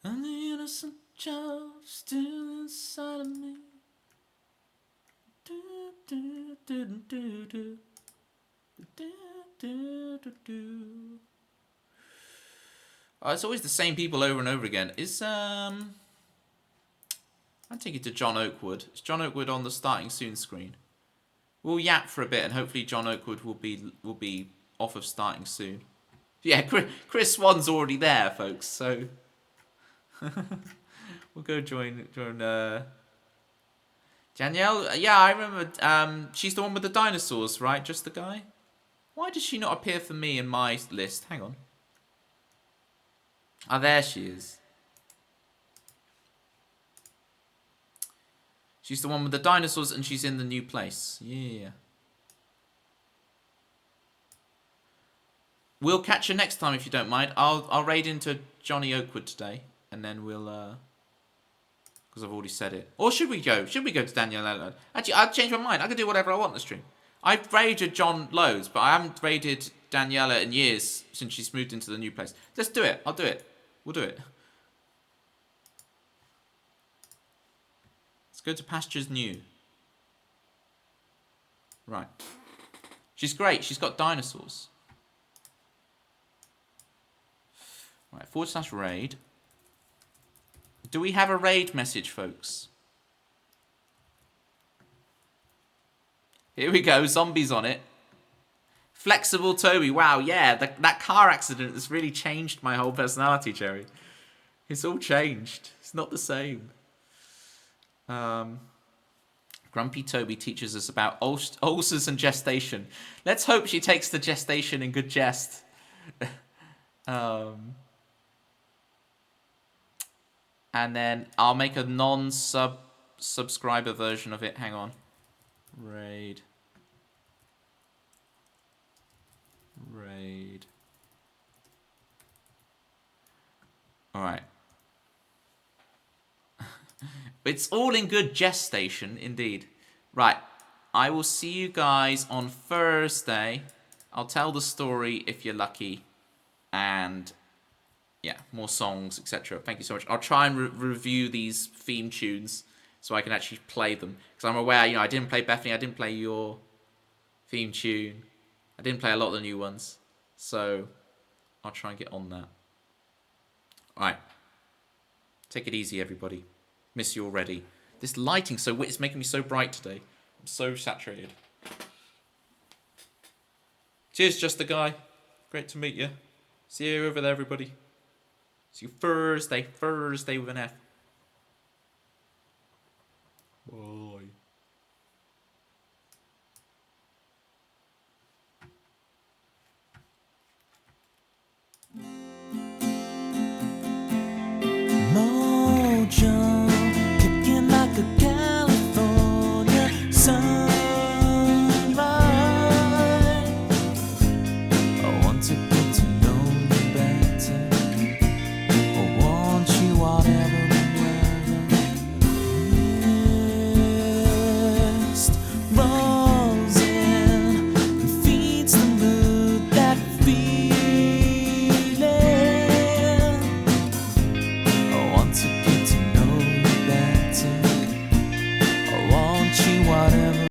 And the innocent child still inside of me. Oh, it's always the same people over and over again. I'll take you to John Oakwood. Is John Oakwood on the starting soon screen? We'll yap for a bit, and hopefully John Oakwood will be off of starting soon. Yeah, Chris Swan's already there, folks. So we'll go join Danielle. Yeah, I remember. She's the one with the dinosaurs, right? Just the guy. Why does she not appear for me in my list? Hang on. Ah, there she is. She's the one with the dinosaurs, and she's in the new place. Yeah. We'll catch her next time if you don't mind. I'll raid into Johnny Oakwood today, and then we'll because I've already said it. Or should we go? Should we go to Danielle? Actually, I've changed my mind. I can do whatever I want on the stream. I've raided John loads, but I haven't raided Daniela in years since she's moved into the new place. Let's do it. I'll do it. We'll do it. Let's go to Pastures New. Right. She's great. She's got dinosaurs. Right, /raid. Do we have a raid message, folks? Here we go. Zombies on it. Flexible Toby. Wow, yeah. That car accident has really changed my whole personality, Jerry. It's all changed. It's not the same. Grumpy Toby teaches us about ulcers and gestation. Let's hope she takes the gestation in good jest. And then I'll make a non-subscriber version of it. Hang on. Raid. Alright. It's all in good gestation, indeed. Right. I will see you guys on Thursday. I'll tell the story if you're lucky. And yeah, more songs, etc. Thank you so much. I'll try and review these theme tunes so I can actually play them. Because I'm aware, I didn't play Bethany, I didn't play your theme tune. I didn't play a lot of the new ones. So I'll try and get on that. Alright. Take it easy, everybody. Miss you already. This lighting it's making me so bright today. I'm so saturated. Cheers, Just the Guy. Great to meet you. See you over there, everybody. See you Thursday with an F. Whoa.